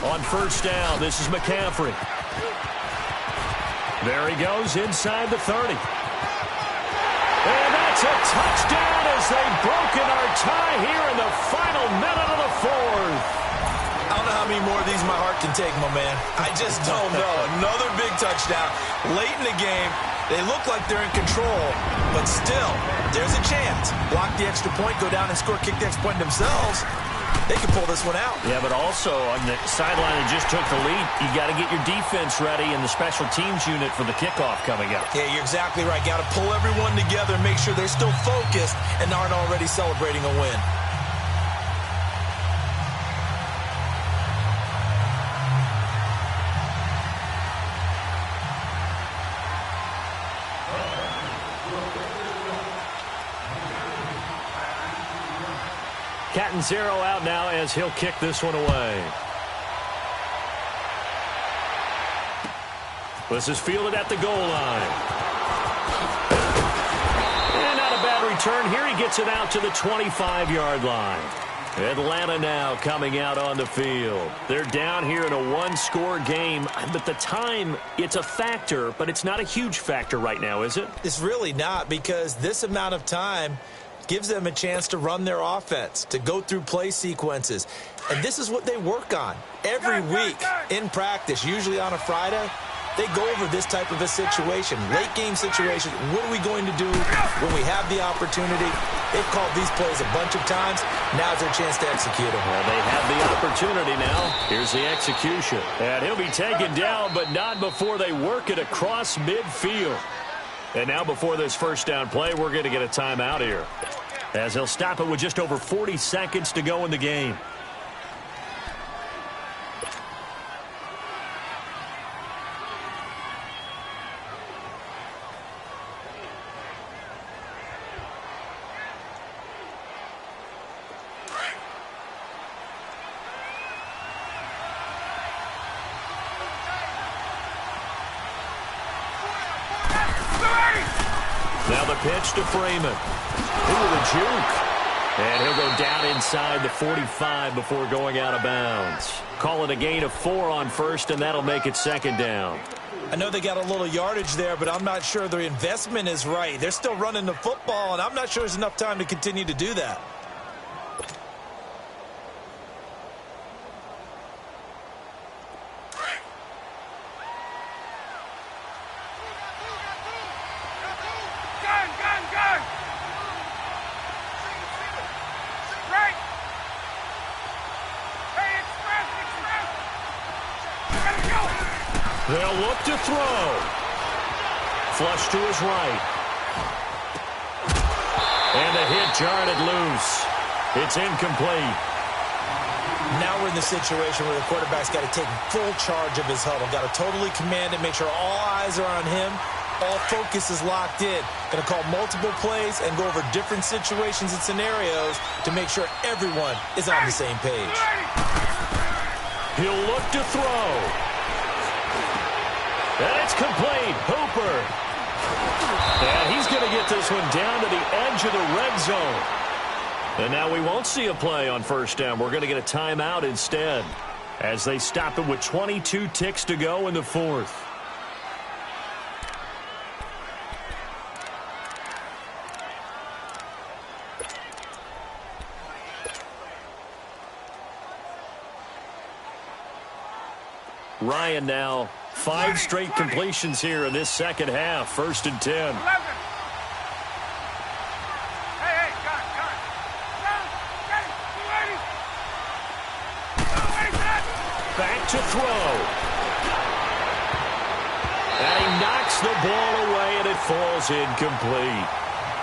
On first down, this is McCaffrey. There he goes inside the 30. And that's a touchdown as they've broken our tie here in the final minute of the fourth. I don't know how many more of these my heart can take, my man. I just don't know. Another big touchdown. Late in the game, they look like they're in control, but still, there's a chance. Block the extra point, go down and score, kick the extra point themselves. They can pull this one out. Yeah, but also on the sideline that just took the lead, you got to get your defense ready and the special teams unit for the kickoff coming up. Yeah, you're exactly right. Got to pull everyone together and make sure they're still focused and aren't already celebrating a win. Catanzaro out now as he'll kick this one away. This is fielded at the goal line. And not a bad return here. He gets it out to the 25-yard line. Atlanta now coming out on the field. They're down here in a one-score game, but the time, it's a factor, but it's not a huge factor right now, is it? It's really not, because this amount of time gives them a chance to run their offense, to go through play sequences. And this is what they work on every week in practice, usually on a Friday. They go over this type of a situation, late game situation. What are we going to do when we have the opportunity? They've called these plays a bunch of times. Now's their chance to execute them. Well, they have the opportunity now. Here's the execution. And he'll be taken down, but not before they work it across midfield. And now before this first down play, we're going to get a timeout here, as they'll stop it with just over 40 seconds to go in the game. Now the pitch to Freeman. Ooh, the juke. And he'll go down inside the 45 before going out of bounds. Call it a gain of 4 on first, and that'll make it second down. I know they got a little yardage there, but I'm not sure their investment is right. They're still running the football, and I'm not sure there's enough time to continue to do that. They'll look to throw. Flush to his right. And the hit jarred it loose. It's incomplete. Now we're in the situation where the quarterback's got to take full charge of his huddle. Got to totally command it, make sure all eyes are on him. All focus is locked in. Going to call multiple plays and go over different situations and scenarios to make sure everyone is on the same page. He'll look to throw. And it's complete. Hooper. And he's going to get this one down to the edge of the red zone. And now we won't see a play on first down. We're going to get a timeout instead, as they stop it with 22 ticks to go in the fourth. Ryan now, 5 straight completions here in this second half. 1st and 10. to throw. And he knocks the ball away, and it falls incomplete.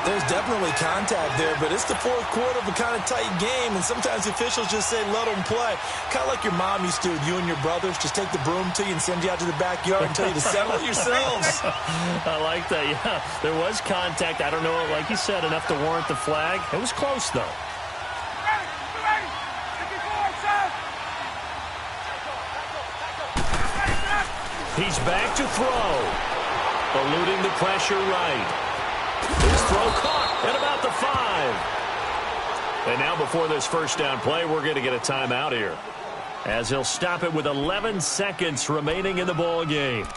There's definitely contact there, but it's the fourth quarter of a kind of tight game, and sometimes officials just say, let them play. Kind of like your mom used to, you and your brothers, just take the broom to you and send you out to the backyard and tell you to settle it yourselves. I like that, yeah. There was contact. I don't know, like you said, enough to warrant the flag. It was close, though. He's back to throw. Eluding the pressure right. His throw caught at about the 5. And now before this first down play, we're going to get a timeout here, as he'll stop it with 11 seconds remaining in the ball game.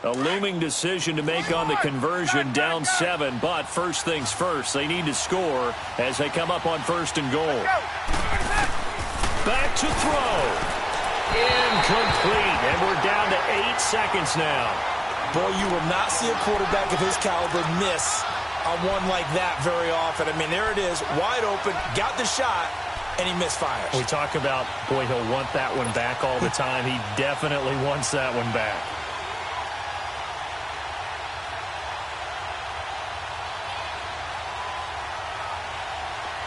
A looming decision to make on the conversion, down 7, but first things first, they need to score as they come up on 1st and goal. Back to throw. Incomplete, and we're down to 8 seconds now. Boy, you will not see a quarterback of his caliber miss on one like that very often. I mean, there it is, wide open, got the shot, and he misfires. We talk about, boy, he'll want that one back all the time. He definitely wants that one back.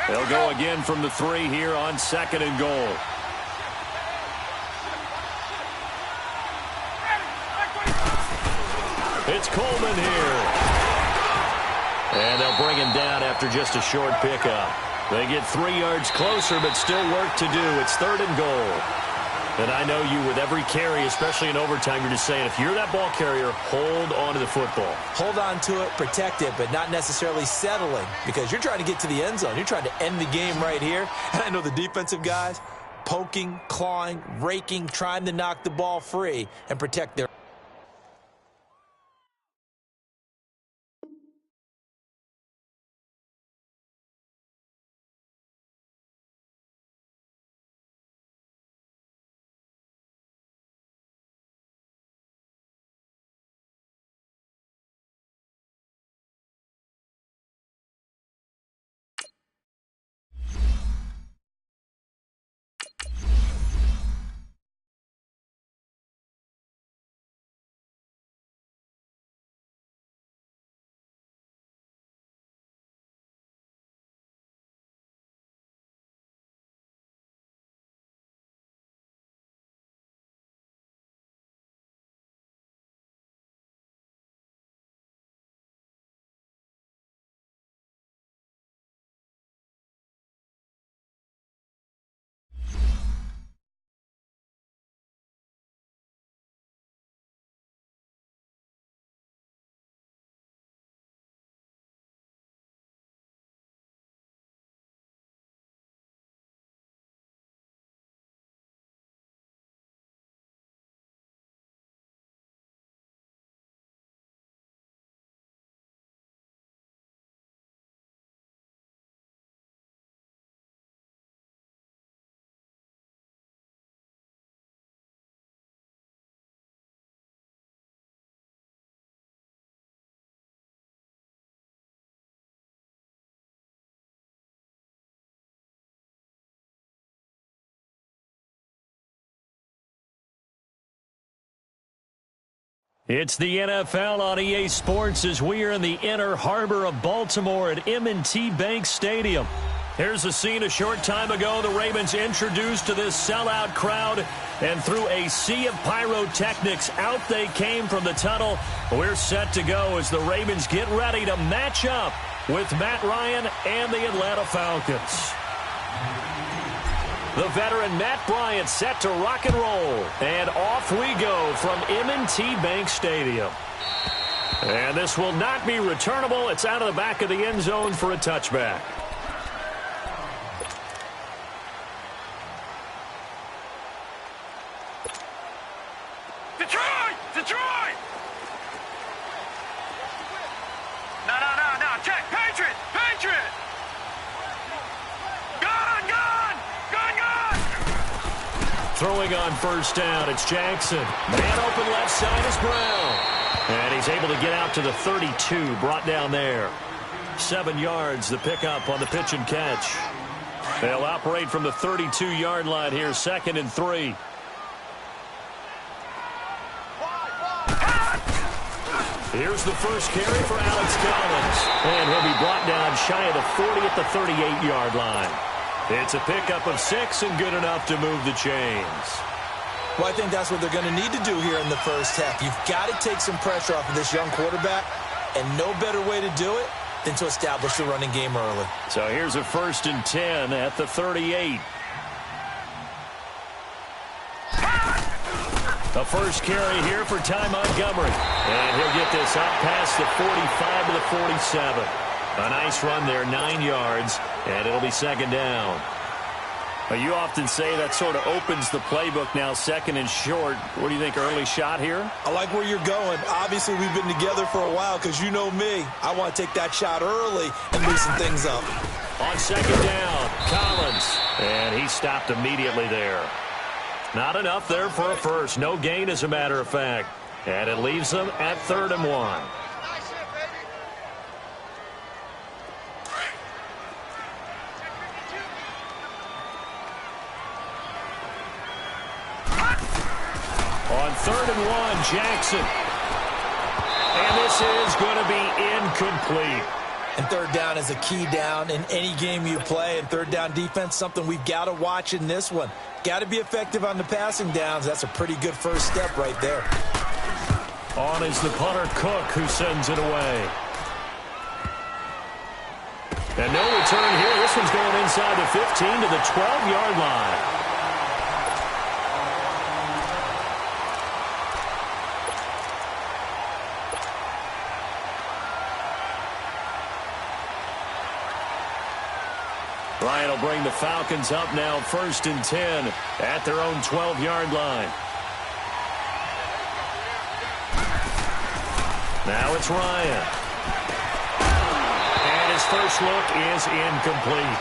They'll go again from the 3 here on 2nd and goal. It's Coleman here. And they'll bring him down after just a short pickup. They get 3 yards closer, but still work to do. It's 3rd and goal. And I know you, with every carry, especially in overtime, you're just saying, if you're that ball carrier, hold on to the football. Hold on to it, protect it, but not necessarily settling, because you're trying to get to the end zone. You're trying to end the game right here. And I know the defensive guys, poking, clawing, raking, trying to knock the ball free and protect their... It's the NFL on EA Sports as we are in the inner harbor of Baltimore at M&T Bank Stadium. Here's a scene a short time ago. The Ravens introduced to this sellout crowd, and through a sea of pyrotechnics, out they came from the tunnel. We're set to go as the Ravens get ready to match up with Matt Ryan and the Atlanta Falcons. The veteran Matt Bryant set to rock and roll. And off we go from M&T Bank Stadium. And this will not be returnable. It's out of the back of the end zone for a touchback. Detroit! Detroit! No. Check. Patriot! Patriot! Gun! Throwing on first down, it's Jackson. Man open left side is Brown. And he's able to get out to the 32, brought down there. 7 yards, the pickup on the pitch and catch. They'll operate from the 32-yard line here, 2nd and 3. Here's the first carry for Alex Collins. And he'll be brought down shy of the 40 at the 38-yard line. It's a pickup of 6 and good enough to move the chains. Well, I think that's what they're going to need to do here in the first half. You've got to take some pressure off of this young quarterback, and no better way to do it than to establish the running game early. So here's a 1st and 10 at the 38. The first carry here for Ty Montgomery. And he'll get this up past the 45 to the 47. A nice run there, 9 yards, and it'll be 2nd down. Well, you often say that sort of opens the playbook now, 2nd and short. What do you think, early shot here? I like where you're going. Obviously, we've been together for a while because you know me. I want to take that shot early and loosen things up. On 2nd down, Collins. And he stopped immediately there. Not enough there for a first. No gain, as a matter of fact. And it leaves them at 3rd and 1. On 3rd and 1, Jackson. And this is going to be incomplete. And 3rd down is a key down in any game you play. And 3rd down defense, something we've got to watch in this one. Got to be effective on the passing downs. That's a pretty good first step right there. On is the punter, Cook, who sends it away. And no return here. This one's going inside the 15 to the 12-yard line. Ryan will bring the Falcons up now, 1st and 10 at their own 12-yard line. Now it's Ryan. And his first look is incomplete.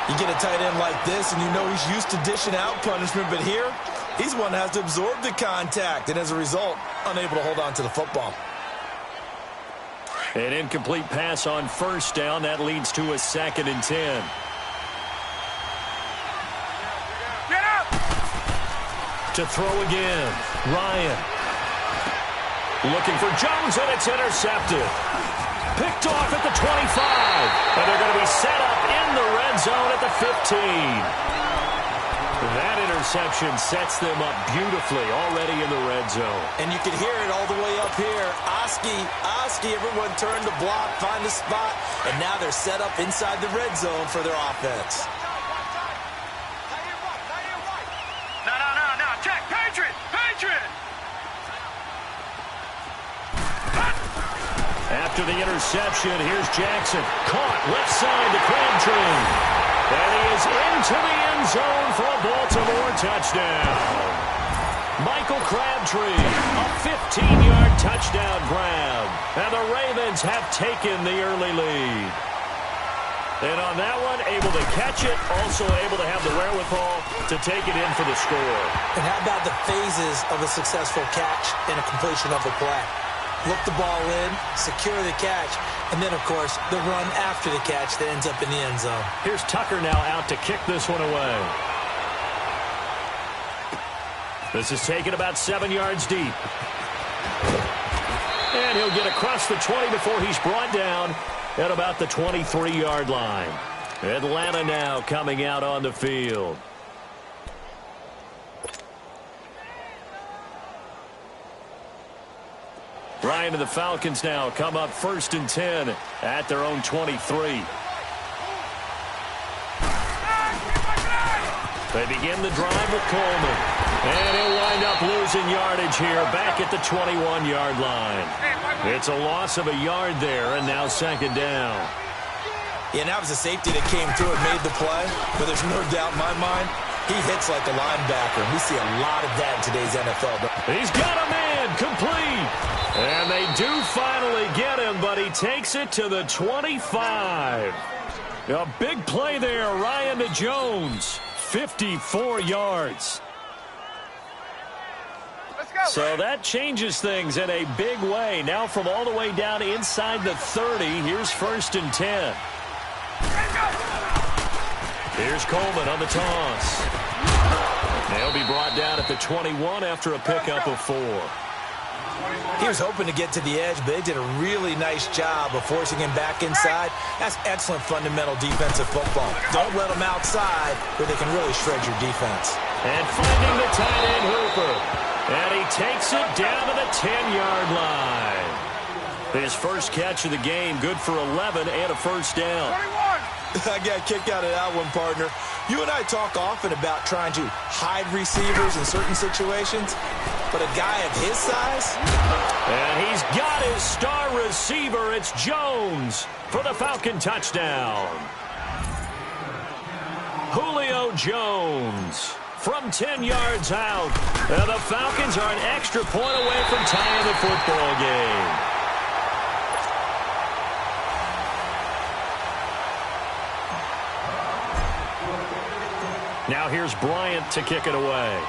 You get a tight end like this, and you know he's used to dishing out punishment, but here, he's one that has to absorb the contact, and as a result, unable to hold on to the football. An incomplete pass on 1st down. That leads to a 2nd and 10. To throw again, Ryan. Looking for Jones, and it's intercepted. Picked off at the 25. And they're going to be set up in the red zone at the 15. That interception sets them up beautifully already in the red zone. And you can hear it all the way up here. Oski, everyone turned the block, find a spot, and now they're set up inside the red zone for their offense. After the interception, here's Jackson. Caught left side to Crabtree. And he is into the end zone for a Baltimore touchdown. Michael Crabtree, a 15-yard touchdown grab. And the Ravens have taken the early lead. And on that one, able to catch it, also able to have the wherewithal to take it in for the score. And how about the phases of a successful catch and a completion of the play? Look the ball in, secure the catch, and then, of course, the run after the catch that ends up in the end zone. Here's Tucker now out to kick this one away. This is taken about 7 yards deep. And he'll get across the 20 before he's brought down at about the 23-yard line. Atlanta now coming out on the field. Ryan and the Falcons now come up 1st and 10 at their own 23. They begin the drive with Coleman. And he'll wind up losing yardage here back at the 21-yard line. It's a loss of a yard there, and now 2nd down. Yeah, and that was a safety that came through and made the play. But there's no doubt in my mind, he hits like a linebacker. We see a lot of that in today's NFL. He's got a man complete. And they do finally get him, but he takes it to the 25. A big play there, Ryan to Jones. 54 yards. So that changes things in a big way. Now from all the way down inside the 30, here's 1st and 10. Here's Coleman on the toss. They'll be brought down at the 21 after a pickup of 4. He was hoping to get to the edge, but they did a really nice job of forcing him back inside. That's excellent fundamental defensive football. Don't let them outside where they can really shred your defense. And finding the tight end Hooper. And he takes it down to the 10-yard line. His first catch of the game, good for 11 and a first down. 21. I got kicked out of that one, partner. You and I talk often about trying to hide receivers in certain situations, but a guy of his size? And he's got his star receiver. It's Jones for the Falcon touchdown. Julio Jones from 10 yards out. And the Falcons are an extra point away from tying the football game. Now here's Bryant to kick it away.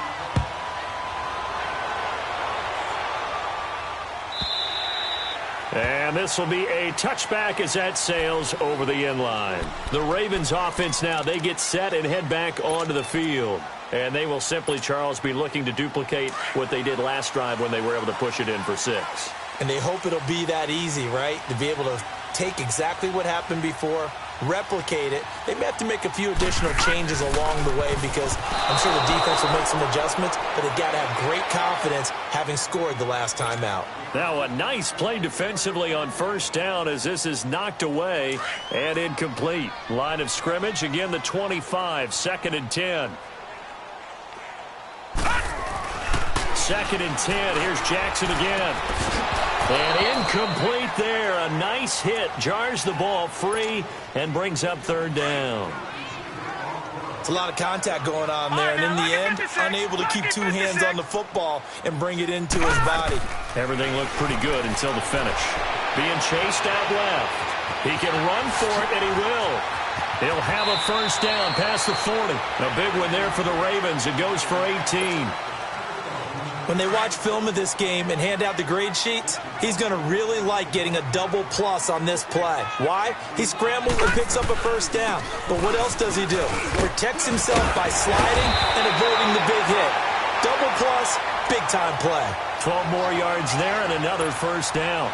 And this will be a touchback as that sails over the end line. The Ravens offense now, they get set and head back onto the field. And they will simply, Charles, be looking to duplicate what they did last drive when they were able to push it in for 6. And they hope it'll be that easy, right? To be able to take exactly what happened before, replicate it. They may have to make a few additional changes along the way because I'm sure the defense will make some adjustments, but they've got to have great confidence having scored the last time out. Now a nice play defensively on first down as this is knocked away and incomplete. Line of scrimmage, again the 25, 2nd and 10. 2nd and 10, here's Jackson again. And incomplete there. A nice hit. Jars the ball free and brings up 3rd down. It's a lot of contact going on there. And in the end, unable to keep 2 hands on the football and bring it into his body. Everything looked pretty good until the finish. Being chased out left. He can run for it, and he will. He'll have a first down past the 40. A big one there for the Ravens. It goes for 18. When they watch film of this game and hand out the grade sheets, he's going to really like getting a double plus on this play. Why? He scrambles and picks up a first down. But what else does he do? Protects himself by sliding and avoiding the big hit. Double plus, big-time play. 12 more yards there and another first down.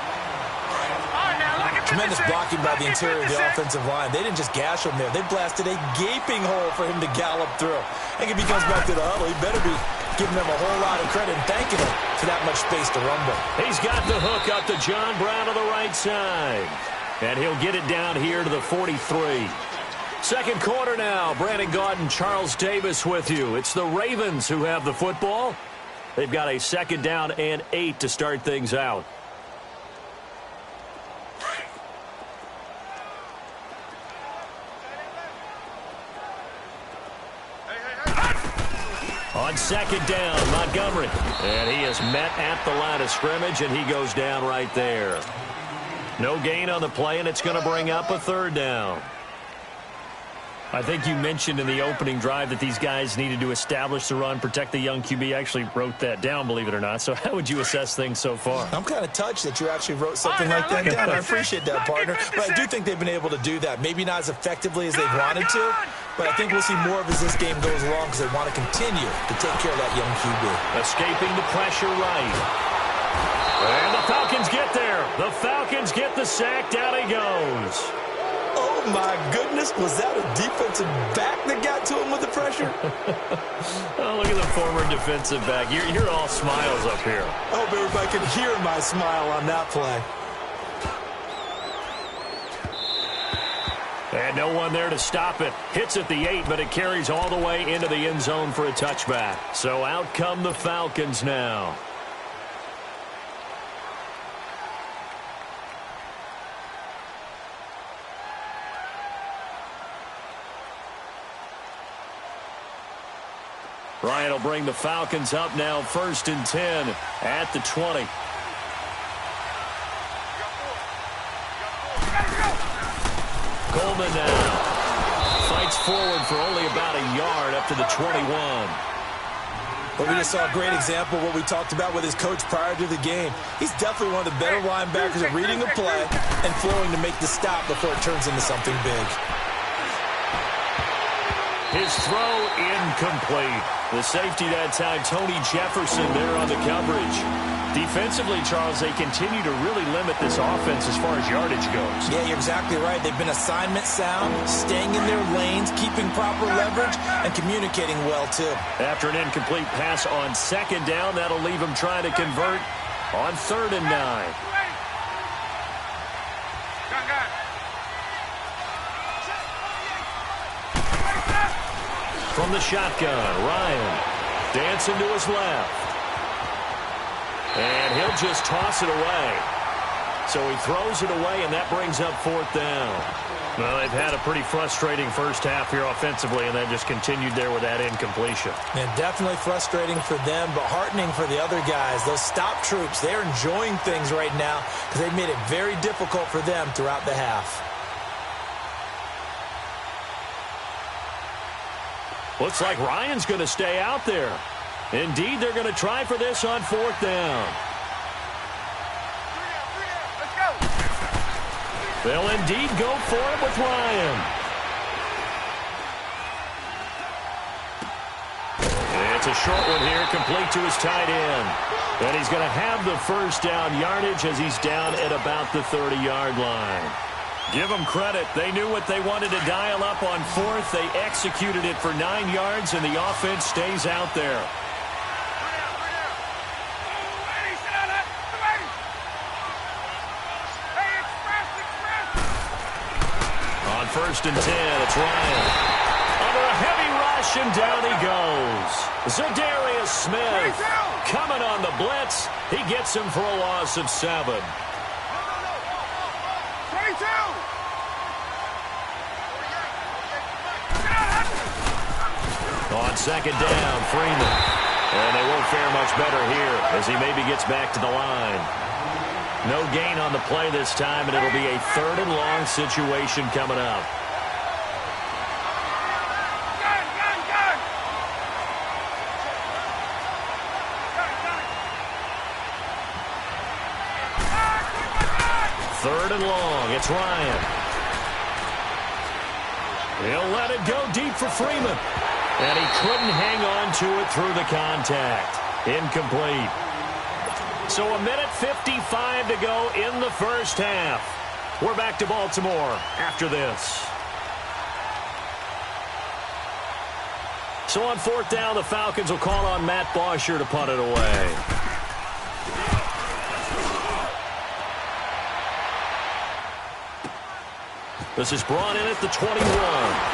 Tremendous blocking by the interior of the offensive line. They didn't just gash him there. They blasted a gaping hole for him to gallop through. I think if he comes back to the huddle, he better be giving them a whole lot of credit and thanking him for that much space to rumble. He's got the hook up to John Brown on the right side. And he'll get it down here to the 43. Second quarter now. Brandon Gaudin, Charles Davis with you. It's the Ravens who have the football. They've got a 2nd down and 8 to start things out. On 2nd down, Montgomery. And he is met at the line of scrimmage, and he goes down right there. No gain on the play, and it's going to bring up a 3rd down. I think you mentioned in the opening drive that these guys needed to establish the run, protect the young QB. I actually wrote that down, believe it or not. So how would you assess things so far? I'm kind of touched that you actually wrote something like that down. I appreciate that, partner. But I do think they've been able to do that. Maybe not as effectively as they've wanted to, but I think we'll see more of as this game goes along because they want to continue to take care of that young QB. Escaping the pressure right. And the Falcons get there. The Falcons get the sack. Down he goes. Oh, my goodness. Was that a defensive back that got to him with the pressure? Oh, look at the former defensive back. You're all smiles up here. I hope everybody can hear my smile on that play. And no one there to stop it. Hits at the 8, but it carries all the way into the end zone for a touchback. So out come the Falcons now. Ryan will bring the Falcons up now, 1st and 10 at the 20. Coleman now fights forward for only about a yard up to the 21. But we just saw a great example of what we talked about with his coach prior to the game. He's definitely one of the better linebackers at reading a play and flowing to make the stop before it turns into something big. His throw incomplete. The safety that time, Tony Jefferson, there on the coverage. Defensively, Charles, they continue to really limit this offense as far as yardage goes. Yeah, you're exactly right. They've been assignment sound, staying in their lanes, keeping proper leverage, and communicating well, too. After an incomplete pass on second down, that'll leave them trying to convert on 3rd and 9. From the shotgun, Ryan dancing to his left. And he'll just toss it away. So he throws it away, and that brings up 4th down. Well, they've had a pretty frustrating first half here offensively, and then just continued there with that incompletion. And definitely frustrating for them, but heartening for the other guys. Those stop troops, they're enjoying things right now because they've made it very difficult for them throughout the half. Looks like Ryan's going to stay out there. Indeed, they're going to try for this on 4th down. They'll indeed go for it with Ryan. It's a short one here, complete to his tight end. And he's going to have the first down yardage as he's down at about the 30-yard line. Give them credit. They knew what they wanted to dial up on 4th. They executed it for 9 yards, and the offense stays out there. On 1st and 10, it's Ryan. Under a heavy rush, and down he goes. Zadarius Smith coming on the blitz. He gets him for a loss of 7. On 2nd down, Freeman. And they won't fare much better here as he maybe gets back to the line. No gain on the play this time, and it'll be a 3rd and long situation coming up. Third and long, it's Ryan. He'll let it go deep for Freeman. And he couldn't hang on to it through the contact. Incomplete. So 1:55 to go in the first half. We're back to Baltimore after this. So on 4th down, the Falcons will call on Matt Bosher to punt it away. This is brought in at the 21.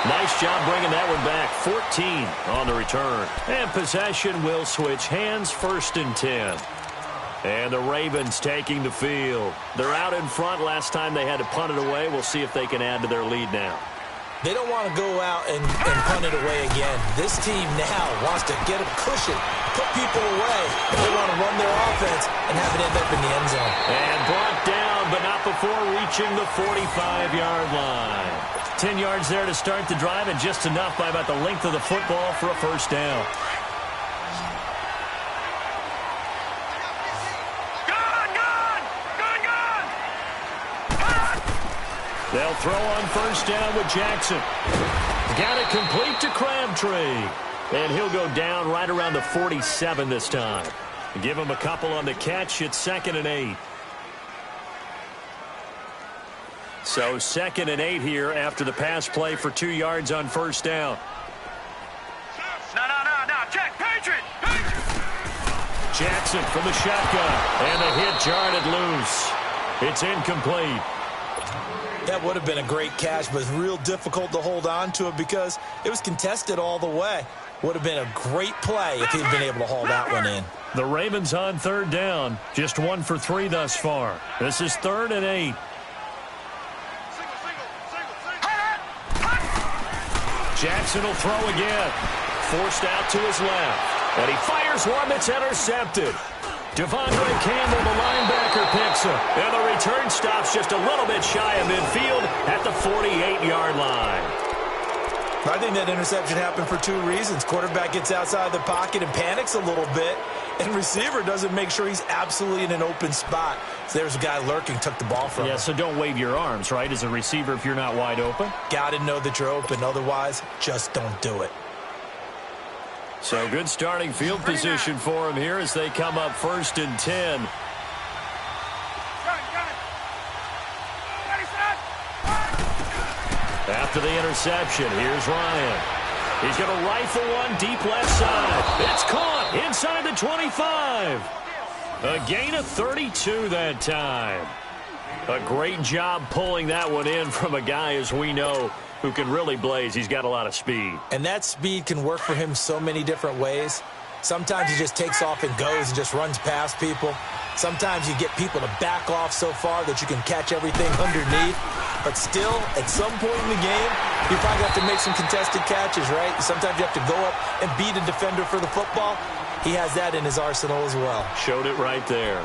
Nice job bringing that one back. 14 on the return. And possession will switch hands, 1st and 10. And the Ravens taking the field. They're out in front. Last time they had to punt it away. We'll see if they can add to their lead now. They don't want to go out and punt it away again. This team now wants to get a cushion, put people away. They want to run their offense and have it end up in the end zone. And brought down, but not before reaching the 45-yard line. 10 yards there to start the drive, and just enough by about the length of the football for a first down. They'll throw on 1st down with Jackson. Got it complete to Crabtree. And he'll go down right around the 47 this time. Give him a couple on the catch. It's 2nd and 8. So 2nd and 8 here after the pass play for 2 yards on 1st down. No. Check. Patriot. Jackson from the shotgun. And the hit jarred it loose. It's incomplete. That would have been a great catch, but it's real difficult to hold on to it because it was contested all the way. Would have been a great play if he'd been able to haul that one in. The Ravens on 3rd down. Just 1 for 3 thus far. This is 3rd and 8. Jackson will throw again. Forced out to his left. And he fires one that's intercepted. Devondre Campbell, the linebacker, picks him. And the return stops just a little bit shy of midfield at the 48-yard line. I think that interception happened for two reasons. Quarterback gets outside the pocket and panics a little bit, and receiver doesn't make sure he's absolutely in an open spot. So there's a guy lurking, took the ball from him. Yeah, so don't wave your arms, right, as a receiver if you're not wide open. Got to know that you're open. Otherwise, just don't do it. So good starting field position for him here as they come up 1st and 10. After the interception, here's Ryan. He's going to rifle one deep left side. It's caught inside the 25. A gain of 32 that time. A great job pulling that one in from a guy, as we know, who can really blaze. He's got a lot of speed. And that speed can work for him so many different ways. Sometimes he just takes off and goes and just runs past people. Sometimes you get people to back off so far that you can catch everything underneath. But still, at some point in the game, you probably have to make some contested catches, right? Sometimes you have to go up and beat a defender for the football. He has that in his arsenal as well. Showed it right there.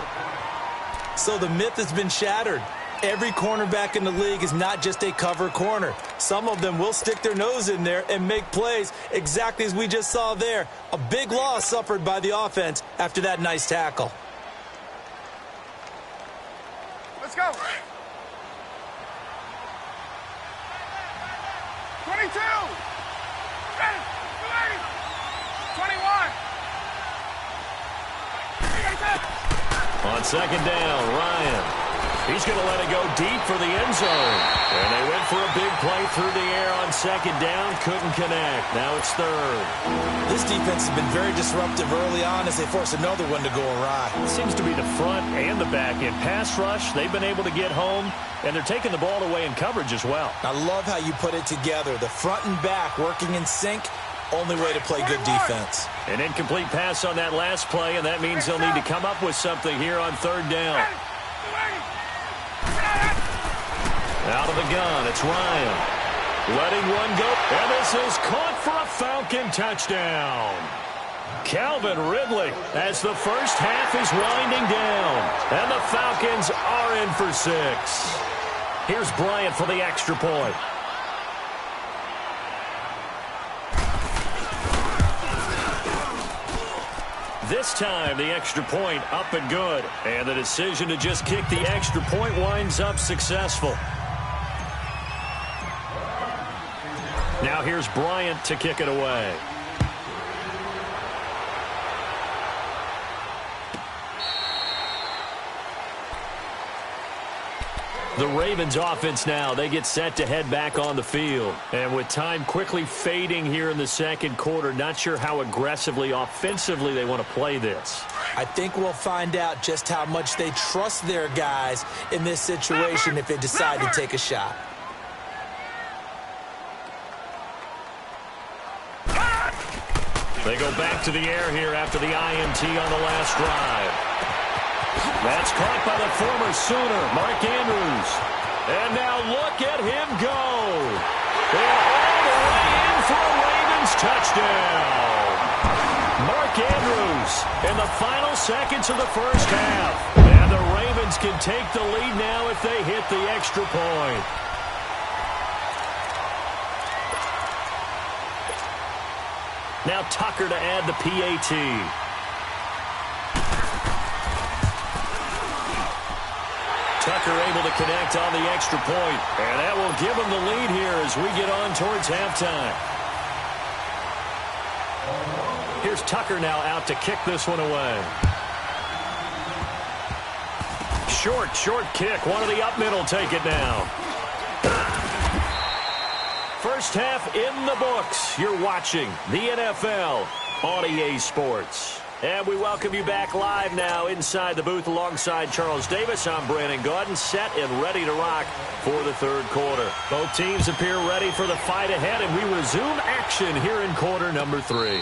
So the myth has been shattered. Every cornerback in the league is not just a cover corner. Some of them will stick their nose in there and make plays exactly as we just saw there. A big loss suffered by the offense after that nice tackle. Let's go. 22. 21. On 2nd down, Ryan. He's going to let it go deep for the end zone. And they went for a big play through the air on 2nd down. Couldn't connect. Now it's 3rd. This defense has been very disruptive early on as they force another one to go awry. It seems to be the front and the back end. Pass rush, they've been able to get home, and they're taking the ball away in coverage as well. I love how you put it together. The front and back working in sync. Only way to play good defense. An incomplete pass on that last play, and that means they'll need to come up with something here on 3rd down. Out of the gun, it's Ryan. Letting one go, and this is caught for a Falcon touchdown. Calvin Ridley as the first half is winding down, and the Falcons are in for 6. Here's Bryant for the extra point. This time, the extra point up and good. And the decision to just kick the extra point winds up successful. Now here's Bryant to kick it away. The Ravens offense now, they get set to head back on the field. And with time quickly fading here in the 2nd quarter, not sure how aggressively, offensively they want to play this. I think we'll find out just how much they trust their guys in this situation if they decide to take a shot. They go back to the air here after the INT on the last drive. That's caught by the former Sooner, Mark Andrews. And now look at him go. And all the way in for a Ravens touchdown. Mark Andrews in the final seconds of the first half. And the Ravens can take the lead now if they hit the extra point. Now Tucker to add the PAT. Tucker able to connect on the extra point, and that will give him the lead here as we get on towards halftime. Here's Tucker now out to kick this one away. Short kick. One of the up middle take it now. First half in the books. You're watching the NFL on EA Sports. And we welcome you back live now inside the booth alongside Charles Davis. I'm Brandon Gaudin, set and ready to rock for the 3rd quarter. Both teams appear ready for the fight ahead, and we resume action here in quarter number 3.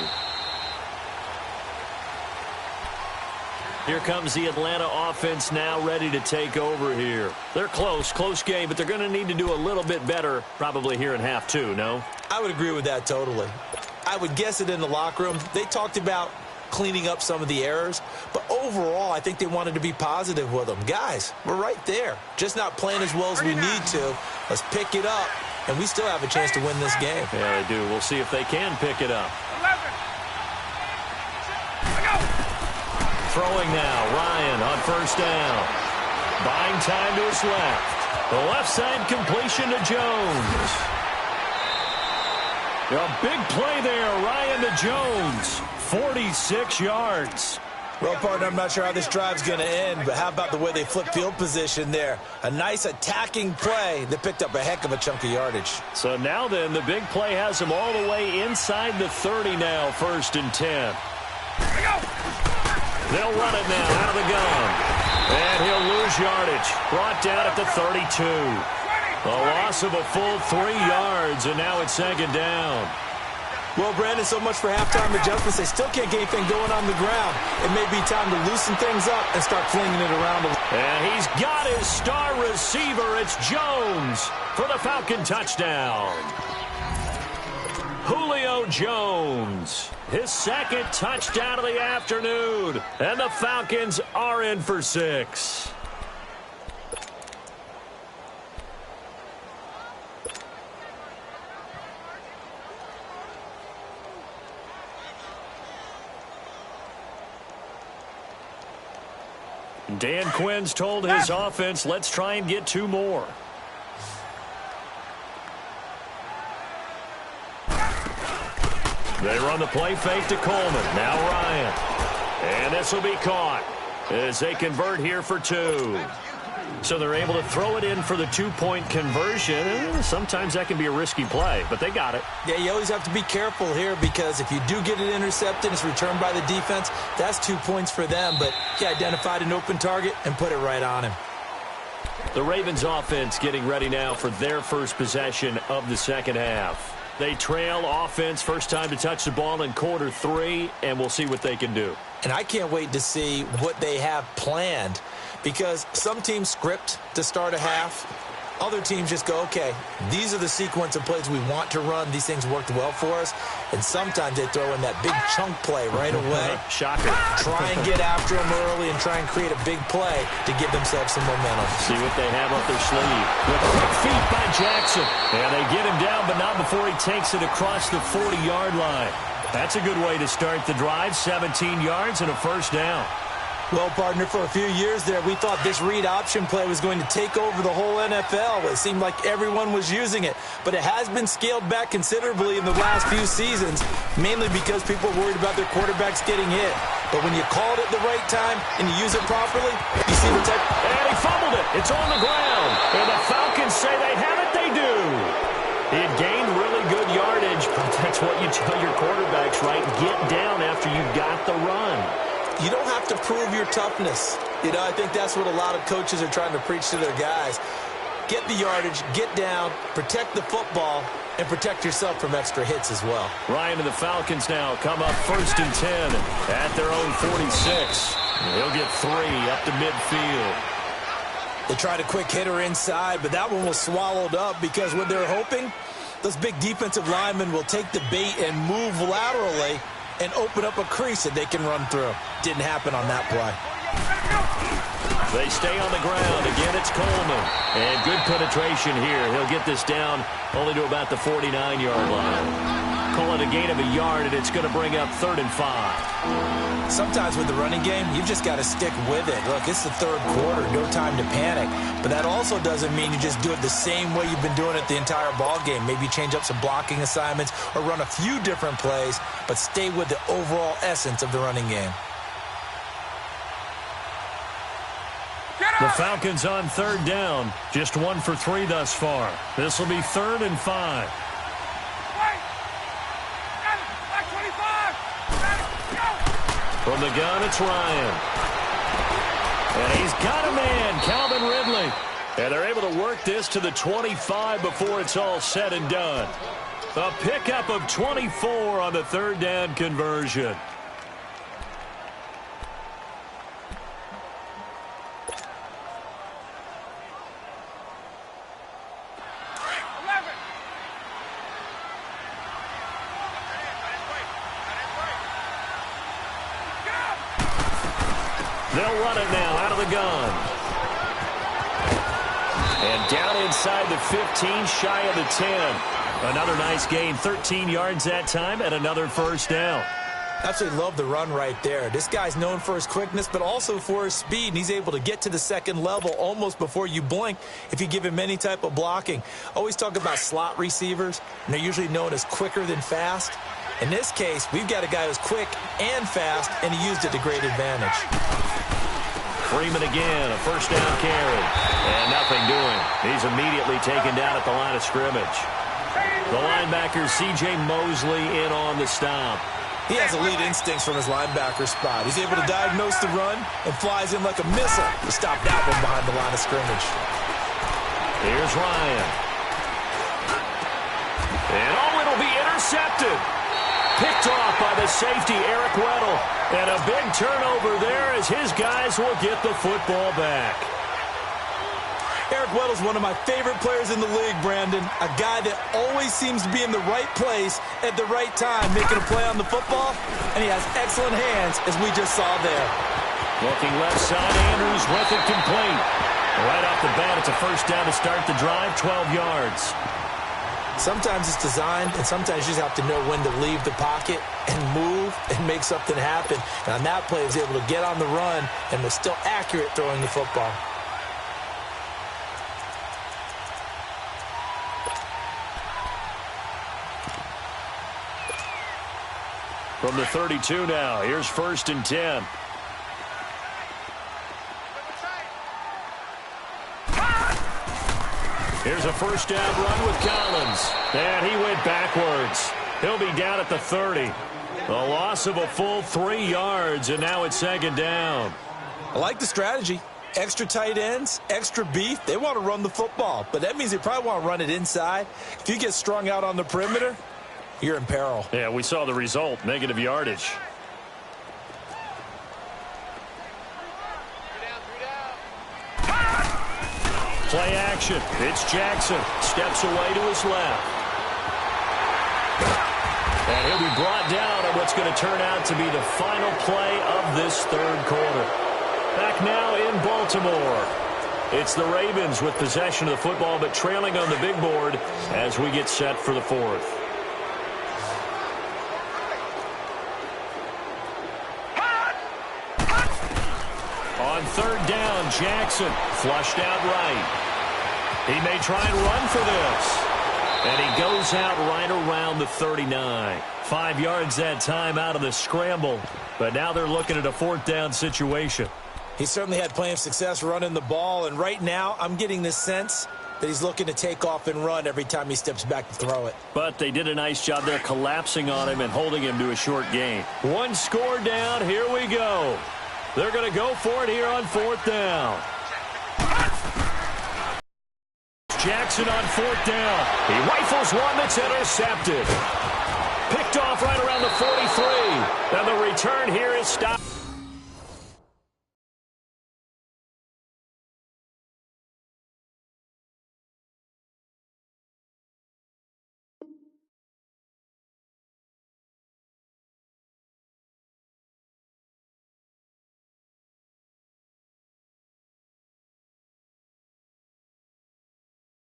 Here comes the Atlanta offense now ready to take over here. They're close game, but they're going to need to do a little bit better probably here in half 2, no? I would agree with that totally. I would guess it in the locker room. They talked about cleaning up some of the errors, but overall I think they wanted to be positive with them. Guys, we're right there, just not playing as well as we need to. Let's pick it up and we still have a chance to win this game. Yeah, they do. We'll see if they can pick it up. 11. Throwing now, Ryan on first down. Buying time to his left. The left side completion to Jones. A big play there, Ryan to Jones. 46 yards. Well, partner, I'm not sure how this drive's going to end, but how about the way they flip field position there? A nice attacking play that picked up a heck of a chunk of yardage. So now then, the big play has him all the way inside the 30 now, 1st and 10. They'll run it now out of the gun. And he'll lose yardage. Brought down at the 32. A loss of a full 3 yards, and now it's 2nd down. Well, Brandon, so much for halftime adjustments. They still can't get anything going on the ground. It may be time to loosen things up and start flinging it around. And he's got his star receiver. It's Jones for the Falcon touchdown. Julio Jones, his 2nd touchdown of the afternoon. And the Falcons are in for 6. Dan Quinn's told his offense, let's try and get 2 more. They run the play fake to Coleman. Now Ryan. And this will be caught as they convert here for 2. So they're able to throw it in for the 2-point conversion. Sometimes that can be a risky play, but they got it. Yeah, you always have to be careful here because if you do get it intercepted, it's returned by the defense. That's 2 points for them, but he identified an open target and put it right on him. The Ravens offense getting ready now for their first possession of the 2nd half. They trail offense, first time to touch the ball in quarter 3, and we'll see what they can do. And I can't wait to see what they have planned because some teams script to start a half. Other teams just go, okay, these are the sequence of plays we want to run. These things worked well for us. And sometimes they throw in that big chunk play right away. Shocker. Try and get after them early and try and create a big play to give themselves some momentum. See what they have up their sleeve. With quick feet by Jackson. And they get him down, but not before he takes it across the 40-yard line. That's a good way to start the drive. 17 yards and a first down. Well, partner, for a few years there, we thought this read option play was going to take over the whole NFL. It seemed like everyone was using it. But it has been scaled back considerably in the last few seasons, mainly because people are worried about their quarterbacks getting hit. But when you call it at the right time and you use it properly, you see the type. And he fumbled it. It's on the ground. And the Falcons say they have it. They do. He had gained really good yardage, but that's what you tell your quarterbacks, right? Get down after you've got the run. You don't have to prove your toughness. You know, I think that's what a lot of coaches are trying to preach to their guys. Get the yardage, get down, protect the football, and protect yourself from extra hits as well. Ryan and the Falcons now come up 1st and 10 at their own 46. He'll get 3 up to midfield. They tried a quick hitter inside, but that one was swallowed up because what they're hoping, those big defensive linemen will take the bait and move laterally and open up a crease that they can run through. Didn't happen on that play. They stay on the ground. Again, it's Coleman. And good penetration here. He'll get this down only to about the 49-yard line. Call it a gain of a yard, and it's going to bring up 3rd and 5. Sometimes with the running game, you've just got to stick with it. Look, it's the 3rd quarter, no time to panic. But that also doesn't mean you just do it the same way you've been doing it the entire ball game. Maybe change up some blocking assignments or run a few different plays, but stay with the overall essence of the running game. The Falcons on 3rd down. Just 1 for 3 thus far. This will be 3rd and 5. From the gun, it's Ryan. And he's got a man, Calvin Ridley. And they're able to work this to the 25 before it's all said and done. A pickup of 24 on the 3rd down conversion. They'll run it now out of the gun. And down inside the 15, shy of the 10. Another nice gain, 13 yards that time, and another first down. Absolutely love the run right there. This guy's known for his quickness, but also for his speed, and he's able to get to the second level almost before you blink if you give him any type of blocking. Always talk about slot receivers, and they're usually known as quicker than fast. In this case, we've got a guy who's quick and fast, and he used it to great advantage. Freeman again, a first down carry, and nothing doing. He's immediately taken down at the line of scrimmage. The linebacker, C.J. Mosley, in on the stop. He has elite instincts from his linebacker spot. He's able to diagnose the run and flies in like a missile to stop that one behind the line of scrimmage. Here's Ryan. And it'll be intercepted. Picked off by the safety, Eric Weddle. And a big turnover there as his guys will get the football back. Eric Weddle's one of my favorite players in the league, Brandon. A guy that always seems to be in the right place at the right time, making a play on the football, and he has excellent hands, as we just saw there. Looking left side, Andrews with it complete. Right off the bat, it's a first down to start the drive, 12 yards. Sometimes it's designed, and sometimes you just have to know when to leave the pocket and move and make something happen. And on that play, he was able to get on the run and was still accurate throwing the football. From the 32 now, here's 1st and 10. Here's a first down run with Collins. And he went backwards. He'll be down at the 30. A loss of a full 3 yards, and now it's 2nd down. I like the strategy. Extra tight ends, extra beef. They want to run the football, but that means they probably want to run it inside. If you get strung out on the perimeter, you're in peril. Yeah, we saw the result, negative yardage. Play action. It's Jackson. Steps away to his left. And he'll be brought down on what's going to turn out to be the final play of this 3rd quarter. Back now in Baltimore. It's the Ravens with possession of the football, but trailing on the big board as we get set for the 4th. On 3rd down, Jackson flushed out right. He may try and run for this. And he goes out right around the 39. 5 yards that time out of the scramble. But now they're looking at a 4th down situation. He certainly had plenty of success running the ball. And right now, I'm getting this sense that he's looking to take off and run every time he steps back to throw it. But they did a nice job there collapsing on him and holding him to a short gain. 1 score down. Here we go. They're going to go for it here on 4th down. Jackson on 4th down. He rifles one that's intercepted. Picked off right around the 43. And the return here is stopped.